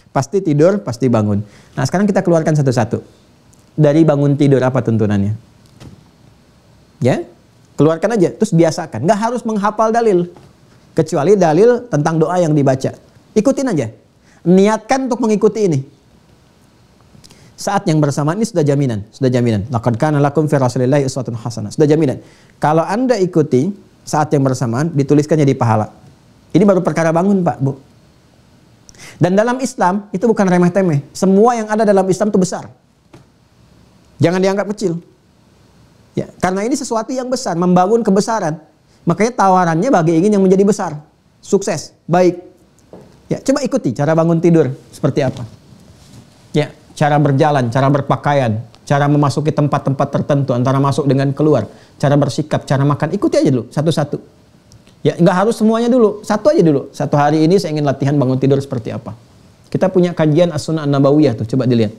Speaker 2: Pasti tidur, pasti bangun. Nah, sekarang kita keluarkan satu-satu. Dari bangun tidur apa tuntunannya? Ya, keluarkan aja. Terus biasakan. Nggak harus menghafal dalil. Kecuali dalil tentang doa yang dibaca. Ikutin aja. Niatkan untuk mengikuti ini. Saat yang bersamaan ini sudah jaminan. Laqad kana lakum fi Rasulillahi uswatun hasanah. Sudah jaminan. Kalau Anda ikuti saat yang bersamaan, dituliskan jadi pahala. Ini baru perkara bangun, Pak, Bu. Dan dalam Islam, itu bukan remeh-temeh. Semua yang ada dalam Islam itu besar. Jangan dianggap kecil. Ya, karena ini sesuatu yang besar, membangun kebesaran. Makanya tawarannya bagi ingin yang menjadi besar, sukses, baik. Ya, coba ikuti cara bangun tidur seperti apa. Ya, cara berjalan, cara berpakaian, cara memasuki tempat-tempat tertentu, antara masuk dengan keluar, cara bersikap, cara makan, ikuti aja dulu satu-satu. Ya, nggak harus semuanya dulu, satu aja dulu. Satu hari ini saya ingin latihan bangun tidur seperti apa. Kita punya kajian As-Sunnah An-Nabawiyah tuh, coba dilihat.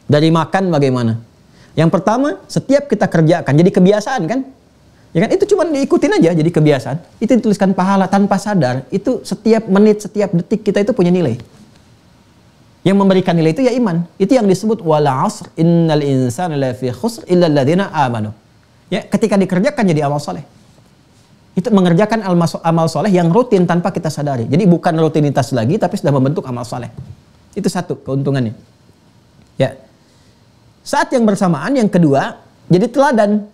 Speaker 2: Dari makan bagaimana? Yang pertama, setiap kita kerjakan jadi kebiasaan kan? Ya kan, itu cuma diikutin aja jadi kebiasaan. Itu dituliskan pahala tanpa sadar. Itu setiap menit, setiap detik kita itu punya nilai. Yang memberikan nilai itu ya iman. Itu yang disebut wal 'asr innal insana lafi khusr illa alladziina amanu. Ya, ketika dikerjakan jadi amal soleh. Itu mengerjakan amal soleh yang rutin tanpa kita sadari. Jadi bukan rutinitas lagi, tapi sudah membentuk amal soleh. Itu satu keuntungannya. Ya. Saat yang bersamaan, yang kedua, jadi teladan.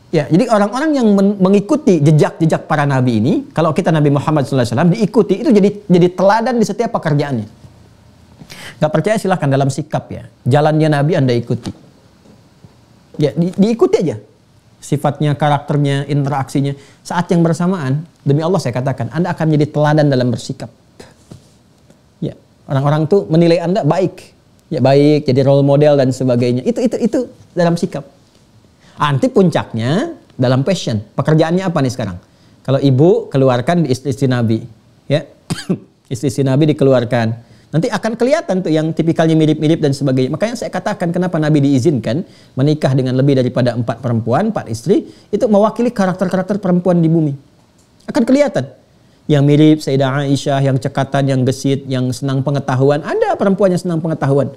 Speaker 2: Ya, jadi orang-orang yang mengikuti jejak-jejak para nabi ini, kalau kita Nabi Muhammad SAW diikuti, itu jadi teladan di setiap pekerjaannya. Gak percaya silahkan dalam sikap ya. Jalannya Nabi Anda ikuti. Ya, diikuti aja. Sifatnya, karakternya, interaksinya. Saat yang bersamaan, demi Allah saya katakan, Anda akan menjadi teladan dalam bersikap. Ya, orang-orang tuh menilai Anda baik. Ya baik, jadi role model dan sebagainya. Itu dalam sikap. Nanti puncaknya dalam passion. Pekerjaannya apa nih sekarang? Kalau ibu keluarkan di istri Nabi, ya istri Nabi dikeluarkan. Nanti akan kelihatan tuh yang tipikalnya mirip-mirip dan sebagainya. Makanya saya katakan kenapa Nabi diizinkan menikah dengan lebih daripada 4 perempuan, 4 istri, itu mewakili karakter-karakter perempuan di bumi. Akan kelihatan. Yang mirip Sayyidah Aisyah, yang cekatan, yang gesit, yang senang pengetahuan. Ada perempuan yang senang pengetahuan,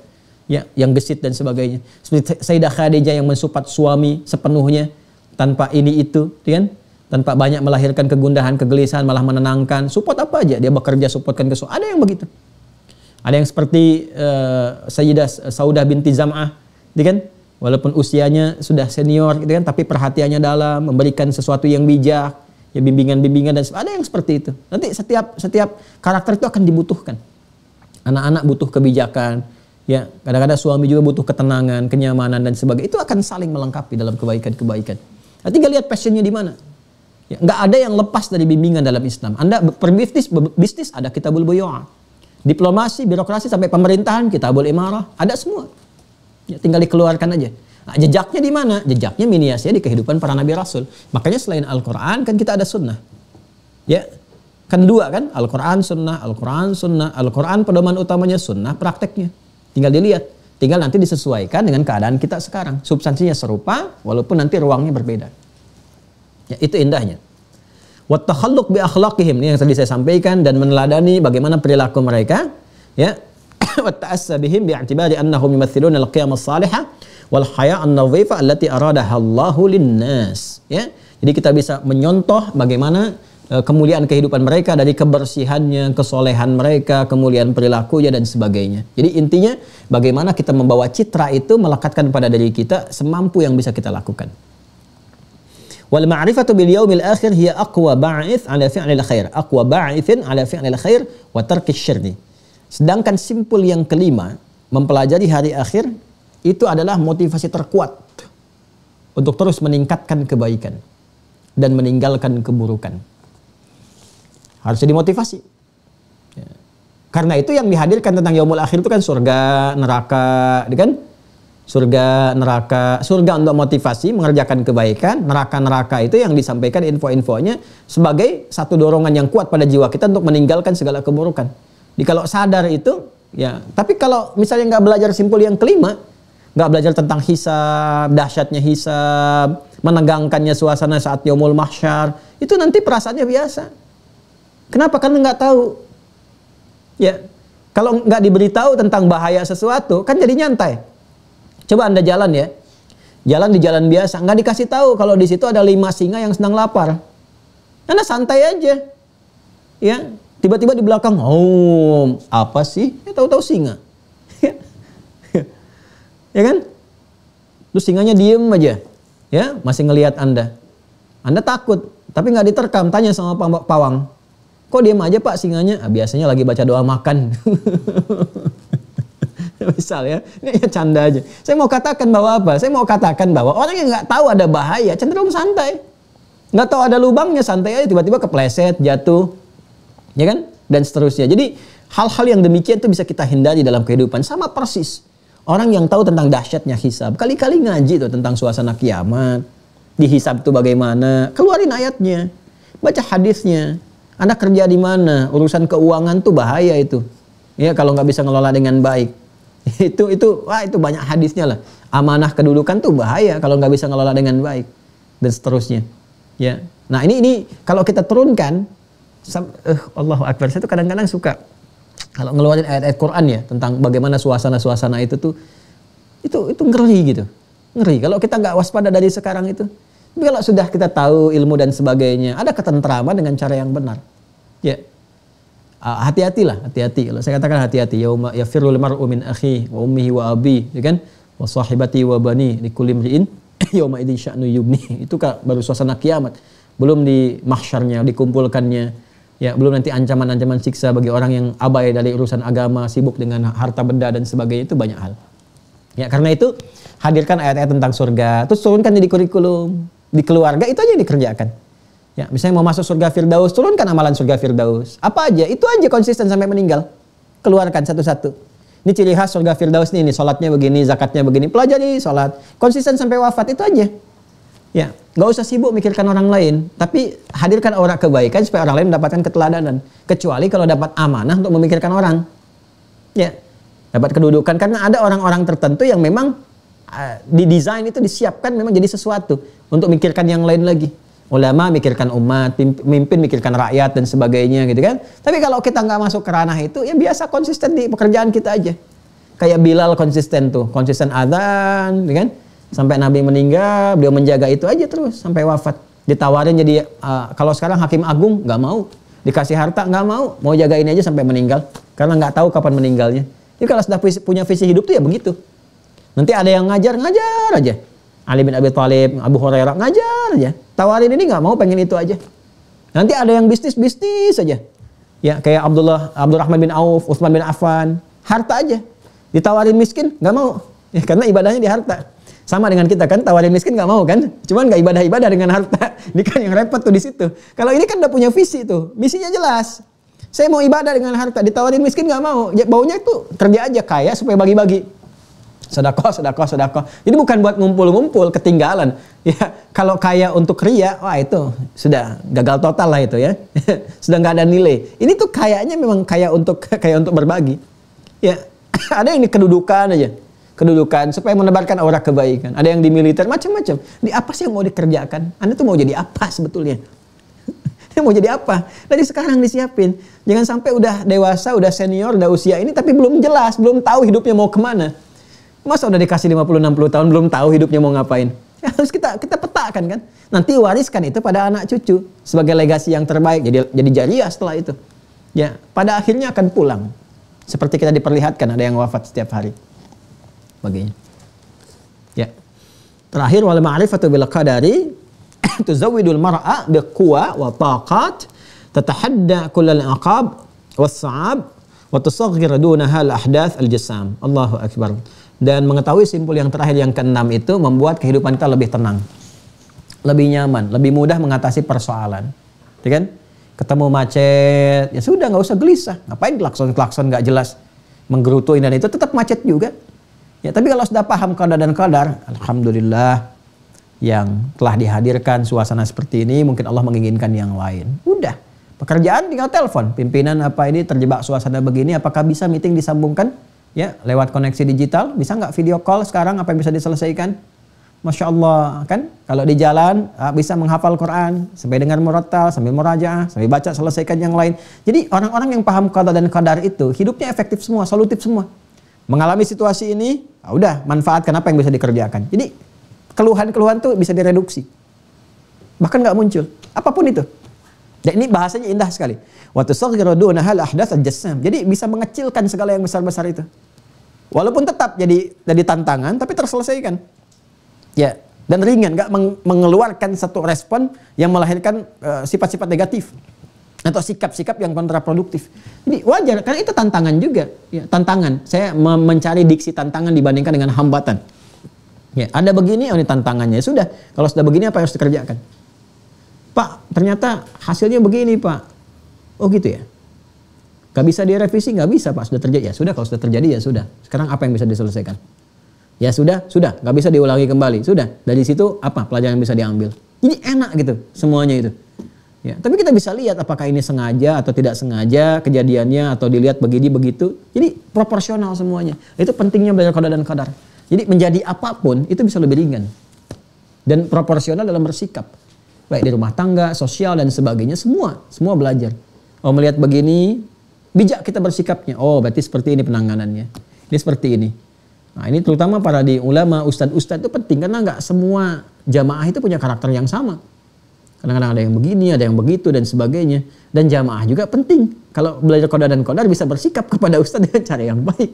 Speaker 2: ya, yang gesit dan sebagainya. Seperti Sayyidah Khadijah yang mensupport suami sepenuhnya, tanpa ini itu, kan? Tanpa banyak melahirkan kegundahan, kegelisahan, malah menenangkan. Support apa aja, dia bekerja supportkan ke suami. Ada yang begitu. Ada yang seperti Sayyidah Saudah binti Zam'ah, kan? Walaupun usianya sudah senior, gitu kan? Tapi perhatiannya dalam, memberikan sesuatu yang bijak. Ya bimbingan-bimbingan dan ada yang seperti itu. Nanti setiap karakter itu akan dibutuhkan. Anak-anak butuh kebijakan, ya kadang-kadang suami juga butuh ketenangan, kenyamanan dan sebagainya. Itu akan saling melengkapi dalam kebaikan-kebaikan. Nah, tinggal lihat passionnya di mana. Ya, nggak ada yang lepas dari bimbingan dalam Islam. Anda berbisnis ada Kitabul Buyu'ah. Diplomasi, birokrasi sampai pemerintahan, Kitabul Imarah, ada semua. Ya, tinggal dikeluarkan aja. Nah, jejaknya di mana? Jejaknya miniasinya di kehidupan para nabi rasul. Makanya selain Al-Quran kan kita ada sunnah. Ya, kan dua kan? Al-Quran sunnah, Al-Quran sunnah. Al-Quran pedoman utamanya, sunnah prakteknya. Tinggal dilihat. Tinggal nanti disesuaikan dengan keadaan kita sekarang. Substansinya serupa, walaupun nanti ruangnya berbeda. Ya, itu indahnya. Wa takhalluq bi akhlaqihim, ini yang tadi saya sampaikan, dan meneladani bagaimana perilaku mereka. Ya, wa ta'assa bihim bi'tibari annahum yumathiluna al-qiyam as-salihah wal haya an-nadhifa allati aradaha Allahu lin-nas. Ya. Jadi kita bisa menyontoh bagaimana kemuliaan kehidupan mereka dari kebersihannya, kesolehan mereka, kemuliaan perilakunya dan sebagainya. Jadi intinya bagaimana kita membawa citra itu melekatkan pada diri kita semampu yang bisa kita lakukan. Wal ma'rifatu bil yaumil akhir hiya aqwa ba'its 'ala fi'lil khair. Aqwa ba'itsin 'ala fi'lil khair wa tarkis syirri. Sedangkan simpul yang kelima, mempelajari hari akhir itu adalah motivasi terkuat untuk terus meningkatkan kebaikan dan meninggalkan keburukan. Harus dimotivasi. Ya. Karena itu yang dihadirkan tentang yaumul akhir itu kan surga, neraka, kan? Surga, neraka, surga untuk motivasi mengerjakan kebaikan, neraka-neraka itu yang disampaikan info-infonya sebagai satu dorongan yang kuat pada jiwa kita untuk meninggalkan segala keburukan. Jadi kalau sadar itu, ya. Tapi kalau misalnya nggak belajar simpul yang kelima, nggak belajar tentang hisab, dahsyatnya hisab, menegangkannya suasana saat yaumul mahsyar, itu nanti perasaannya biasa. Kenapa? Karena nggak tahu. Ya, kalau nggak diberitahu tentang bahaya sesuatu, kan jadi nyantai. Coba Anda jalan ya, jalan di jalan biasa, nggak dikasih tahu kalau di situ ada 5 singa yang sedang lapar. Anda santai aja, ya. Tiba-tiba di belakang, oh apa sih? Ya, tahu-tahu singa. Ya kan? Terus singanya diem aja, ya masih ngelihat Anda. Anda takut, tapi nggak diterkam. Tanya sama pawang, kok diem aja Pak singanya? Ah, biasanya lagi baca doa makan. Misal ya, ini ya canda aja. Saya mau katakan bahwa apa? Saya mau katakan bahwa orang yang nggak tahu ada bahaya cenderung santai. Nggak tahu ada lubangnya santai aja, tiba-tiba kepleset, jatuh. Ya kan? Dan seterusnya. Jadi hal-hal yang demikian itu bisa kita hindari dalam kehidupan. Sama persis. Orang yang tahu tentang dahsyatnya hisab. Kali-kali ngaji tuh tentang suasana kiamat. Di hisab itu bagaimana. Keluarin ayatnya. Baca hadisnya. Anda kerja di mana? Urusan keuangan tuh bahaya itu. Ya kalau nggak bisa ngelola dengan baik. itu banyak hadisnya lah. Amanah kedudukan tuh bahaya kalau nggak bisa ngelola dengan baik. Dan seterusnya. Ya. Nah ini kalau kita turunkan. Allahu Akbar. Saya tuh kadang-kadang suka. Kalau ngeluarin ayat-ayat Quran ya. Tentang bagaimana suasana-suasana itu tuh. Itu ngeri gitu. Ngeri. Kalau kita nggak waspada dari sekarang itu. Tapi kalau sudah kita tahu ilmu dan sebagainya. Ada ketentraman dengan cara yang benar. Ya. Hati-hatilah, hati-hati. Kalau saya katakan hati-hati, yauma yafirrul mar'u min akhi wa ummihi wa abi, ya kan? Wa sahibati wa bani likulli imri'in yauma idzin sya'nu yubni. Itu baru suasana kiamat. Belum di mahsyarnya, dikumpulkannya. Ya, belum nanti ancaman-ancaman siksa bagi orang yang abai dari urusan agama, sibuk dengan harta benda dan sebagainya, itu banyak hal. Ya, karena itu hadirkan ayat-ayat tentang surga, terus turunkan di kurikulum, di keluarga itu aja yang dikerjakan. Ya, misalnya mau masuk surga Firdaus, turunkan amalan surga Firdaus. Apa aja, itu aja konsisten sampai meninggal. Keluarkan satu-satu. Ini ciri khas surga Firdaus nih, sholatnya begini, zakatnya begini. Pelajari sholat, konsisten sampai wafat, itu aja. Ya, nggak usah sibuk mikirkan orang lain, tapi hadirkan aura kebaikan supaya orang lain mendapatkan keteladanan. Kecuali kalau dapat amanah untuk memikirkan orang. Ya, dapat kedudukan. Karena ada orang-orang tertentu yang memang didesain itu disiapkan memang jadi sesuatu untuk mikirkan yang lain lagi. Ulama mikirkan umat, pemimpin mikirkan rakyat dan sebagainya gitu kan. Tapi kalau kita nggak masuk ke ranah itu, ya biasa konsisten di pekerjaan kita aja. Kayak Bilal konsisten tuh, konsisten adzan, gitu kan. Sampai Nabi meninggal, beliau menjaga itu aja terus sampai wafat. Ditawarin jadi, kalau sekarang hakim agung nggak mau, dikasih harta nggak mau jagain aja sampai meninggal. Karena nggak tahu kapan meninggalnya. Jadi kalau sudah punya visi hidup tuh ya begitu. Nanti ada yang ngajar aja. Ali bin Abi Thalib, Abu Hurairah ngajar aja. Tawarin ini nggak mau, pengen itu aja. Nanti ada yang bisnis aja. Ya kayak Abdurrahman bin Auf, Utsman bin Affan, harta aja. Ditawarin miskin nggak mau, ya, karena ibadahnya di harta. Sama dengan kita kan, tawarin miskin nggak mau kan, cuman nggak ibadah dengan harta. Ini kan yang repot tuh di situ. Kalau ini kan udah punya visi tuh, misinya jelas. Saya mau ibadah dengan harta, ditawarin miskin nggak mau. Ya, baunya itu kerja aja kaya supaya bagi-bagi. Sedekah. Jadi bukan buat ngumpul-ngumpul, ketinggalan. Ya, kalau kaya untuk ria, wah itu sudah gagal total lah itu ya. Sudah nggak ada nilai. Ini tuh kayaknya memang kaya untuk berbagi. Ya, ada yang di kedudukan aja. Kedudukan supaya menebarkan aura kebaikan. Ada yang di militer, macam-macam. Di apa sih yang mau dikerjakan? Anda tuh mau jadi apa sebetulnya? Mau jadi apa? Dari sekarang disiapin. Jangan sampai udah dewasa, udah senior, udah usia ini, tapi belum jelas, belum tahu hidupnya mau kemana. Masa udah dikasih 50-60 tahun belum tahu hidupnya mau ngapain? Ya, harus kita petakan kan. Nanti wariskan itu pada anak cucu sebagai legasi yang terbaik. Jadi jariah setelah itu. Ya, pada akhirnya akan pulang. Seperti kita diperlihatkan ada yang wafat setiap hari. Baginya. Ya. Terakhir wal ma'rifatu bil qadari tuzawwidul mar'a biquwa wa taqat tatahadda kullal aqab was sa'ab wa tusaghir dunaha al ahdath al jasam. Allahu akbar. Dan mengetahui simpul yang terakhir yang keenam itu membuat kehidupan kita lebih tenang, lebih nyaman, lebih mudah mengatasi persoalan, ya kan? Ketemu macet, ya sudah nggak usah gelisah. Ngapain klakson nggak jelas, menggerutu ini dan itu tetap macet juga. Ya tapi kalau sudah paham qada dan qadar, alhamdulillah yang telah dihadirkan suasana seperti ini, mungkin Allah menginginkan yang lain. Udah, pekerjaan tinggal telepon, pimpinan apa ini terjebak suasana begini, apakah bisa meeting disambungkan? Ya, lewat koneksi digital, bisa nggak video call sekarang apa yang bisa diselesaikan? Masya Allah, kan? Kalau di jalan, bisa menghafal Quran, sampai dengar murattal, sambil murajaah, sambil baca, selesaikan yang lain. Jadi orang-orang yang paham qada dan qadar itu, hidupnya efektif semua, solutif semua. Mengalami situasi ini, udah, manfaatkan apa yang bisa dikerjakan. Jadi, keluhan-keluhan tuh bisa direduksi. Bahkan nggak muncul, apapun itu. Dan ini bahasanya indah sekali. Wa tusaghiru dunaha al-ahdath al-jassam. Jadi bisa mengecilkan segala yang besar-besar itu. Walaupun tetap jadi tantangan tapi terselesaikan. Ya, dan ringan, enggak mengeluarkan satu respon yang melahirkan sifat-sifat negatif. atau sikap-sikap yang kontraproduktif. Jadi wajar, karena itu tantangan juga. Ya, tantangan. Saya mencari diksi tantangan dibandingkan dengan hambatan. Ya, ada begini, oh ini tantangannya. Sudah, kalau sudah begini apa yang harus dikerjakan? Pak, ternyata hasilnya begini, Pak. Oh gitu ya. Gak bisa direvisi? Gak bisa, Pak. Sudah terjadi. Ya sudah, kalau sudah terjadi ya sudah. Sekarang apa yang bisa diselesaikan? Ya sudah. Gak bisa diulangi kembali. Sudah. Dari situ apa pelajaran yang bisa diambil? Jadi enak gitu semuanya itu. Ya, tapi kita bisa lihat apakah ini sengaja atau tidak sengaja kejadiannya atau dilihat begini begitu. Jadi proporsional semuanya. Itu pentingnya belajar qada dan qadar. Jadi menjadi apapun itu bisa lebih ringan dan proporsional dalam bersikap. Baik di rumah tangga, sosial dan sebagainya, semua belajar. Oh melihat begini, bijak kita bersikapnya. Oh berarti seperti ini penanganannya. Ini seperti ini. Nah ini terutama para di ulama, ustadz itu penting karena nggak semua jamaah itu punya karakter yang sama. Kadang-kadang ada yang begini, ada yang begitu dan sebagainya. Dan jamaah juga penting. Kalau belajar qada dan qadar bisa bersikap kepada ustadz dengan cara yang baik.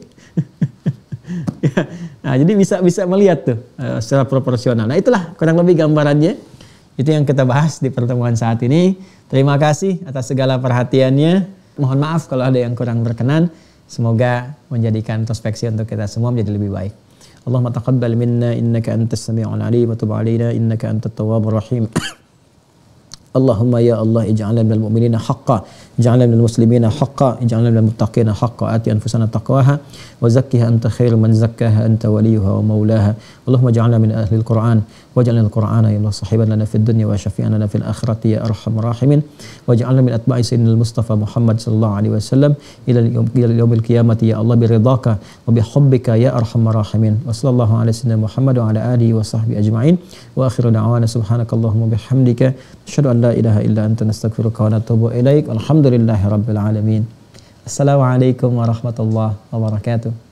Speaker 2: Ya. Nah, jadi bisa melihat tuh secara proporsional. Nah, itulah kurang lebih gambarannya. Itu yang kita bahas di pertemuan saat ini. Terima kasih atas segala perhatiannya. Mohon maaf kalau ada yang kurang berkenan. Semoga menjadikan introspeksi untuk kita semua menjadi lebih baik. Allahumma taqabbal minna innaka antas sami'ul alim wa tub 'alaina innaka antat tawwabur rahim. Allahumma ya Allah ij'alna minal mu'minina haqqan, ij'alna minal muslimina haqqan, ij'alna minal muttaqina haqqan, ati anfusana taqwaha wa zakkiha anta khairu man zakkaha anta waliyuha wa maulaha. Allahumma ij'alna min ahlil Qur'an waj'alna al-Qur'ana ya Allah sahiban lana fid dunya wa syafi'an lana fil akhirati ya arhamar rahimin waj'alna min atba'i sayyidina Mustafa Muhammad sallallahu alaihi wasallam ila yaumil qiyamati ya Allah biridhaka wa bihubbika ya arhamar rahimin. Wa sallallahu ala sayyidina Muhammad wa ala alihi wa sahbihi ajma'in wa akhiru da'wana subhanakallahumma bihamdika asyhadu an la ilaha illa anta nastaghfiruka wa natubu ilaik. Alhamdulillahi rabbil alamin. Assalamualaikum warahmatullahi wabarakatuh.